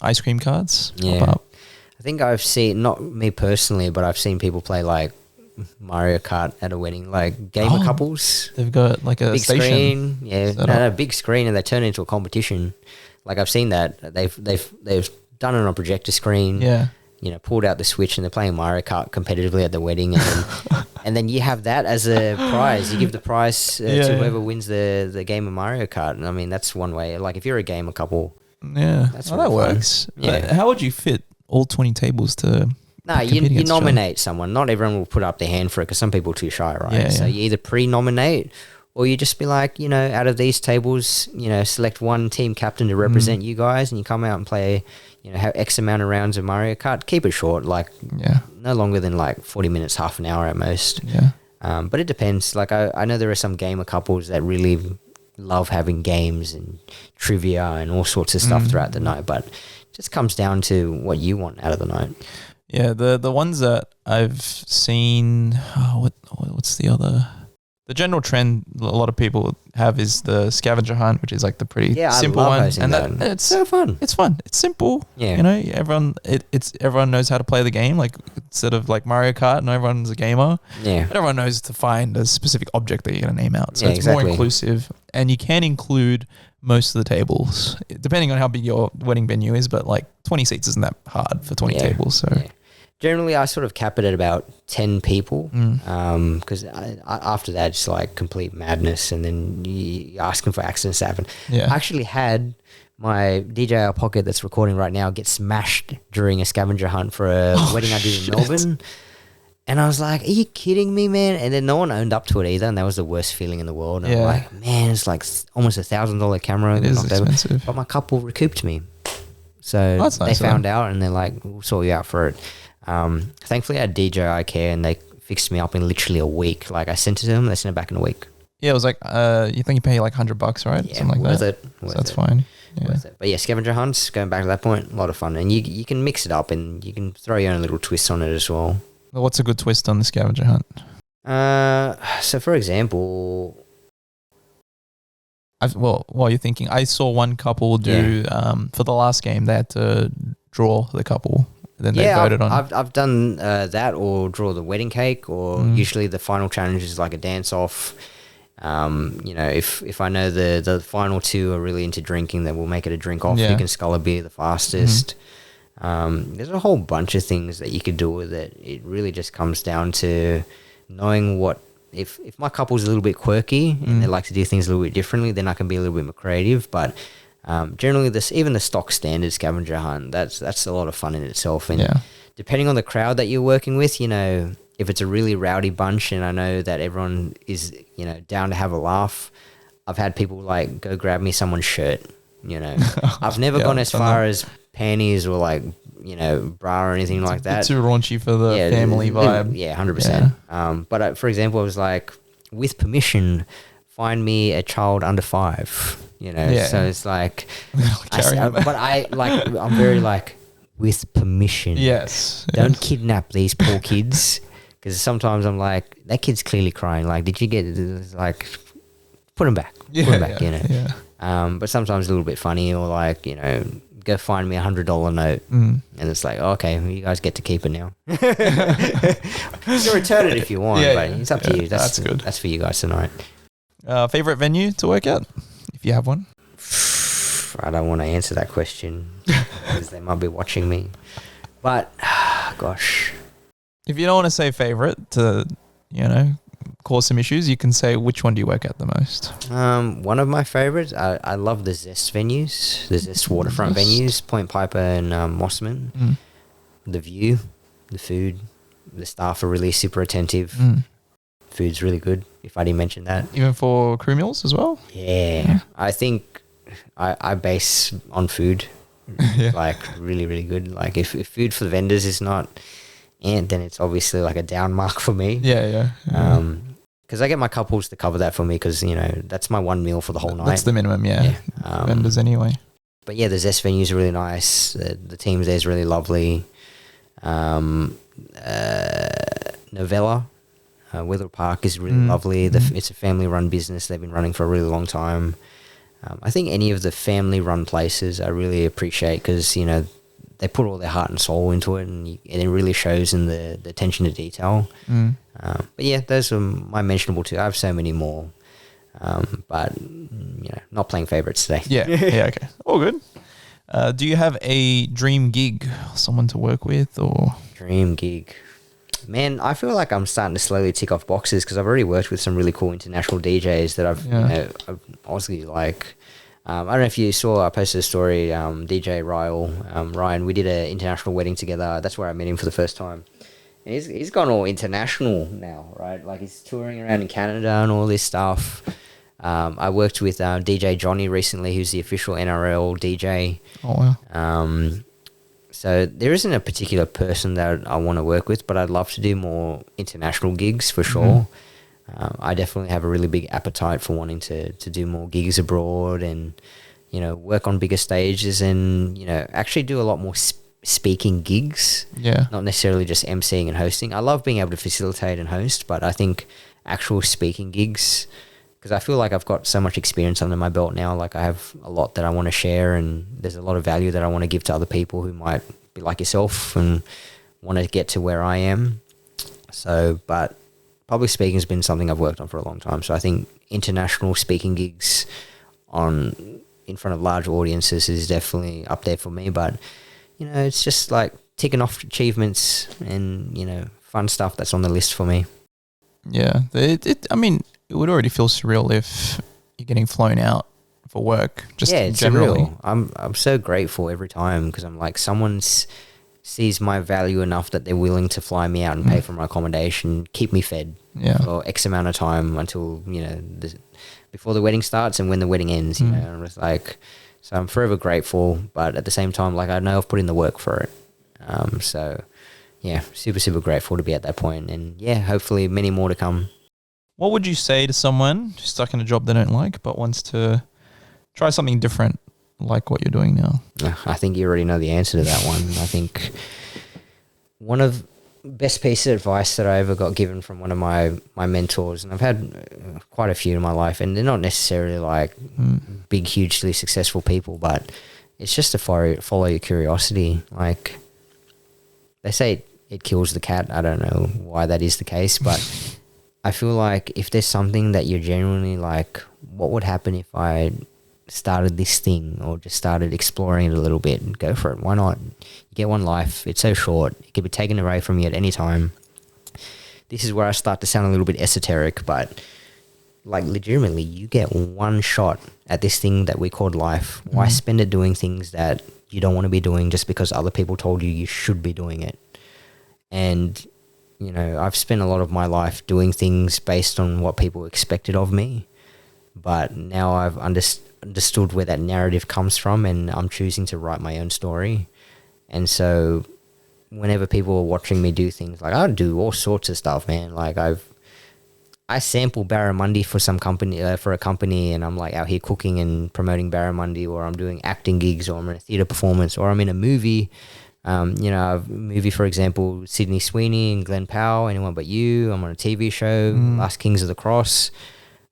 B: ice cream cards pop up.
A: I think I've seen, not me personally, but I've seen people play like Mario Kart at a wedding, like gamer couples.
B: They've got like a
A: big
B: station.
A: Screen. Big screen, and they turn it into a competition. Like I've seen that. They've done it on a projector screen.
B: Yeah.
A: Pulled out the Switch and they're playing Mario Kart competitively at the wedding, and then you have that as a prize. You give the prize to whoever wins the game of Mario Kart, and I mean that's one way. Like if you're a gamer couple,
B: that's that works. Yeah. How would you fit all 20 tables to?
A: No, you nominate someone. Not everyone will put up their hand for it because some people are too shy, right? So you either pre-nominate, or you just be like, out of these tables, select one team captain to represent you guys, and you come out and play. Have X amount of rounds of Mario Kart. Keep it short, no longer than like 40 minutes, half an hour at most. But it depends. Like I know there are some gamer couples that really love having games and trivia and all sorts of stuff throughout the night, but it just comes down to what you want out of the night.
B: Yeah, the ones that I've seen, what's the other? The general trend a lot of people have is the scavenger hunt, which is like the pretty simple
A: I love
B: one,
A: hosting
B: and
A: that.
B: it's
A: so fun.
B: It's fun. It's simple.
A: Yeah.
B: You know, everyone knows how to play the game. Like instead of like Mario Kart, and everyone's a gamer.
A: Yeah.
B: But everyone knows to find a specific object that you're going to name out. So
A: Yeah,
B: it's more
A: exactly.
B: inclusive, and you can include most of the tables, depending on how big your wedding venue is. But like 20 seats isn't that hard for 20 tables. So.
A: Yeah. Generally, I sort of cap it at about 10 people because after that, it's like complete madness, and then you're asking for accidents to happen.
B: Yeah.
A: I actually had my DJI Pocket that's recording right now get smashed during a scavenger hunt for a wedding I did in Melbourne. And I was like, are you kidding me, man? And then no one owned up to it either, and that was the worst feeling in the world. And I'm like, man, it's like almost $1,000 camera.
B: It is expensive.
A: But my couple recouped me. So
B: That's nice,
A: they found out, and they're like, we'll sort you out for it. Thankfully, I had DJI Care, and they fixed me up in literally a week. Like I sent it to them, they sent it back in a week.
B: Yeah, it was like you think you pay like $100, right?
A: Yeah,
B: something like
A: worth
B: that.
A: it.
B: So that's fine. Yeah.
A: Worth it. But yeah, scavenger hunts. Going back to that point, a lot of fun, and you can mix it up, and you can throw your own little twist on it as well.
B: Well, what's a good twist on the scavenger hunt?
A: So for example,
B: while you're thinking, I saw one couple do for the last game. They had to draw the couple. Then they voted on.
A: I've done that, or draw the wedding cake, or usually the final challenge is like a dance off. You know, if I know the final two are really into drinking, then we'll make it a drink off. You can scull a beer the fastest. There's a whole bunch of things that you could do with it. It really just comes down to knowing what. If my couple's a little bit quirky and they like to do things a little bit differently, then I can be a little bit more creative. But generally, even the stock standard scavenger hunt, that's a lot of fun in itself. And depending on the crowd that you're working with, you know, if it's a really rowdy bunch and I know that everyone is, you know, down to have a laugh, I've had people like go grab me someone's shirt. You know, I've never gone as far as panties or like, you know, bra or anything like that.
B: Too raunchy for the family vibe.
A: Yeah, 100%. But for example, I was like, with permission, find me a child under 5. You know, so it's like, I'm very like, with permission.
B: Yes.
A: Don't kidnap these poor kids, because sometimes I'm like, that kid's clearly crying. Like, did you get like, put him back. Put him back. You know.
B: Yeah.
A: But sometimes a little bit funny, or like, you know, go find me $100 note, and it's like, okay, well, you guys get to keep it now. You can return it if you want, but it's up to you. That's good. That's for you guys tonight.
B: Favorite venue to work at, if you have one?
A: I don't want to answer that question because they might be watching me. But gosh,
B: if you don't want to say favorite to, you know, cause some issues, you can say which one do you work at the most?
A: One of my favorites, I love the Zest venues, the Zest waterfront venues, Point Piper and Mossman. The view, the food, the staff are really super attentive. Food's really good, if I didn't mention that.
B: Even for crew meals as well?
A: Yeah. I think I base on food, like really, really good. Like if food for the vendors is not, then it's obviously like a down mark for me.
B: Yeah.
A: Because I get my couples to cover that for me, because, you know, that's my one meal for the whole night.
B: That's the minimum, vendors anyway.
A: But yeah, the Zest venues are really nice. The team there is really lovely. Novella, Withel Park is really lovely. It's a family-run business. They've been running for a really long time. I think any of the family-run places I really appreciate, because, you know, they put all their heart and soul into it, and it really shows in the attention to detail. But yeah, those are my mentionable too. I have so many more, but you know, not playing favorites today.
B: Yeah, okay, all good. Do you have a dream gig, someone to work with, or
A: dream gig? Man, I feel like I'm starting to slowly tick off boxes, because I've already worked with some really cool international DJs that I've I've honestly like. I don't know if you saw, I posted a story, DJ Ryan, we did an international wedding together. That's where I met him for the first time. And he's gone all international now, right? Like, he's touring around in Canada and all this stuff. I worked with DJ Johnny recently, who's the official NRL DJ.
B: Oh, wow.
A: So there isn't a particular person that I want to work with, but I'd love to do more international gigs for sure. I definitely have a really big appetite for wanting to do more gigs abroad, and, you know, work on bigger stages, and, you know, actually do a lot more speaking gigs. Not necessarily just MCing and hosting. I love being able to facilitate and host, but I think actual speaking gigs, because I feel like I've got so much experience under my belt now. Like I have a lot that I want to share, and there's a lot of value that I want to give to other people who might be like yourself and want to get to where I am. So, but public speaking has been something I've worked on for a long time. So I think international speaking gigs in front of large audiences is definitely up there for me. But, you know, it's just like ticking off achievements and, you know, fun stuff that's on the list for me.
B: Yeah. I mean, it would already feel surreal if you're getting flown out for work. Just
A: it's
B: generally.
A: surreal. I'm so grateful every time, because I'm like, someone sees my value enough that they're willing to fly me out and pay for my accommodation, keep me fed for X amount of time until, you know, before the wedding starts and when the wedding ends, you know. I'm just like, so I'm forever grateful, but at the same time, like, I know I've put in the work for it. So yeah, super, super grateful to be at that point, and yeah, hopefully many more to come.
B: What would you say to someone who's stuck in a job they don't like but wants to try something different like what you're doing now?
A: I think you already know the answer to that one. I think one of the best pieces of advice that I ever got given from one of my mentors, and I've had quite a few in my life, and they're not necessarily like big, hugely successful people, but it's just to follow your curiosity. Like they say it kills the cat. I don't know why that is the case, but I feel like if there's something that you're genuinely like, what would happen if I started this thing, or just started exploring it a little bit, and go for it. Why not? You get one life. It's so short. It could be taken away from you at any time. This is where I start to sound a little bit esoteric, but like legitimately, you get one shot at this thing that we called life. Why spend it doing things that you don't want to be doing just because other people told you should be doing it? And, you know, I've spent a lot of my life doing things based on what people expected of me, but now I've understood where that narrative comes from, and I'm choosing to write my own story. And so whenever people are watching me do things, like I do all sorts of stuff, man. Like I sample barramundi for some company, for a company, and I'm like out here cooking and promoting barramundi, or I'm doing acting gigs, or I'm in a theatre performance, or I'm in a movie. You know, a movie, for example, Sydney Sweeney and Glenn Powell, Anyone But You. I'm on a TV show, Last Kings of the Cross.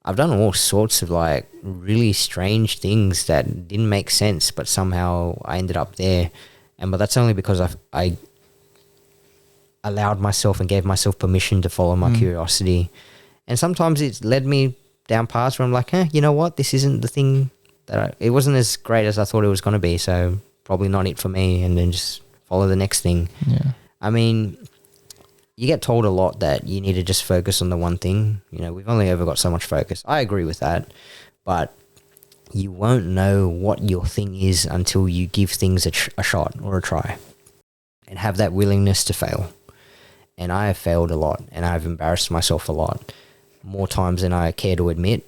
A: I've done all sorts of like really strange things that didn't make sense, but somehow I ended up there. But that's only because I allowed myself and gave myself permission to follow my curiosity. And sometimes it's led me down paths where I'm like, you know what? This isn't the thing it wasn't as great as I thought it was going to be. So probably not it for me. And then just follow the next thing. Yeah. I mean, you get told a lot that you need to just focus on the one thing. You know, we've only ever got so much focus. I agree with that, but you won't know what your thing is until you give things a shot or a try and have that willingness to fail. And I have failed a lot, and I've embarrassed myself a lot, more times than I care to admit.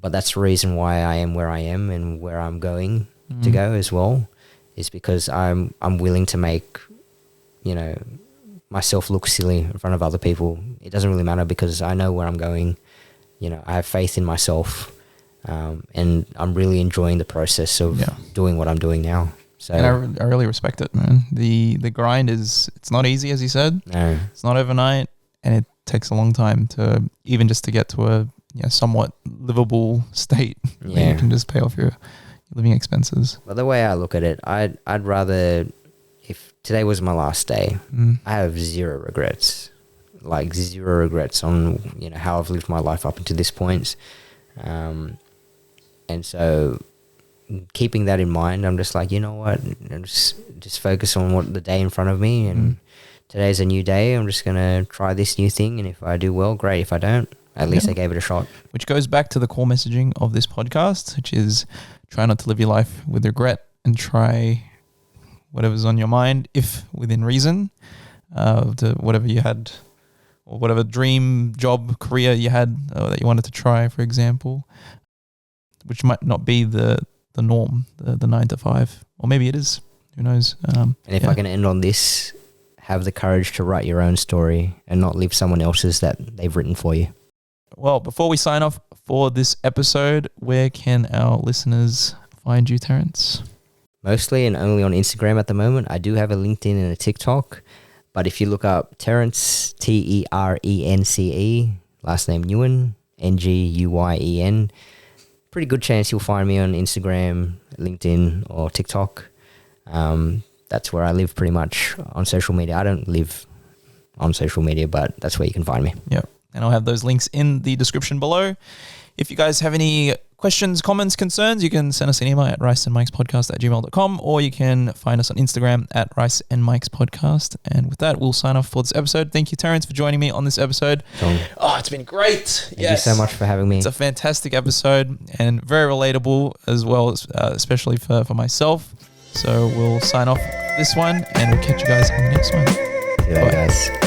A: But that's the reason why I am where I am and where I'm going to go as well, is because I'm willing to make, you know, myself look silly in front of other people. It doesn't really matter, because I know where I'm going. You know, I have faith in myself, and I'm really enjoying the process of doing what I'm doing now. So,
B: and I really respect it, man. The grind it's not easy, as you said.
A: No,
B: it's not overnight, and it takes a long time to even just to get to a somewhat livable state where you can just pay off your living expenses.
A: But the way I look at it, I'd rather, if today was my last day, I have zero regrets, like zero regrets on, you know, how I've lived my life up until this point. And so keeping that in mind, I'm just like, you know what, just focus on what the day in front of me, and today's a new day. I'm just going to try this new thing, and if I do well, great. If I don't, at least I gave it a shot. Which goes back to the core messaging of this podcast, which is try not to live your life with regret, and try whatever's on your mind, if within reason, to whatever you had, or whatever dream job, career you had, that you wanted to try, for example, which might not be the norm, the 9 to 5, or maybe it is. Who knows? And if I can end on this, have the courage to write your own story and not live someone else's that they've written for you. Well, before we sign off for this episode, where can our listeners find you, Terence? Mostly and only on Instagram at the moment. I do have a LinkedIn and a TikTok, but if you look up Terence, Terence, last name Nguyen, Nguyen. Pretty good chance you'll find me on Instagram, LinkedIn, or TikTok. That's where I live pretty much on social media. I don't live on social media, but that's where you can find me.
B: Yep. And I'll have those links in the description below. If you guys have any questions, comments, concerns, you can send us an email at riceandmikespodcast@gmail.com, or you can find us on Instagram at riceandmikespodcast. And with that, we'll sign off for this episode. Thank you, Terence, for joining me on this episode. Oh, it's been great.
A: Thank you so much for having me.
B: It's a fantastic episode and very relatable as well, especially for myself. So we'll sign off this one and we'll catch you guys in the next one.
A: See you later, guys.